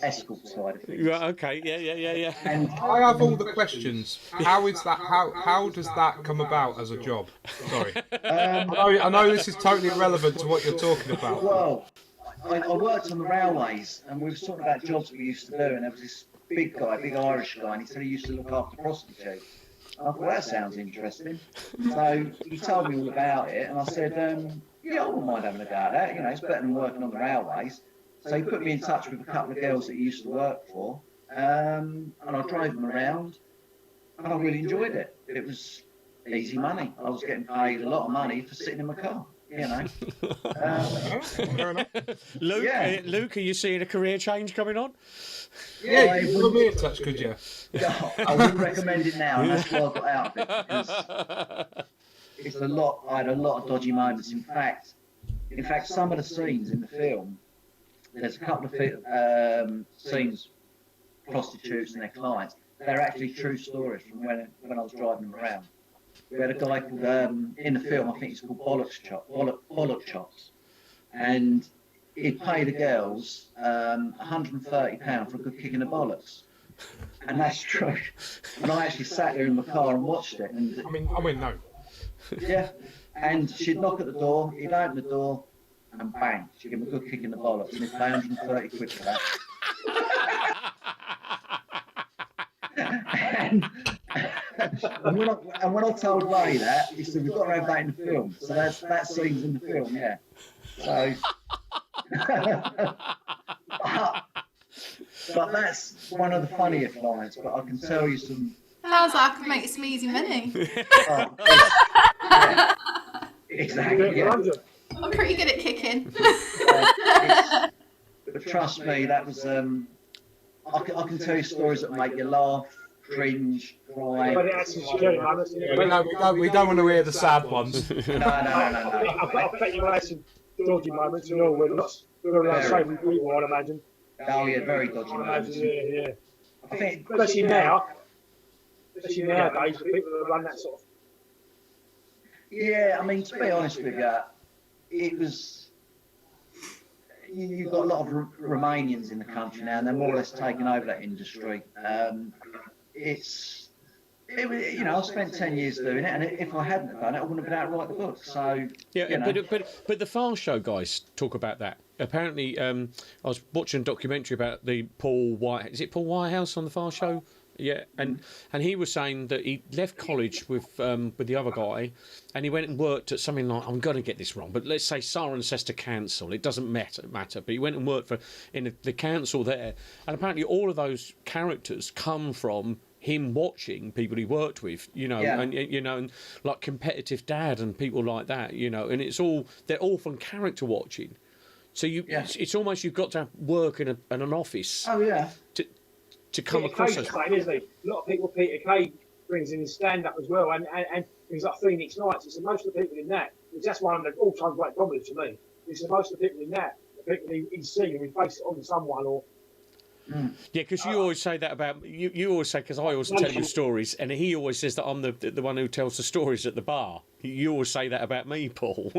[SPEAKER 15] escort side of things.
[SPEAKER 5] Right, okay, yeah.
[SPEAKER 15] And
[SPEAKER 4] I have all the questions. How is that? How does that come about as a job? Sorry. I know this is totally irrelevant to what you're talking about.
[SPEAKER 15] Well, I worked on the railways, and we were talking about jobs we used to do, and there was this big Irish guy, and he said he used to look after prostitutes. I thought, that sounds interesting. So he told me all about it, and I said, yeah, I wouldn't mind having a go at that. It's better than working on the railways. So he put me in touch with a couple of girls that he used to work for, and I drove them around, and I really enjoyed it. It was easy money. I was getting paid a lot of money for sitting in my car.
[SPEAKER 5] Luke, are you seeing a career change coming on?
[SPEAKER 4] Yeah, you put me in touch, could you?
[SPEAKER 15] I wouldn't recommend it now, and that's why I got out of it, because it's a lot. I had a lot of dodgy moments. In fact, some of the scenes in the film, there's a couple of scenes, prostitutes and their clients. They're actually true stories from when I was driving them around. We had a guy called, in the film, I think he's called Bollock Chops, and he'd pay the girls £130 for a good kick in the bollocks, and that's true. And I actually sat there in my car and watched it. And
[SPEAKER 4] I mean, no.
[SPEAKER 15] Yeah, and she'd knock at the door, he'd open the door, and bang, she'd give him a good kick in the bollocks, and he'd pay 130 quid for that. and when I told Ray that, he said, we've got to have that in the film. So that scene's in the film, yeah. So, but that's one of the funnier clients, but I can tell you some...
[SPEAKER 7] Sounds like I could make some easy money.
[SPEAKER 15] Yeah, exactly, yeah.
[SPEAKER 7] I'm pretty good at kicking.
[SPEAKER 15] But trust me, that was... I can tell you stories that make you laugh, cringe, cry.
[SPEAKER 4] We don't want to hear the sad ones.
[SPEAKER 15] No.
[SPEAKER 6] I bet you had some dodgy moments and all. We're not very unsavoury people, I'd imagine.
[SPEAKER 15] Oh yeah, very dodgy
[SPEAKER 6] I'd
[SPEAKER 15] moments.
[SPEAKER 6] imagine, yeah.
[SPEAKER 15] I think,
[SPEAKER 6] Especially nowadays, the people that run that sort of.
[SPEAKER 15] yeah, I mean, to be honest with you, it was. You've got a lot of Romanians in the country now, and they're more or less taking over that industry. I spent 10 years doing it, and if I hadn't have done it, I wouldn't have been able to write the book. So,
[SPEAKER 5] yeah, but the Far Show guys talk about that. Apparently, I was watching a documentary about the Paul White. Is it Paul Whitehouse on the Far Show? Yeah, and he was saying that he left college with the other guy, and he went and worked at something like, I'm going to get this wrong, but let's say Cirencester Council. It doesn't matter. But he went and worked in the council there, and apparently all of those characters come from him watching people he worked with, and like Competitive Dad and people like that, and they're all from character watching. So it's almost you've got to work in an office.
[SPEAKER 15] Oh yeah.
[SPEAKER 5] To come
[SPEAKER 6] Peter
[SPEAKER 5] across
[SPEAKER 6] Kay's playing, isn't he? A lot of people Peter Kay brings in his stand-up as well, and things like Phoenix Nights. It's most of the people in that, which that's one of the all-time great comedies to me. It's most of the people in that, the people he's seen, and we base it on someone or.
[SPEAKER 5] Yeah, because you always say that about you. You always say, because I always tell you stories, and he always says that I'm the one who tells the stories at the bar. You always say that about me, Paul.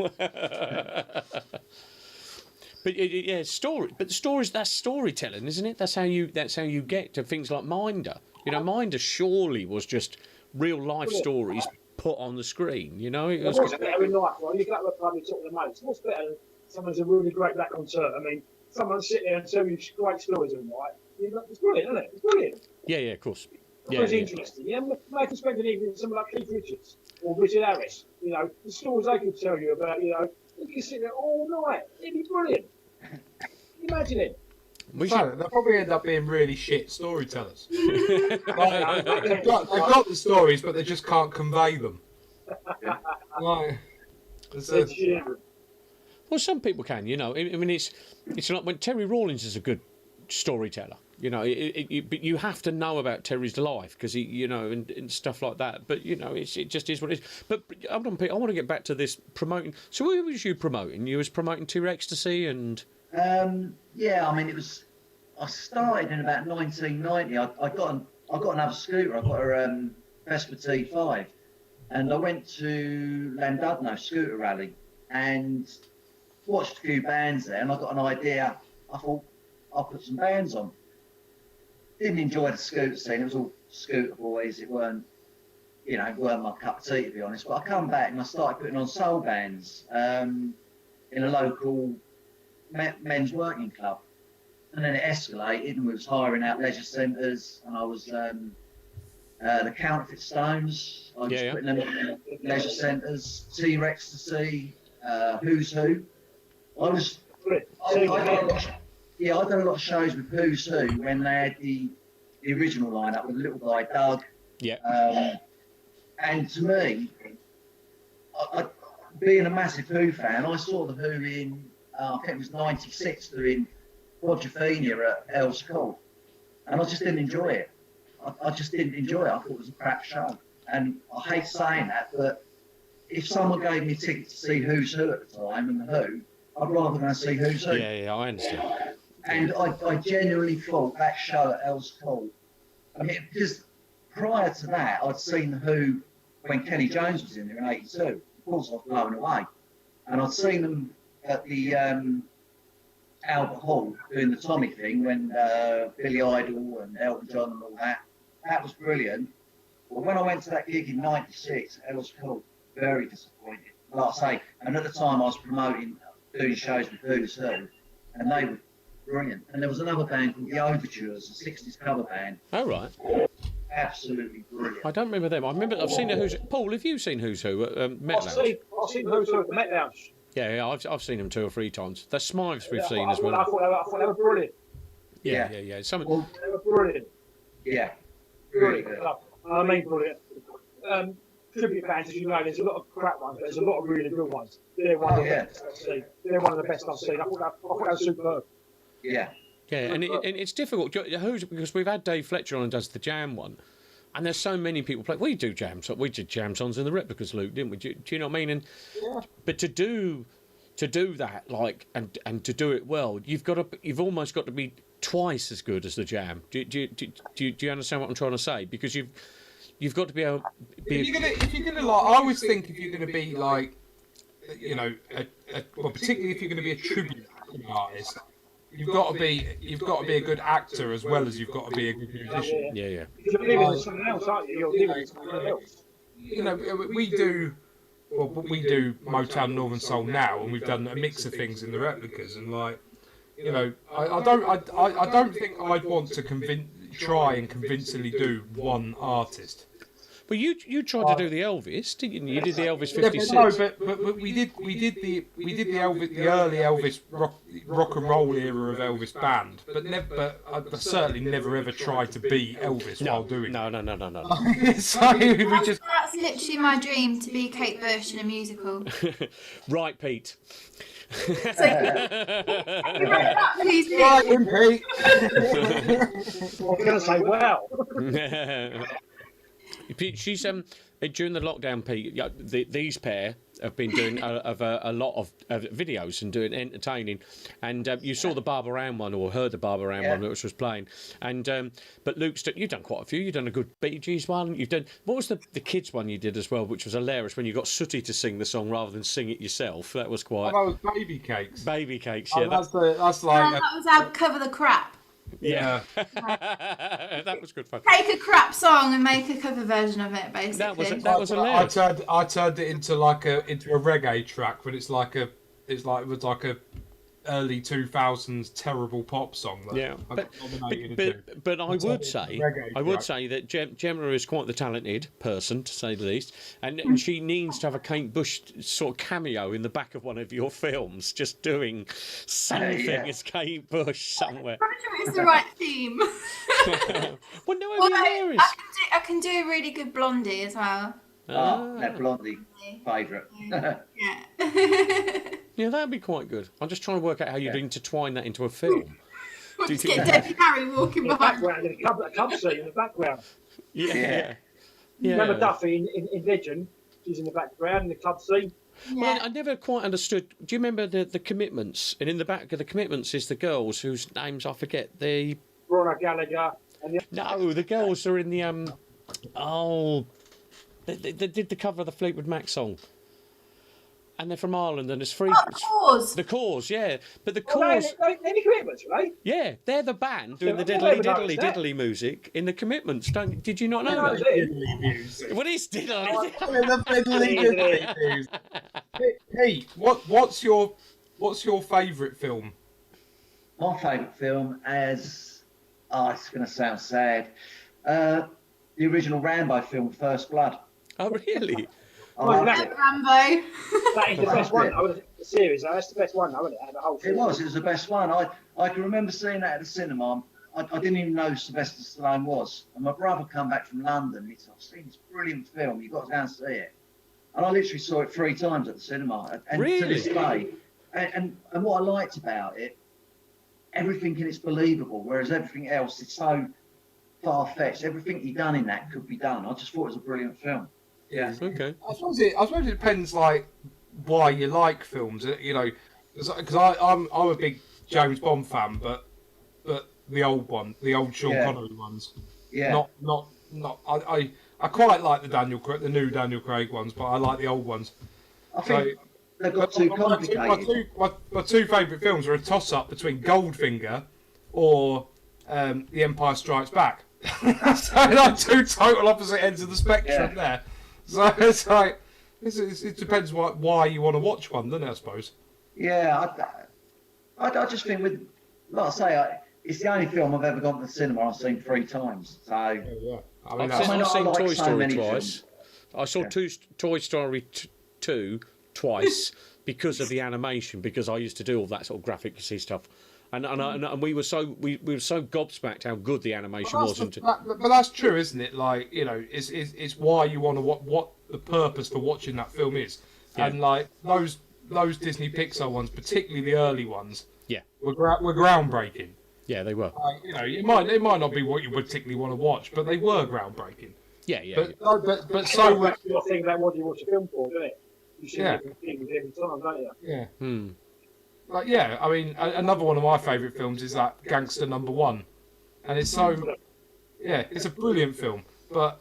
[SPEAKER 5] But yeah, story. But the stories, that's storytelling, isn't it? That's how you get to things like Minder. Minder surely was just real life stories put on the screen.
[SPEAKER 6] What's better in life, right? You go to a pub, you talk to the mates. What's better than someone's a really great black concert? I mean, someone sit there and tell you great stories of right? It's brilliant, isn't it? It's brilliant.
[SPEAKER 5] Yeah, of course.
[SPEAKER 6] It's interesting. Yeah, maybe spend an evening with someone like Keith Richards or Richard Harris. The stories they could tell you about. You can sit there all night. It'd be brilliant. Imagine it.
[SPEAKER 4] They'll probably end up being really shit storytellers. They've got the stories, but they just can't convey them.
[SPEAKER 5] Well, some people can, I mean, it's not when Terry Rawlings is a good storyteller. But you have to know about Terry's life because he, and stuff like that. But it just is what it is. But hold on, Pete. I want to get back to this promoting. So, who was you promoting? You was promoting Two Ecstasy and.
[SPEAKER 15] Yeah, I mean, I started in about 1990. I got another scooter. I got a Vespa T5, and I went to Llandudno scooter rally and watched a few bands there, and I got an idea. I thought I'll put some bands on. Didn't enjoy the scooter scene. It was all scooter boys. It weren't my cup of tea, to be honest. But I come back and I started putting on soul bands in a local men's working club. And then it escalated, and we was hiring out leisure centres, and I was the Counterfeit Stones. I was putting them in leisure centres, T-Ecstasy, Who's Who. I done a lot of shows with Who's Who when they had the original lineup with the little guy Doug.
[SPEAKER 5] Yeah.
[SPEAKER 15] And to me, being a massive Who fan, I saw the Who in I think it was '96 doing Quadrophenia at Earl's Court, and I just didn't enjoy it. I just didn't enjoy it. I thought it was a crap show, and I hate saying that, but if someone gave me a ticket to see Who's Who at the time and the Who, I'd rather go and see Who's Who.
[SPEAKER 5] Yeah, I understand.
[SPEAKER 15] And I genuinely thought that show at Earl's Court, I mean, because prior to that, I'd seen the Who when Kenny Jones was in there in '82. Of course, I was blown away, and I'd seen them at the Albert Hall doing the Tommy thing when Billy Idol and Elton John and all that. That was brilliant. But when I went to that gig in '96, it was cool. Very disappointed. Like I say, and at the time I was doing shows with Who's Who, and they were brilliant. And there was another band called The Overtures, a '60s cover band.
[SPEAKER 5] Oh, right.
[SPEAKER 15] Absolutely brilliant.
[SPEAKER 5] I don't remember them. I've seen the Who's. Paul, have you seen Who's Who at Met Lounge?
[SPEAKER 6] I've seen Who's Who at the Met Lounge.
[SPEAKER 5] Yeah, I've seen them 2 or 3 times. The Smythes we've seen as well.
[SPEAKER 6] I thought they were brilliant.
[SPEAKER 5] Yeah.
[SPEAKER 6] They were brilliant.
[SPEAKER 15] Yeah.
[SPEAKER 6] Really good. I mean, brilliant. Tribute bands, as you know, there's a lot of crap ones, but there's a lot of really good ones. They're one of the best I've seen. They're one of the best I've seen. I thought that was superb.
[SPEAKER 15] Yeah.
[SPEAKER 5] Yeah, and it's difficult because we've had Dave Fletcher on and does the Jam one, and there's so many people play. We do jam songs in the Replicas, Luke, didn't we? Do you know what I mean? And but to do to do that, like, and to do it well, you've almost got to be twice as good as the Jam. Do you understand what I'm trying to say? Because you've got to be able.
[SPEAKER 4] If you're gonna like, I always think if you're gonna be like, you know, well, particularly if you're gonna be a tribute artist, you've got to be a good actor as well as you've got to be a good musician.
[SPEAKER 5] Yeah.
[SPEAKER 6] You're living with someone else, aren't you? You're living with someone else.
[SPEAKER 4] You know, we do Motown Northern Soul now, and we've done a mix of things in the replicas, and like, you know, I don't think I'd want to try and convincingly do one artist.
[SPEAKER 5] Well, you tried to do the Elvis, didn't you? You did the Elvis 56.
[SPEAKER 4] But we did the early Elvis rock and roll era of Elvis band, but I certainly never ever tried to be Elvis while doing.
[SPEAKER 5] No.
[SPEAKER 4] So we just.
[SPEAKER 7] That's literally my dream, to be Kate Bush in a musical.
[SPEAKER 5] Right, Pete.
[SPEAKER 7] Please,
[SPEAKER 4] Right, Pete.
[SPEAKER 6] I was going to say, wow.
[SPEAKER 5] She's during the lockdown, Pete. These pair have been doing a lot of videos and doing entertaining, and you saw the Barbara Ann one or heard the Barbara Ann one which was playing, and but Luke's you've done quite a few. You've done a good Bee Gees one. You've done what was the kids one you did as well, which was hilarious when you got Sooty to sing the song rather than sing it yourself. That was quite.
[SPEAKER 4] Oh, that was Baby Cakes.
[SPEAKER 5] Baby Cakes,
[SPEAKER 4] yeah.
[SPEAKER 5] That's
[SPEAKER 7] like that was our Cover the Crap.
[SPEAKER 5] Yeah. That was good fun.
[SPEAKER 7] Take a crap song and make a cover version of it, basically.
[SPEAKER 5] That was hilarious.
[SPEAKER 4] I turned it into a reggae track, but it was like a early 2000s terrible pop song.
[SPEAKER 5] But I would say that Gemma is quite the talented person, to say the least, and she needs to have a Kate Bush sort of cameo in the back of one of your films, just doing something as Kate Bush somewhere.
[SPEAKER 7] I'm sure it's the right theme.
[SPEAKER 5] Well, no, hilarious.
[SPEAKER 7] I can do a really good Blondie as well.
[SPEAKER 15] That Blondie favourite.
[SPEAKER 5] Yeah, that'd be quite good. I'm just trying to work out how you'd intertwine that into a film.
[SPEAKER 7] Just get Debbie Harry walking behind.
[SPEAKER 6] A club scene in the background.
[SPEAKER 5] Yeah.
[SPEAKER 6] Remember Duffy in Legend? She's in the background in the club scene.
[SPEAKER 5] Well, I never quite understood. Do you remember the Commitments? And in the back of the Commitments is the girls whose names I forget. The
[SPEAKER 6] Ronna Gallagher. And
[SPEAKER 5] No, the girls are in the They did the cover of the Fleetwood Mac song. And they're from Ireland, and it's free.
[SPEAKER 7] The Cause.
[SPEAKER 5] The Cause, yeah. But the Cause.
[SPEAKER 6] They're the Commitments, right?
[SPEAKER 5] Yeah, they're the band doing the diddly diddly in the Commitments. Did you not know that?
[SPEAKER 4] Diddly music.
[SPEAKER 5] What is diddly?
[SPEAKER 4] The diddly music. Pete, what's your favourite film?
[SPEAKER 15] My favourite film it's going to sound sad. The original Rambo film, First Blood.
[SPEAKER 5] Oh, really?
[SPEAKER 7] Rambo.
[SPEAKER 6] That is the best one. The series, that's the best one, isn't it? The whole series.
[SPEAKER 15] It was the best one. I can remember seeing that at the cinema. I didn't even know Sylvester Stallone was. And my brother come back from London. He said, I've seen this brilliant film. You've got to go and see it. And I literally saw it 3 times at the cinema. And
[SPEAKER 5] really?
[SPEAKER 15] To this day. And what I liked about it, everything in it's believable, whereas everything else is so far-fetched. Everything he done in that could be done. I just thought it was a brilliant film.
[SPEAKER 4] Yeah.
[SPEAKER 5] Okay.
[SPEAKER 4] I suppose it depends, like, why you like films. You know, because I'm a big James Bond fan, but the old Sean Connery ones.
[SPEAKER 15] Yeah.
[SPEAKER 4] Not. I quite like the new Daniel Craig ones, but I like the old ones.
[SPEAKER 15] I think they've got too complicated.
[SPEAKER 4] My two favourite films are a toss-up between Goldfinger or The Empire Strikes Back. So like 2 total opposite ends of the spectrum there. So it's like it depends why you want to watch one, doesn't it? I suppose.
[SPEAKER 15] Yeah, I just think like I say, it's the only film I've ever gone to the cinema I've seen 3 times. So
[SPEAKER 5] I've seen Toy Story twice. I saw Toy Story 2 twice because of the animation, because I used to do all that sort of graphic stuff. And we were so gobsmacked how good the animation was.
[SPEAKER 4] But that's true, isn't it? Like, you know, it's why you want to what the purpose for watching that film is. Yeah. And like those Disney Pixar ones, particularly the early ones, were groundbreaking.
[SPEAKER 5] Yeah, they were.
[SPEAKER 4] You know, it might not be what you particularly want to watch, but they were groundbreaking.
[SPEAKER 5] Yeah.
[SPEAKER 4] But so
[SPEAKER 6] your thing about what you watch a film for, isn't it? You see
[SPEAKER 4] Yeah.
[SPEAKER 6] different things every time, don't you?
[SPEAKER 4] Yeah.
[SPEAKER 5] Hmm.
[SPEAKER 4] Like, yeah, I mean, another one of my favourite films is that Gangster #1, and it's so, yeah, it's a brilliant film, but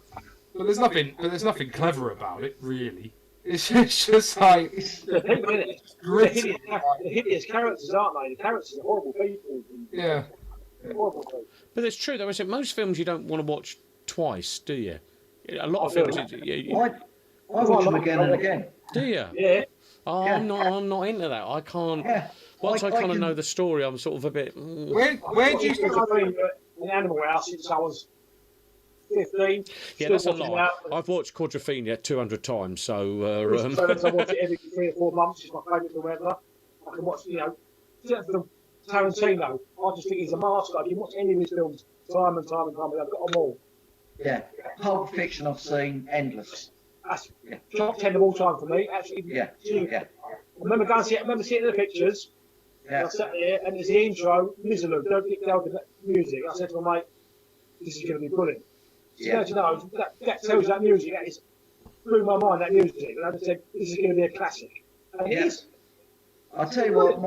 [SPEAKER 4] there's nothing clever about it, really. It's just like
[SPEAKER 6] The people in it,
[SPEAKER 4] gritty.
[SPEAKER 6] the hideous characters, aren't they? The characters are horrible people.
[SPEAKER 4] Yeah.
[SPEAKER 6] Horrible people.
[SPEAKER 5] But it's true, though, is it? Most films you don't want to watch twice, do you? A lot of films.
[SPEAKER 15] I watch them again and again.
[SPEAKER 5] Do you?
[SPEAKER 6] Yeah.
[SPEAKER 5] Oh,
[SPEAKER 15] Yeah.
[SPEAKER 5] I'm not into that. I can't.
[SPEAKER 15] Yeah.
[SPEAKER 5] Once I kind of
[SPEAKER 15] can-
[SPEAKER 5] know the story, I'm sort of a bit.
[SPEAKER 4] Where do you
[SPEAKER 6] I've been in Animal House since I was 15.
[SPEAKER 5] Yeah,
[SPEAKER 6] Still
[SPEAKER 5] that's a
[SPEAKER 6] watching
[SPEAKER 5] lie.
[SPEAKER 6] that.
[SPEAKER 5] I've watched Quadrophenia 200 times, so.
[SPEAKER 6] I watch it every 3 or 4 months. It's my favourite film ever. I can watch, from Tarantino. I just think he's a master. I can watch any of his films time and time and time. I've got them all.
[SPEAKER 15] Yeah. Pulp Fiction I've seen endless.
[SPEAKER 6] That's top 10 of all time for me. Actually,
[SPEAKER 15] Yeah. Yeah.
[SPEAKER 6] I remember seeing the pictures.
[SPEAKER 15] Yeah.
[SPEAKER 6] I sat there, and it's the intro. Listen, look, don't get down to the music. I said to my mate, "This is going to be brilliant." So,
[SPEAKER 15] Yeah.
[SPEAKER 6] that tells you that music. That is blew my mind. That music, and I just said, "This is going to be a classic." And it is.
[SPEAKER 15] I'll tell you what,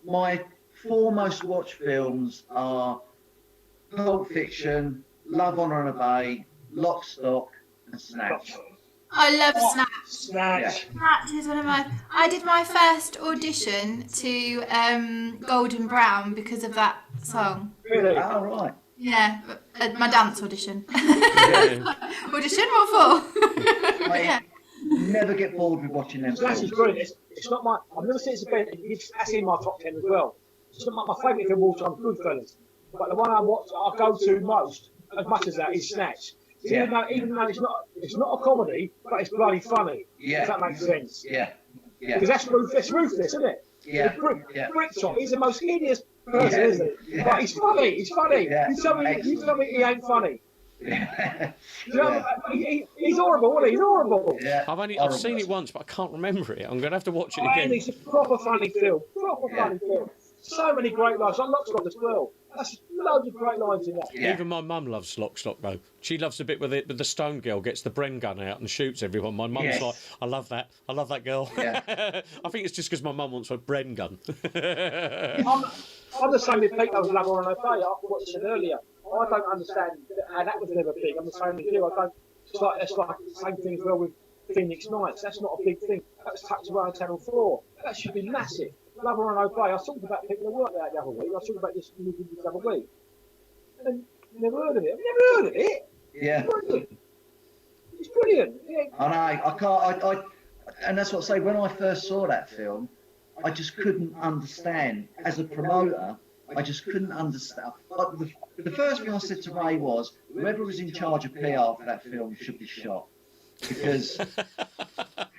[SPEAKER 15] my 4 most watched films are Pulp Fiction, Love, Honour and Obey, Lock, Stock and Snatch.
[SPEAKER 7] I love Snatch.
[SPEAKER 6] Snatch.
[SPEAKER 7] Snatch is one of my. I did my first audition to Golden Brown because of that song.
[SPEAKER 6] Really?
[SPEAKER 15] Oh, right.
[SPEAKER 7] Yeah, my dance audition. Audition, what for?
[SPEAKER 15] I never get bored with watching them
[SPEAKER 6] Snatch is
[SPEAKER 15] films.
[SPEAKER 6] brilliant. It's not my. I've never seen it been. That's in my top 10 as well. It's not my favourite film of all time, Goodfellas. But the one I go to most, as much as that, is Snatch.
[SPEAKER 15] Yeah.
[SPEAKER 6] Even though it's not a comedy, but it's bloody funny.
[SPEAKER 15] Yeah.
[SPEAKER 6] If that makes sense.
[SPEAKER 15] Yeah. Yeah.
[SPEAKER 6] Because that's ruthless, isn't it?
[SPEAKER 15] Yeah.
[SPEAKER 6] The Bricktop, he's the most hideous person,
[SPEAKER 15] Yeah.
[SPEAKER 6] isn't he?
[SPEAKER 15] Yeah.
[SPEAKER 6] But he's funny. He's funny.
[SPEAKER 15] Yeah.
[SPEAKER 6] You tell me he ain't funny.
[SPEAKER 15] Yeah.
[SPEAKER 6] You know, he's horrible, isn't he? He's horrible.
[SPEAKER 15] Yeah.
[SPEAKER 5] I've seen it once, but I can't remember it. I'm going to have to watch it
[SPEAKER 6] And
[SPEAKER 5] again.
[SPEAKER 6] it's a proper funny film. Funny film. So many great lines. I love Scott as well. That's loads of great lines in that.
[SPEAKER 15] Yeah.
[SPEAKER 5] Even my mum loves Lock, Stock, though. She loves the bit with the stone girl gets the Bren gun out and shoots everyone. My mum's
[SPEAKER 15] Yes.
[SPEAKER 5] like, I love that girl.
[SPEAKER 15] Yeah.
[SPEAKER 5] I think it's just because my mum wants a Bren gun.
[SPEAKER 6] I'm the same with Pete. I was Love on Obey. I watched it earlier. I don't understand how that was never big. I'm the same with you. I don't. It's like the same thing as well with Phoenix Nights. That's not a big thing. That was tucked around Channel 4. That should be massive. Love and Obey. I was talking about people who worked there the other week. I was talking about this movie the other week. And never heard of it. I've never heard of it.
[SPEAKER 15] Yeah.
[SPEAKER 6] It's brilliant. Yeah.
[SPEAKER 15] I know. I can't. And that's what I say. When I first saw that film, I just couldn't understand. As a promoter, I just couldn't understand. But the first thing I said to Ray was, whoever was in charge of PR for that film should be shot. Because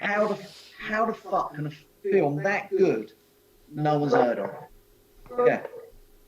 [SPEAKER 15] how the fuck can a film that good no one's heard of? Yeah.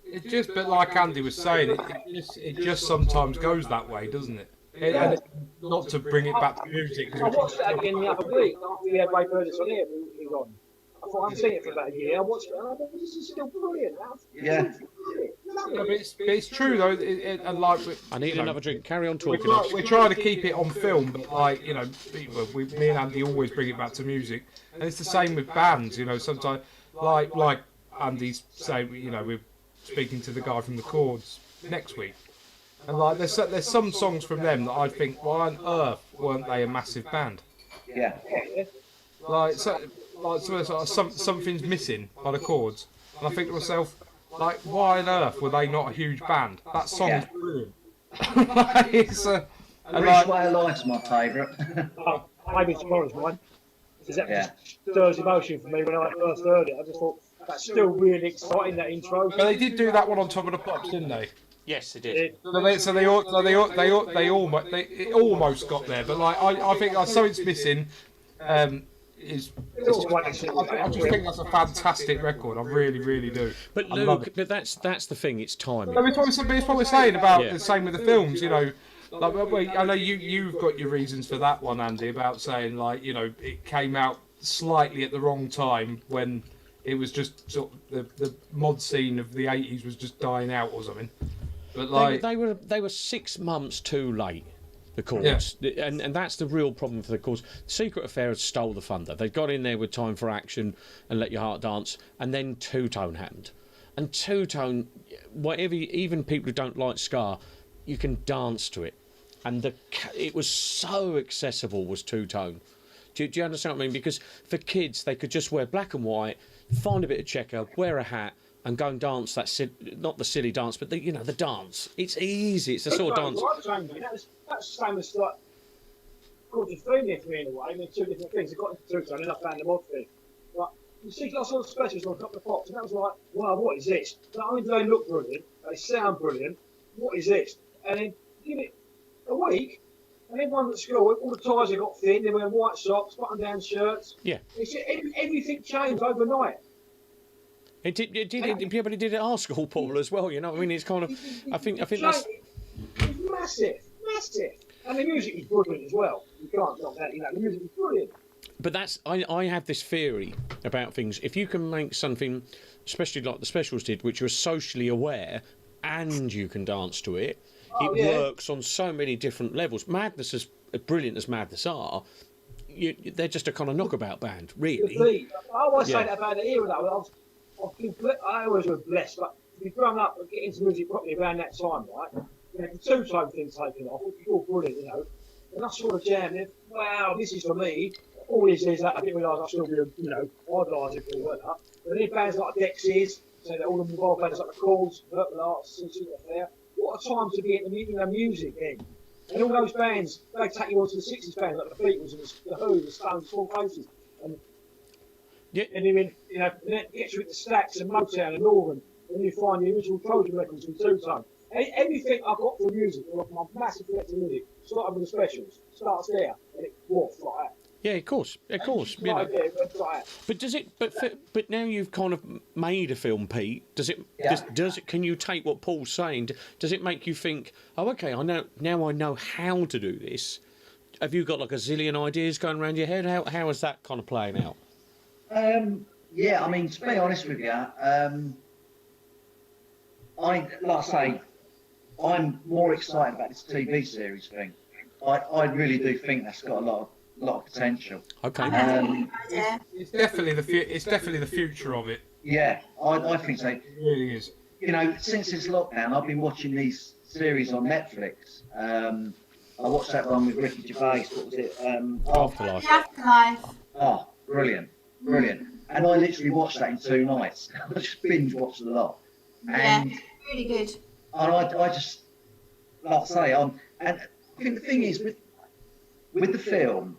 [SPEAKER 4] It's just, but like Andy was saying, it just sometimes goes that way, doesn't it? And it's not to bring it back to music.
[SPEAKER 6] I watched that again the other week after we had Ray Burgess on here. He was on. I thought I haven't seen it for about a year. I watched it and I thought this is still brilliant.
[SPEAKER 15] Yeah.
[SPEAKER 4] Yeah, but it's true though. And like,
[SPEAKER 5] I need another drink. Carry on
[SPEAKER 4] we're,
[SPEAKER 5] talking.
[SPEAKER 4] we're trying to keep it on film, but like me and Andy always bring it back to music, and it's the same with bands. Sometimes like Andy's saying, we're speaking to the guy from the Chords next week, and like there's some songs from them that I think, why on earth weren't they a massive band?
[SPEAKER 15] Yeah.
[SPEAKER 4] Something's missing by the Chords, and I think to myself, like, why on earth were they not a huge band? That song is brilliant.
[SPEAKER 15] Rich Way of Life's my favourite.
[SPEAKER 6] Maybe tomorrow's mine. Because that just stirs emotion for me when I first heard it. I just thought, that's still really exciting, that intro.
[SPEAKER 4] But they did do that one on Top of the Pops, didn't they?
[SPEAKER 5] Yes, they did.
[SPEAKER 4] They almost got there, but like I think something's missing. I just think that's a fantastic record. I really, really do.
[SPEAKER 5] But
[SPEAKER 4] I love
[SPEAKER 5] Luke,
[SPEAKER 4] it.
[SPEAKER 5] but that's the thing. It's timing.
[SPEAKER 4] No, it's what we're saying about the same with the films. Like, I know you've got your reasons for that one, Andy, about saying like it came out slightly at the wrong time when it was just sort of the mod scene of the 80s was just dying out or something. But like
[SPEAKER 5] they were 6 months too late. the chords, and that's the real problem for the chords. Secret Affair had stole the thunder. They got in there with Time for Action and Let Your Heart Dance, and then Two Tone happened. And Two Tone, whatever, even people who don't like ska, you can dance to it. And it was so accessible, was Two Tone. Do you understand what I mean? Because for kids, they could just wear black and white, find a bit of checker, wear a hat, and go and dance that not the silly dance, but the dance. It's easy. It's the sort of dance.
[SPEAKER 6] That's the same as like Quadrophenia for me in a way. I mean, two different things. I got into Two Tone and I found them odd thing. Like you see, I saw the specials on a couple of pops, and that was like, wow, what is this? Not only do they look brilliant, they sound brilliant. What is this? And then give it a week. And everyone at school, all the ties they got thin, they wear white socks, button-down shirts.
[SPEAKER 5] Yeah.
[SPEAKER 6] Everything changed overnight.
[SPEAKER 5] It did. But it did at our school, Paul, as well. You know, I mean, it's kind of. I think that's.
[SPEAKER 6] It's massive. And the music is brilliant as well. You can't knock that. The music is brilliant.
[SPEAKER 5] But that's. I have this theory about things. If you can make something, especially like the specials did, which was socially aware, and you can dance to it. It works on so many different levels. Madness, as brilliant as Madness are, they're just a kind of knockabout band, really.
[SPEAKER 6] I always say that about the era, though. I always was blessed, but to be grown up and get into music properly around that time, right? The Two Tone thing taken off, which was all brilliant, And I saw the jam, and wow, this is for me. All these years later, I didn't realise I'd still be, idolising people like that. But then bands like Dexys, so that all the involved bands like the Calls, Purple Arts, Secret Affair. What a time to be in the music then. And all those bands, they take you on to the 60s bands like the Beatles and the Who, the Stones, Small Faces. And then, then it gets you into Stax and Motown and Northern, and you find the original Trojan records from Two Tone. Everything I got from music, like my massive collection of music, started with the specials, starts there, and it walks like that.
[SPEAKER 5] Yeah, of course. But does it? But now you've kind of made a film, Pete. Does it? Yeah. Does it? Can you take what Paul's saying? Does it make you think? Oh, okay. I know how to do this. Have you got like a zillion ideas going around your head? How is that kind of playing out?
[SPEAKER 15] Yeah, I mean, to be honest with you, I'm more excited about this TV series thing. I really do think that's got a lot of potential.
[SPEAKER 5] Okay.
[SPEAKER 4] It's definitely the future of it.
[SPEAKER 15] Yeah, I think so.
[SPEAKER 4] It really is.
[SPEAKER 15] Since this lockdown, I've been watching these series on Netflix. I watched that one with Ricky Gervais. What was it?
[SPEAKER 7] Afterlife.
[SPEAKER 15] Oh, brilliant. And I literally watched that in 2 nights. I just binge watched a lot. And
[SPEAKER 7] really good.
[SPEAKER 15] And I just, like I say, and I think the thing is with the film,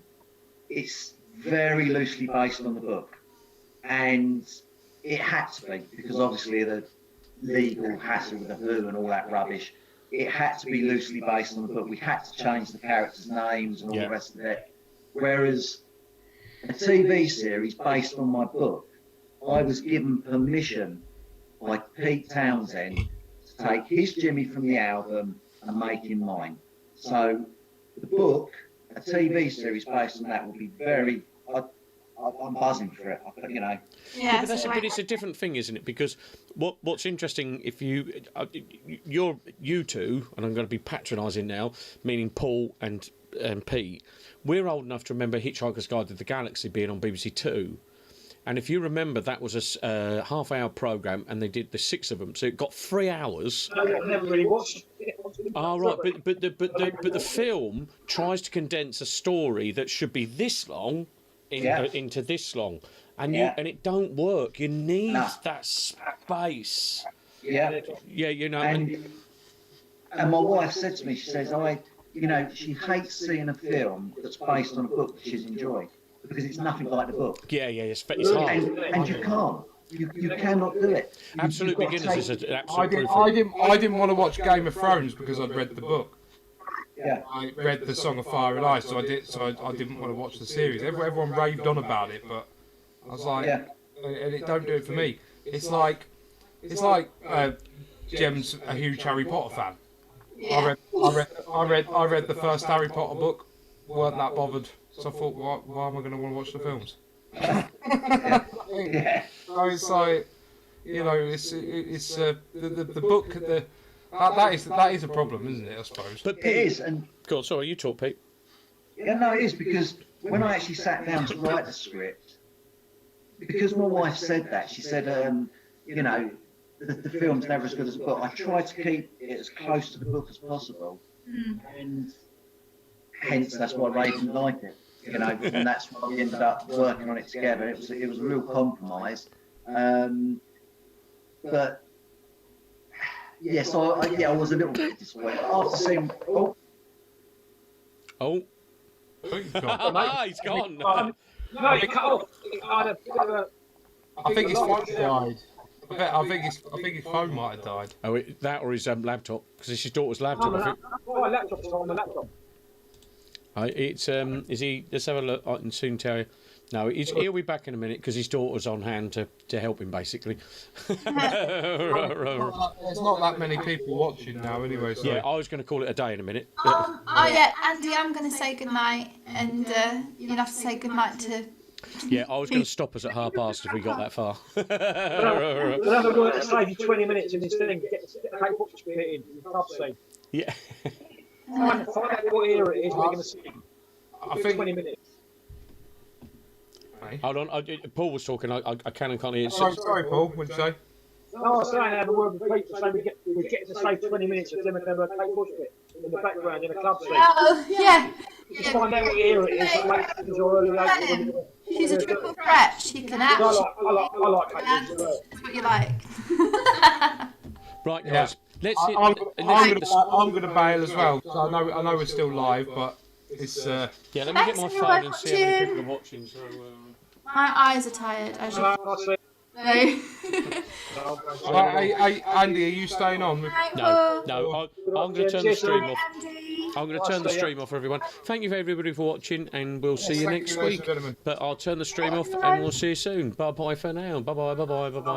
[SPEAKER 15] it's very loosely based on the book, and it had to be because obviously the legal hassle with the Who and all that rubbish. It had to be loosely based on the book. We had to change the characters' names and all the rest of it. Whereas a TV series based on my book, I was given permission by Pete Townsend to take his Jimmy from the album and make him mine. So the book, a TV series based on that would be very. I'm buzzing for it.
[SPEAKER 7] Yeah,
[SPEAKER 5] but it's a different thing, isn't it? Because what's interesting, if you two, and I'm going to be patronising now, meaning Paul and Pete, we're old enough to remember Hitchhiker's Guide to the Galaxy being on BBC Two. And if you remember, that was a half-hour programme, and they did the 6 of them, so it got 3 hours.
[SPEAKER 6] I never really watched.
[SPEAKER 5] Right, but the film tries to condense a story that should be this long into this long, and it don't work. You need that space.
[SPEAKER 15] Yeah. And my wife said to me, she says, she hates seeing a film that's based on a book that she's enjoyed. Because it's nothing like the book.
[SPEAKER 5] It's hard.
[SPEAKER 15] And you can't. You cannot do it.
[SPEAKER 5] Absolute Beginners is an absolute proof.
[SPEAKER 4] I didn't want to watch Game of Thrones because I'd read the book.
[SPEAKER 15] Yeah.
[SPEAKER 4] I read the Song of Fire and Ice, so I didn't want to watch the series. Everyone raved on about it, but I was like, and it don't do it for me. It's like Jem's a huge Harry Potter fan.
[SPEAKER 7] Yeah.
[SPEAKER 4] I read the first Harry Potter book. Weren't that bothered. So I thought, why am I going to want to watch the films? So it's like, it's the book. That is a problem, isn't it? I suppose.
[SPEAKER 5] But
[SPEAKER 15] It
[SPEAKER 5] Pete,
[SPEAKER 15] is, and
[SPEAKER 5] go on, sorry, you talk, Pete.
[SPEAKER 15] yeah, no, it is because when I actually sat down to write the script, because my wife said that, she said, you know, the film's never as good as the book. I tried to keep it as close to the book as possible, and hence that's why Ray didn't like it. You know, and that's why we ended up working on it together. It was a real compromise, but yes, I was a little bit disappointed after seeing.
[SPEAKER 5] Oh,
[SPEAKER 4] He's gone.
[SPEAKER 5] he's gone.
[SPEAKER 6] No, you cut off. I had a bit of a.
[SPEAKER 4] I think his phone died. I think his phone might have died.
[SPEAKER 5] Oh, that or his laptop, because it's his daughter's laptop. I think.
[SPEAKER 6] My laptop's on the laptop.
[SPEAKER 5] It's is he? Let's have a look. I can soon tell you. No, he'll be back in a minute because his daughter's on hand to help him, basically.
[SPEAKER 4] There's not that many people watching now, anyway. So.
[SPEAKER 5] Yeah, I was going to call it a day in a minute.
[SPEAKER 7] Oh yeah, Andy, I'm going to say goodnight, and you'll have to say goodnight to.
[SPEAKER 5] Yeah, I was going to stop us at 5:30 if we got that far.
[SPEAKER 6] We'll have a go to save you 20 minutes in this thing. Get the paper box bit in.
[SPEAKER 5] Yeah.
[SPEAKER 6] Find out what era it is we're going to see.
[SPEAKER 4] I think
[SPEAKER 6] 20 minutes.
[SPEAKER 5] Hold on, Paul was talking. I can and can't hear.
[SPEAKER 4] Sorry, Paul. What'd you say?
[SPEAKER 6] No, I was saying I have a word with Pete to say we get to save 20 minutes of them and have a paper box bit in the background in a club scene.
[SPEAKER 7] Oh yeah.
[SPEAKER 6] Just find out what era it is. Late 60s or early 80s.
[SPEAKER 7] She's a triple threat. She can act.
[SPEAKER 6] I like paper
[SPEAKER 7] That's what you like.
[SPEAKER 5] Right, guys. Let's hit.
[SPEAKER 4] I'm gonna bail as well. So I know we're still live, but it's.
[SPEAKER 5] Yeah, let me get my phone and see how many people are watching. So.
[SPEAKER 7] My eyes are tired. I should. No.
[SPEAKER 4] Hey, Andy, are you staying on?
[SPEAKER 5] No. I'm going to turn the stream off. I'm going to turn the stream off, everyone. Thank you, everybody, for watching, and we'll see you next week. But I'll turn the stream off, and we'll see you soon. Bye bye for now. Bye bye. Bye bye. Bye bye.